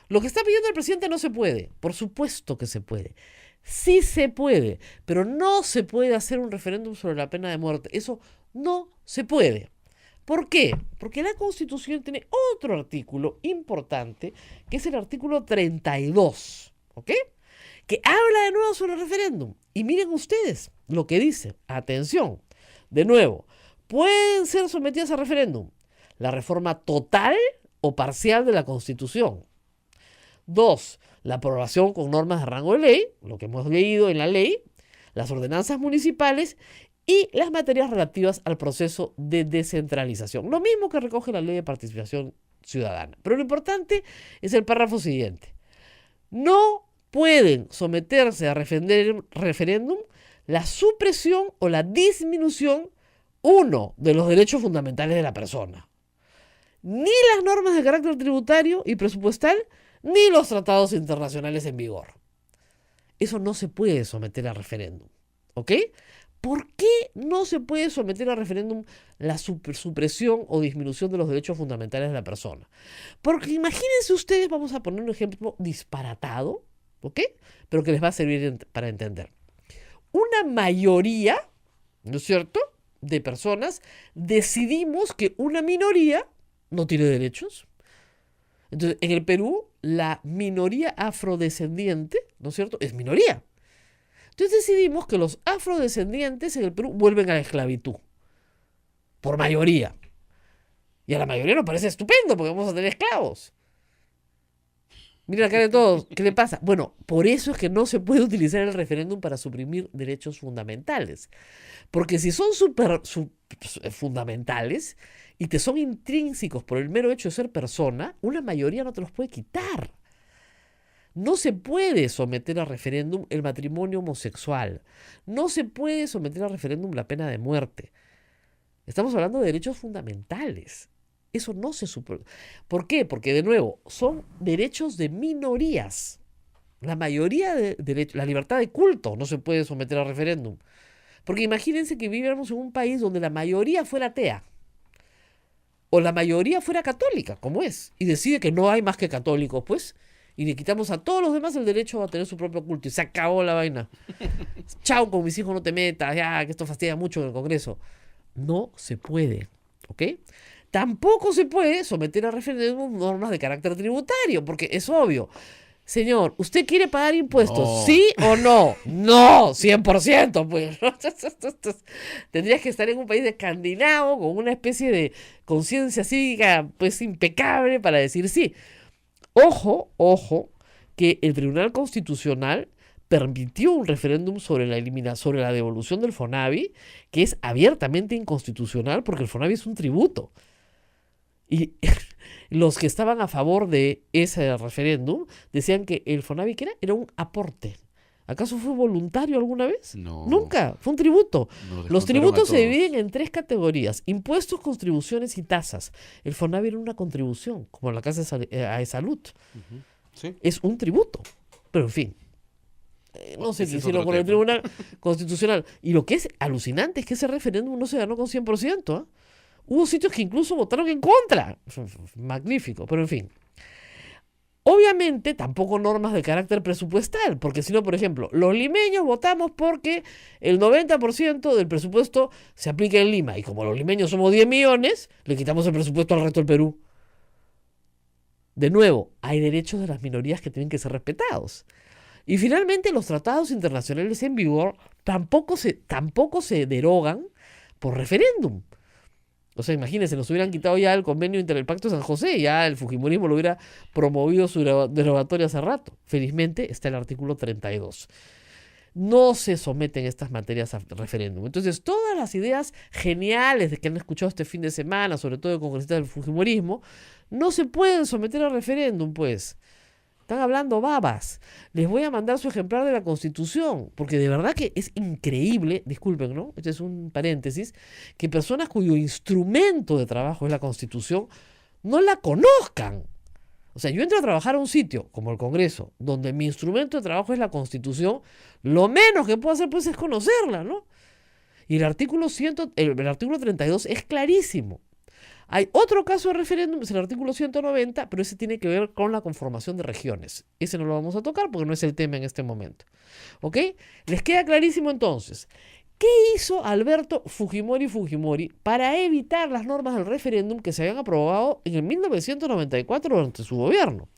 Lo que está pidiendo el presidente no se puede. Por supuesto que se puede. Sí se puede, pero no se puede hacer un referéndum sobre la pena de muerte. Eso no se puede. ¿Por qué? Porque la Constitución tiene otro artículo importante, que es el artículo 32, ¿ok? Que habla de nuevo sobre el referéndum. Y miren ustedes lo que dice. Atención. De nuevo, pueden ser sometidas a referéndum la reforma total o parcial de la Constitución. 2. La aprobación con normas de rango de ley, lo que hemos leído en la ley, las ordenanzas municipales y las materias relativas al proceso de descentralización. Lo mismo que recoge la ley de participación ciudadana. Pero lo importante es el párrafo siguiente. No pueden someterse a referéndum la supresión o la disminución, uno, de los derechos fundamentales de la persona. Ni las normas de carácter tributario y presupuestal, ni los tratados internacionales en vigor. Eso no se puede someter a referéndum. ¿Ok? ¿Por qué no se puede someter a referéndum la supresión o disminución de los derechos fundamentales de la persona? Porque imagínense ustedes, vamos a poner un ejemplo disparatado, ¿ok?, pero que les va a servir para entender. Una mayoría, ¿no es cierto?, de personas decidimos que una minoría no tiene derechos. Entonces, en el Perú, la minoría afrodescendiente, ¿no es cierto?, es minoría. Entonces decidimos que los afrodescendientes en el Perú vuelven a la esclavitud. Por mayoría. Y a la mayoría nos parece estupendo porque vamos a tener esclavos. Mira la cara de todos. ¿Qué le pasa? Bueno, por eso es que no se puede utilizar el referéndum para suprimir derechos fundamentales. Porque si son fundamentales y te son intrínsecos por el mero hecho de ser persona, una mayoría no te los puede quitar. No se puede someter a referéndum el matrimonio homosexual. No se puede someter a referéndum la pena de muerte. Estamos hablando de derechos fundamentales. Eso no se supone. ¿Por qué? Porque, de nuevo, son derechos de minorías. La mayoría de derechos, la libertad de culto no se puede someter a referéndum. Porque imagínense que viviéramos en un país donde la mayoría fuera atea. O la mayoría fuera católica, como es. Y decide que no hay más que católicos, pues. Y le quitamos a todos los demás el derecho a tener su propio culto. Y se acabó la vaina. Chao, con mis hijos no te metas. Ya, que esto fastidia mucho en el Congreso. No se puede. ¿Ok? Tampoco se puede someter a referéndum normas de carácter tributario. Porque es obvio. Señor, ¿usted quiere pagar impuestos? No. ¿Sí o no? No, 100%. Pues. Tendrías que estar en un país escandinavo con una especie de conciencia cívica pues impecable para decir sí. Ojo, que el Tribunal Constitucional permitió un referéndum sobre la devolución del FONAVI, que es abiertamente inconstitucional porque el FONAVI es un tributo. Y los que estaban a favor de ese referéndum decían que el FONAVI, ¿qué era? Era un aporte. ¿Acaso fue voluntario alguna vez? No. Nunca, fue un tributo. Nos Los descontaron tributos a se todos. dividen en 3 categorías: impuestos, contribuciones y tasas. El FONAVI era una contribución, como la Casa de Salud. Sí. Es un tributo. Pero en fin, no sé Ese qué es hicieron otro con el tema. Tribunal Constitucional. Y lo que es alucinante es que ese referéndum no se ganó con 100%. ¿Ah? Hubo sitios que incluso votaron en contra. Magnífico, pero en fin. Obviamente, tampoco normas de carácter presupuestal, porque si no, por ejemplo, los limeños votamos porque el 90% del presupuesto se aplica en Lima, y como los limeños somos 10 millones, le quitamos el presupuesto al resto del Perú. De nuevo, hay derechos de las minorías que tienen que ser respetados. Y finalmente, los tratados internacionales en vigor tampoco se derogan por referéndum. O sea, imagínense, nos hubieran quitado ya el convenio el Pacto de San José, ya el fujimorismo lo hubiera promovido su derogatoria hace rato. Felizmente está el artículo 32. No se someten estas materias a referéndum. Entonces, todas las ideas geniales de que han escuchado este fin de semana, sobre todo de congresistas del fujimorismo, no se pueden someter a referéndum, pues. Están hablando babas. Les voy a mandar su ejemplar de la Constitución, porque de verdad que es increíble, disculpen, ¿no? Este es un paréntesis, que personas cuyo instrumento de trabajo es la Constitución no la conozcan. O sea, yo entro a trabajar a un sitio, como el Congreso, donde mi instrumento de trabajo es la Constitución, lo menos que puedo hacer pues es conocerla, ¿no? Y el artículo 32 es clarísimo. Hay otro caso de referéndum, es el artículo 190, pero ese tiene que ver con la conformación de regiones. Ese no lo vamos a tocar porque no es el tema en este momento. ¿Ok? ¿Les queda clarísimo entonces? ¿Qué hizo Alberto Fujimori para evitar las normas del referéndum que se habían aprobado en el 1994 durante su gobierno?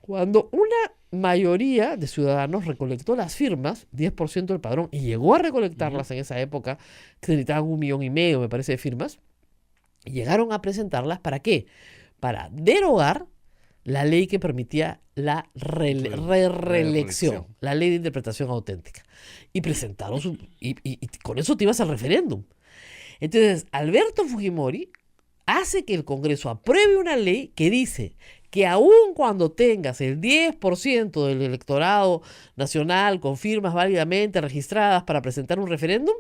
Cuando una mayoría de ciudadanos recolectó las firmas, 10% del padrón, y llegó a recolectarlas en esa época, que se necesitaban 1,5 millones, me parece, de firmas, llegaron a presentarlas, ¿para qué? Para derogar la ley que permitía la reelección, la ley de interpretación auténtica. Y presentaron y con eso te ibas al referéndum. Entonces, Alberto Fujimori hace que el Congreso apruebe una ley que dice que aun cuando tengas el 10% del electorado nacional con firmas válidamente registradas para presentar un referéndum,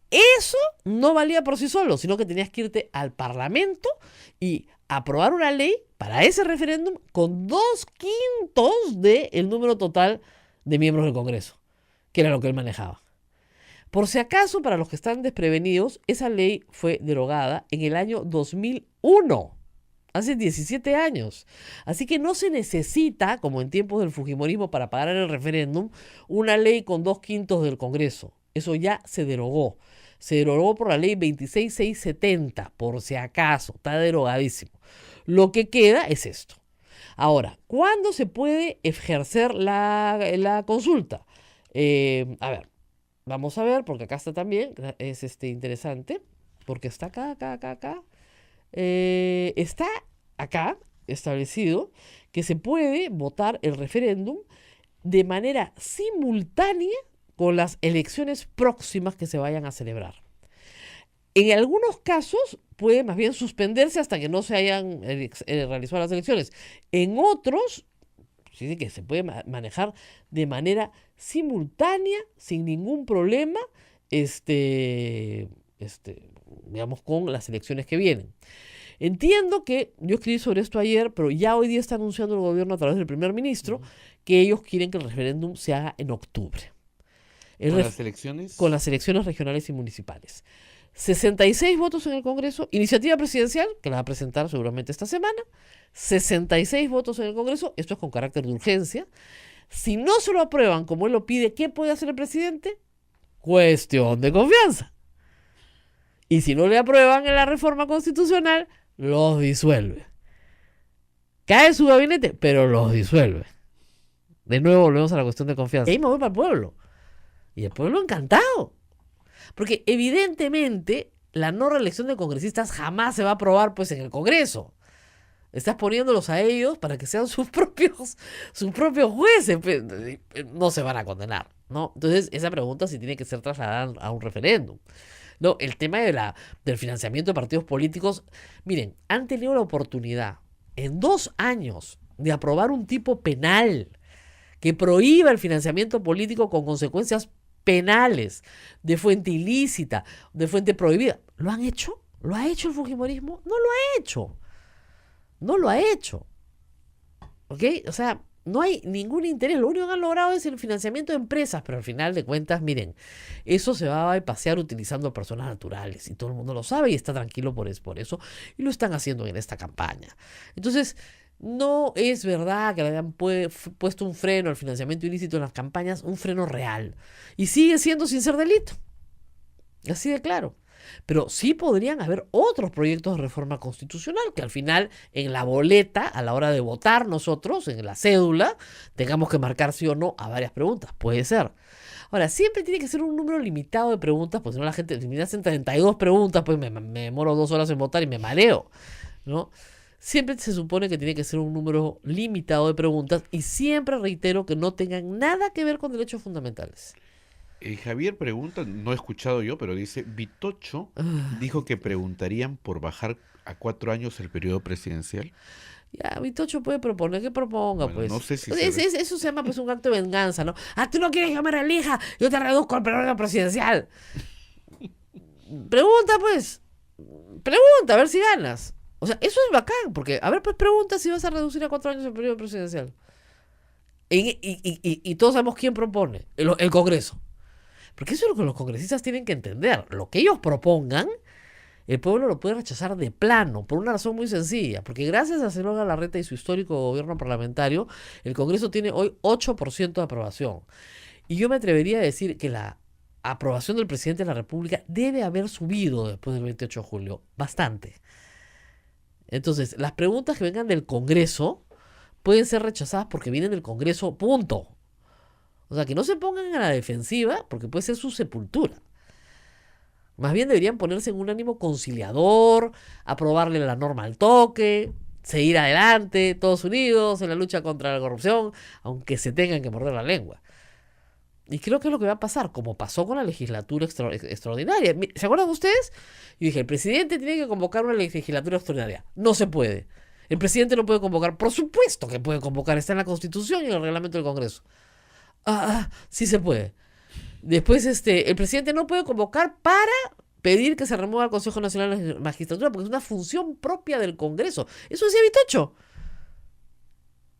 eso no valía por sí solo, sino que tenías que irte al Parlamento y aprobar una ley para ese referéndum con 2/5 del número total de miembros del Congreso, que era lo que él manejaba. Por si acaso, para los que están desprevenidos, esa ley fue derogada en el año 2001, hace 17 años. Así que no se necesita, como en tiempos del fujimorismo, para parar el referéndum, una ley con 2/5 del Congreso. Eso ya se derogó. Se derogó por la ley 26670, por si acaso, está derogadísimo. Lo que queda es esto. Ahora, ¿cuándo se puede ejercer la consulta? A ver, vamos a ver, porque acá está también, es interesante, porque está acá. Está acá establecido que se puede votar el referéndum de manera simultánea con las elecciones próximas que se vayan a celebrar. En algunos casos puede más bien suspenderse hasta que no se hayan realizado las elecciones. En otros, sí que se puede manejar de manera simultánea, sin ningún problema, digamos, con las elecciones que vienen. Entiendo que, yo escribí sobre esto ayer, pero ya hoy día está anunciando el gobierno a través del primer ministro que ellos quieren que el referéndum se haga en octubre. ¿Con las elecciones? Con las elecciones regionales y municipales. 66 votos en el Congreso, iniciativa presidencial, que la va a presentar seguramente esta semana, 66 votos en el Congreso, esto es con carácter de urgencia. Si no se lo aprueban como él lo pide, ¿qué puede hacer el presidente? Cuestión de confianza. Y si no le aprueban en la reforma constitucional, los disuelve. Cae su gabinete, pero los disuelve. De nuevo volvemos a la cuestión de confianza. Y ahí me voy para el pueblo. Y el pueblo encantado. Porque evidentemente la no reelección de congresistas jamás se va a aprobar pues en el Congreso. Estás poniéndolos a ellos para que sean sus propios jueces. Pues, no se van a condenar, ¿no? Entonces esa pregunta sí tiene que ser trasladada a un referéndum. No, el tema del financiamiento de partidos políticos, miren, han tenido la oportunidad en 2 años de aprobar un tipo penal que prohíba el financiamiento político con consecuencias penales, de fuente ilícita, de fuente prohibida. ¿Lo han hecho? ¿Lo ha hecho el fujimorismo? No lo ha hecho. No lo ha hecho. ¿Ok? O sea, no hay ningún interés. Lo único que han logrado es el financiamiento de empresas, pero al final de cuentas, miren, eso se va a pasear utilizando personas naturales y todo el mundo lo sabe y está tranquilo por eso y lo están haciendo en esta campaña. Entonces, no es verdad que le hayan puesto un freno al financiamiento ilícito en las campañas, un freno real. Y sigue siendo sin ser delito. Así de claro. Pero sí podrían haber otros proyectos de reforma constitucional que al final en la boleta, a la hora de votar nosotros, en la cédula, tengamos que marcar sí o no a varias preguntas. Puede ser. Ahora, siempre tiene que ser un número limitado de preguntas, porque si no la gente, si me hacen 32 preguntas, pues me demoro 2 horas en votar y me mareo, ¿no? Siempre se supone que tiene que ser un número limitado de preguntas y siempre reitero que no tengan nada que ver con derechos fundamentales. Javier pregunta, no he escuchado yo, pero dice, Vitocho dijo que preguntarían por bajar a 4 años el periodo presidencial. Ya, Vitocho puede proponer, que proponga, Bueno, pues. no sé si Eso se llama pues un acto de venganza, ¿no? Ah, tú no quieres que yo me reelija, yo te reduzco al periodo presidencial. Pregunta, pues. Pregunta, a ver si ganas. O sea, eso es bacán, porque, a ver, pues pregunta si vas a reducir a 4 años el periodo presidencial. Y todos sabemos quién propone, el Congreso. Porque eso es lo que los congresistas tienen que entender. Lo que ellos propongan, el pueblo lo puede rechazar de plano, por una razón muy sencilla. Porque gracias a Zeló Galarreta y su histórico gobierno parlamentario, el Congreso tiene hoy 8% de aprobación. Y yo me atrevería a decir que la aprobación del presidente de la República debe haber subido después del 28 de julio. Bastante. Entonces, las preguntas que vengan del Congreso pueden ser rechazadas porque vienen del Congreso, punto. O sea, que no se pongan a la defensiva porque puede ser su sepultura. Más bien deberían ponerse en un ánimo conciliador, aprobarle la norma al toque, seguir adelante, todos unidos en la lucha contra la corrupción, aunque se tengan que morder la lengua. Y creo que es lo que va a pasar, como pasó con la legislatura extraordinaria. ¿Se acuerdan ustedes? Yo dije, el presidente tiene que convocar una legislatura extraordinaria. No se puede. El presidente no puede convocar. Por supuesto que puede convocar. Está en la Constitución y en el reglamento del Congreso. Sí se puede. Después, el presidente no puede convocar para pedir que se remueva el Consejo Nacional de Magistratura, porque es una función propia del Congreso. Eso decía Vitocho.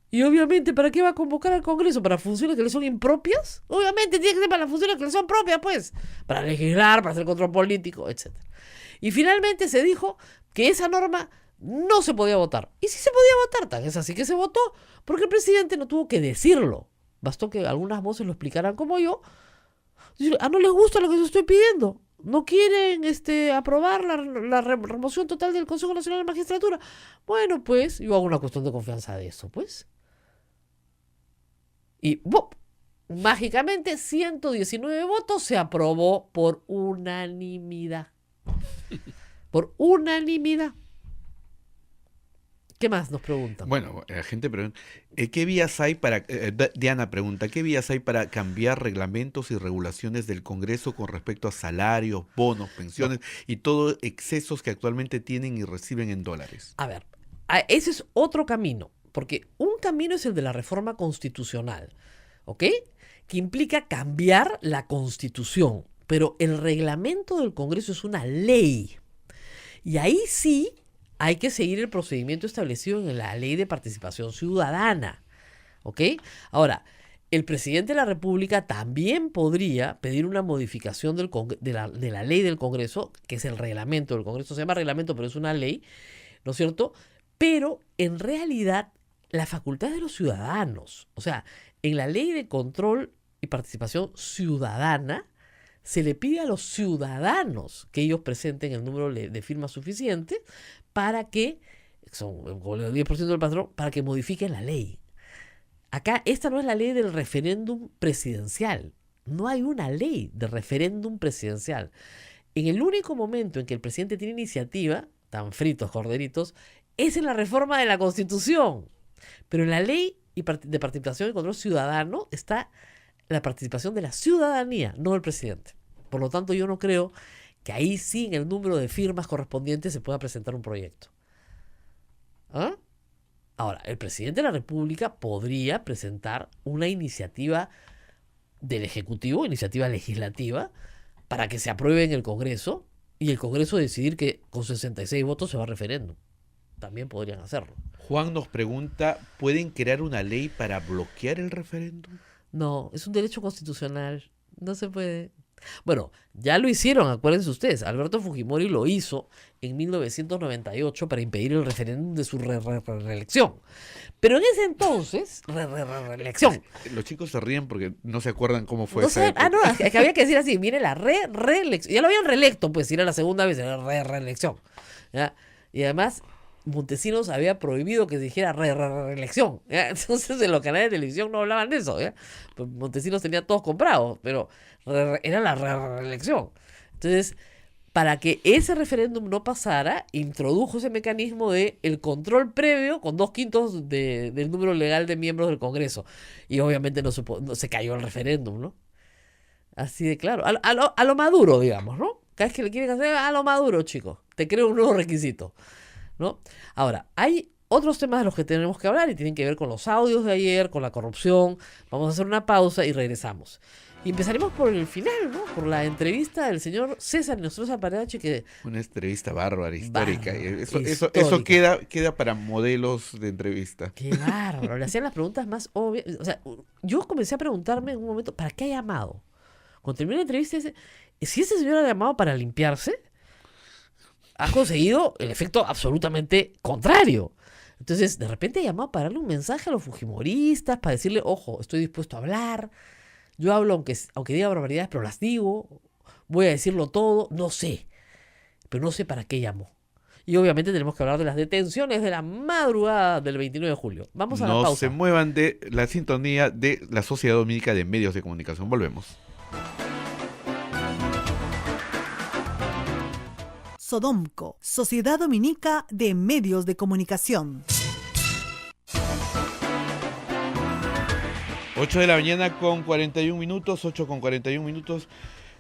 Y obviamente, ¿para qué va a convocar al Congreso? ¿Para funciones que le son impropias? Obviamente tiene que ser para las funciones que le son propias, pues. Para legislar, para hacer control político, etc. Y finalmente se dijo que esa norma no se podía votar. Y sí se podía votar, tan es así que se votó, porque el presidente no tuvo que decirlo. Bastó que algunas voces lo explicaran como yo. No les gusta lo que yo estoy pidiendo. No quieren aprobar la remoción total del Consejo Nacional de Magistratura. Bueno, pues, yo hago una cuestión de confianza de eso, pues. Y ¡bum! Mágicamente 119 votos se aprobó por unanimidad. Por unanimidad. ¿Qué más nos preguntan? Bueno, la gente pregunta, ¿qué vías hay para, Diana pregunta, ¿qué vías hay para cambiar reglamentos y regulaciones del Congreso con respecto a salarios, bonos, pensiones y todos excesos que actualmente tienen y reciben en dólares? A ver, ese es otro camino, porque un camino es el de la reforma constitucional, ¿ok? Que implica cambiar la Constitución, pero el reglamento del Congreso es una ley. Y ahí sí hay que seguir el procedimiento establecido en la Ley de Participación Ciudadana, ¿ok? Ahora, el presidente de la República también podría pedir una modificación de la ley del Congreso, que es el reglamento del Congreso. Se llama reglamento, pero es una ley, ¿no es cierto? Pero en realidad la facultad es de los ciudadanos. O sea, en la Ley de Control y Participación Ciudadana se le pide a los ciudadanos que ellos presenten el número de firmas suficiente para que, son el 10% del padrón, para que modifiquen la ley. Acá, esta no es la ley del referéndum presidencial. No hay una ley de referéndum presidencial. En el único momento en que el presidente tiene iniciativa, tan fritos, corderitos, es en la reforma de la Constitución. Pero en la ley de participación y control ciudadano está la participación de la ciudadanía, no del presidente. Por lo tanto, yo no creo que ahí sí en el número de firmas correspondientes se pueda presentar un proyecto. ¿Ah? Ahora, el presidente de la República podría presentar una iniciativa del Ejecutivo, iniciativa legislativa, para que se apruebe en el Congreso y el Congreso decidir que con 66 votos se va a referéndum. También podrían hacerlo. Juan nos pregunta, ¿pueden crear una ley para bloquear el referéndum? No, es un derecho constitucional. No se puede. Bueno, ya lo hicieron, acuérdense ustedes. Alberto Fujimori lo hizo en 1998 para impedir el referéndum de su reelección. Pero en ese entonces, reelección. Los chicos se ríen porque no se acuerdan cómo fue No esa sé, época. no, es que había que decir así, viene la reelección. Ya lo habían reelecto, pues, era la segunda vez, era reelección. ¿Ya? Y además, Montesinos había prohibido que se dijera reelección. Entonces, en los canales de televisión no hablaban de eso. ¿Ya? Pues Montesinos tenía todos comprados, pero era la reelección. Entonces, para que ese referéndum no pasara, introdujo ese mecanismo de el control previo con 2/5 del número legal de miembros del Congreso. Y obviamente no se cayó el referéndum, ¿no? Así de claro. A lo Maduro, digamos, ¿no? Cada vez que le quieren hacer a lo Maduro, chicos. Te creo un nuevo requisito, ¿no? Ahora, hay otros temas de los que tenemos que hablar y tienen que ver con los audios de ayer, con la corrupción. Vamos a hacer una pausa y regresamos. Y empezaremos por el final, ¿no? Por la entrevista del señor César Nostroza Parache, que Una entrevista bárbara, histórica. Bárbara, Eso histórica. queda para modelos de entrevista. qué bárbaro, le hacían las preguntas más obvias. O sea, yo comencé a preguntarme en un momento, ¿para qué ha llamado? Cuando terminé la entrevista, dice, si ese señor ha llamado para limpiarse, ha conseguido el efecto absolutamente contrario. Entonces, de repente ha llamado para darle un mensaje a los fujimoristas, para decirle, ojo, estoy dispuesto a hablar. Yo hablo aunque diga barbaridades, pero las digo. Voy a decirlo todo. No sé. Pero no sé para qué llamó. Y obviamente tenemos que hablar de las detenciones de la madrugada del 29 de julio. Vamos a la No pausa. se muevan de la sintonía de la Sociedad Dominica de Medios de Comunicación. Volvemos. Sodomco, Sociedad Dominica de Medios de Comunicación. 8 de la mañana con 41 minutos, 8 con 41 minutos.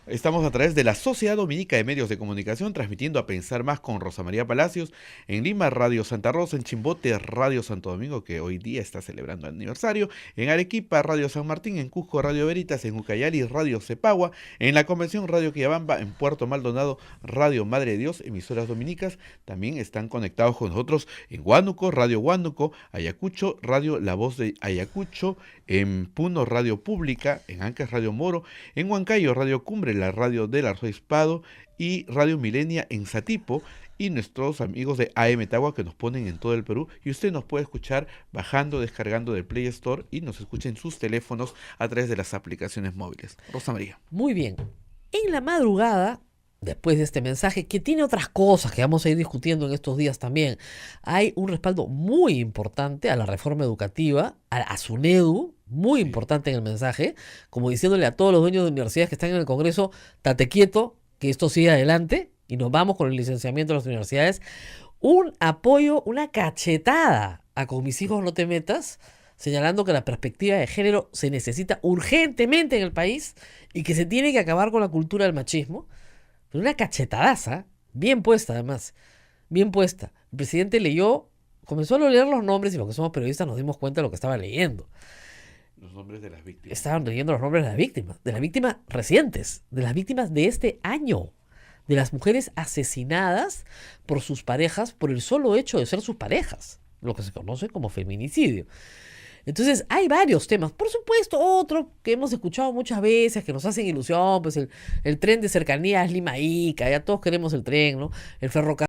Estamos a través de la Sociedad Dominica de Medios de Comunicación, transmitiendo a Pensar Más con Rosa María Palacios, en Lima, Radio Santa Rosa, en Chimbote, Radio Santo Domingo, que hoy día está celebrando el aniversario, en Arequipa, Radio San Martín, en Cusco, Radio Veritas, en Ucayali, Radio Cepagua, en La Convención, Radio Quillabamba, en Puerto Maldonado, Radio Madre de Dios, emisoras dominicas. También están conectados con nosotros en Huánuco, Radio Huánuco, Ayacucho, Radio La Voz de Ayacucho, en Puno, Radio Pública, en Ancash, Radio Moro, en Huancayo, Radio Cumbre, la radio del arzobispado, y Radio Milenia en Satipo, y nuestros amigos de AM Tagua que nos ponen en todo el Perú, y usted nos puede escuchar bajando, descargando del Play Store, y nos escucha en sus teléfonos a través de las aplicaciones móviles. Rosa María. Muy bien. En la madrugada, después de este mensaje, que tiene otras cosas que vamos a ir discutiendo en estos días también, hay un respaldo muy importante a la reforma educativa, a SUNEDU, muy importante en el mensaje, como diciéndole a todos los dueños de universidades que están en el Congreso, tate quieto, que esto siga adelante, y nos vamos con el licenciamiento de las universidades. Un apoyo, una cachetada a Con mis hijos no te metas, señalando que la perspectiva de género se necesita urgentemente en el país y que se tiene que acabar con la cultura del machismo. Pero una cachetadaza, bien puesta además, bien puesta. El presidente comenzó a leer los nombres, y porque somos periodistas nos dimos cuenta de lo que estaba leyendo. Los nombres de las víctimas. Estaban leyendo los nombres de las víctimas recientes, de las víctimas de este año, de las mujeres asesinadas por sus parejas por el solo hecho de ser sus parejas, lo que se conoce como feminicidio. Entonces, hay varios temas. Por supuesto, otro que hemos escuchado muchas veces, que nos hacen ilusión, pues el tren de cercanías Lima-Ica, ya todos queremos el tren, ¿no? El ferrocarril.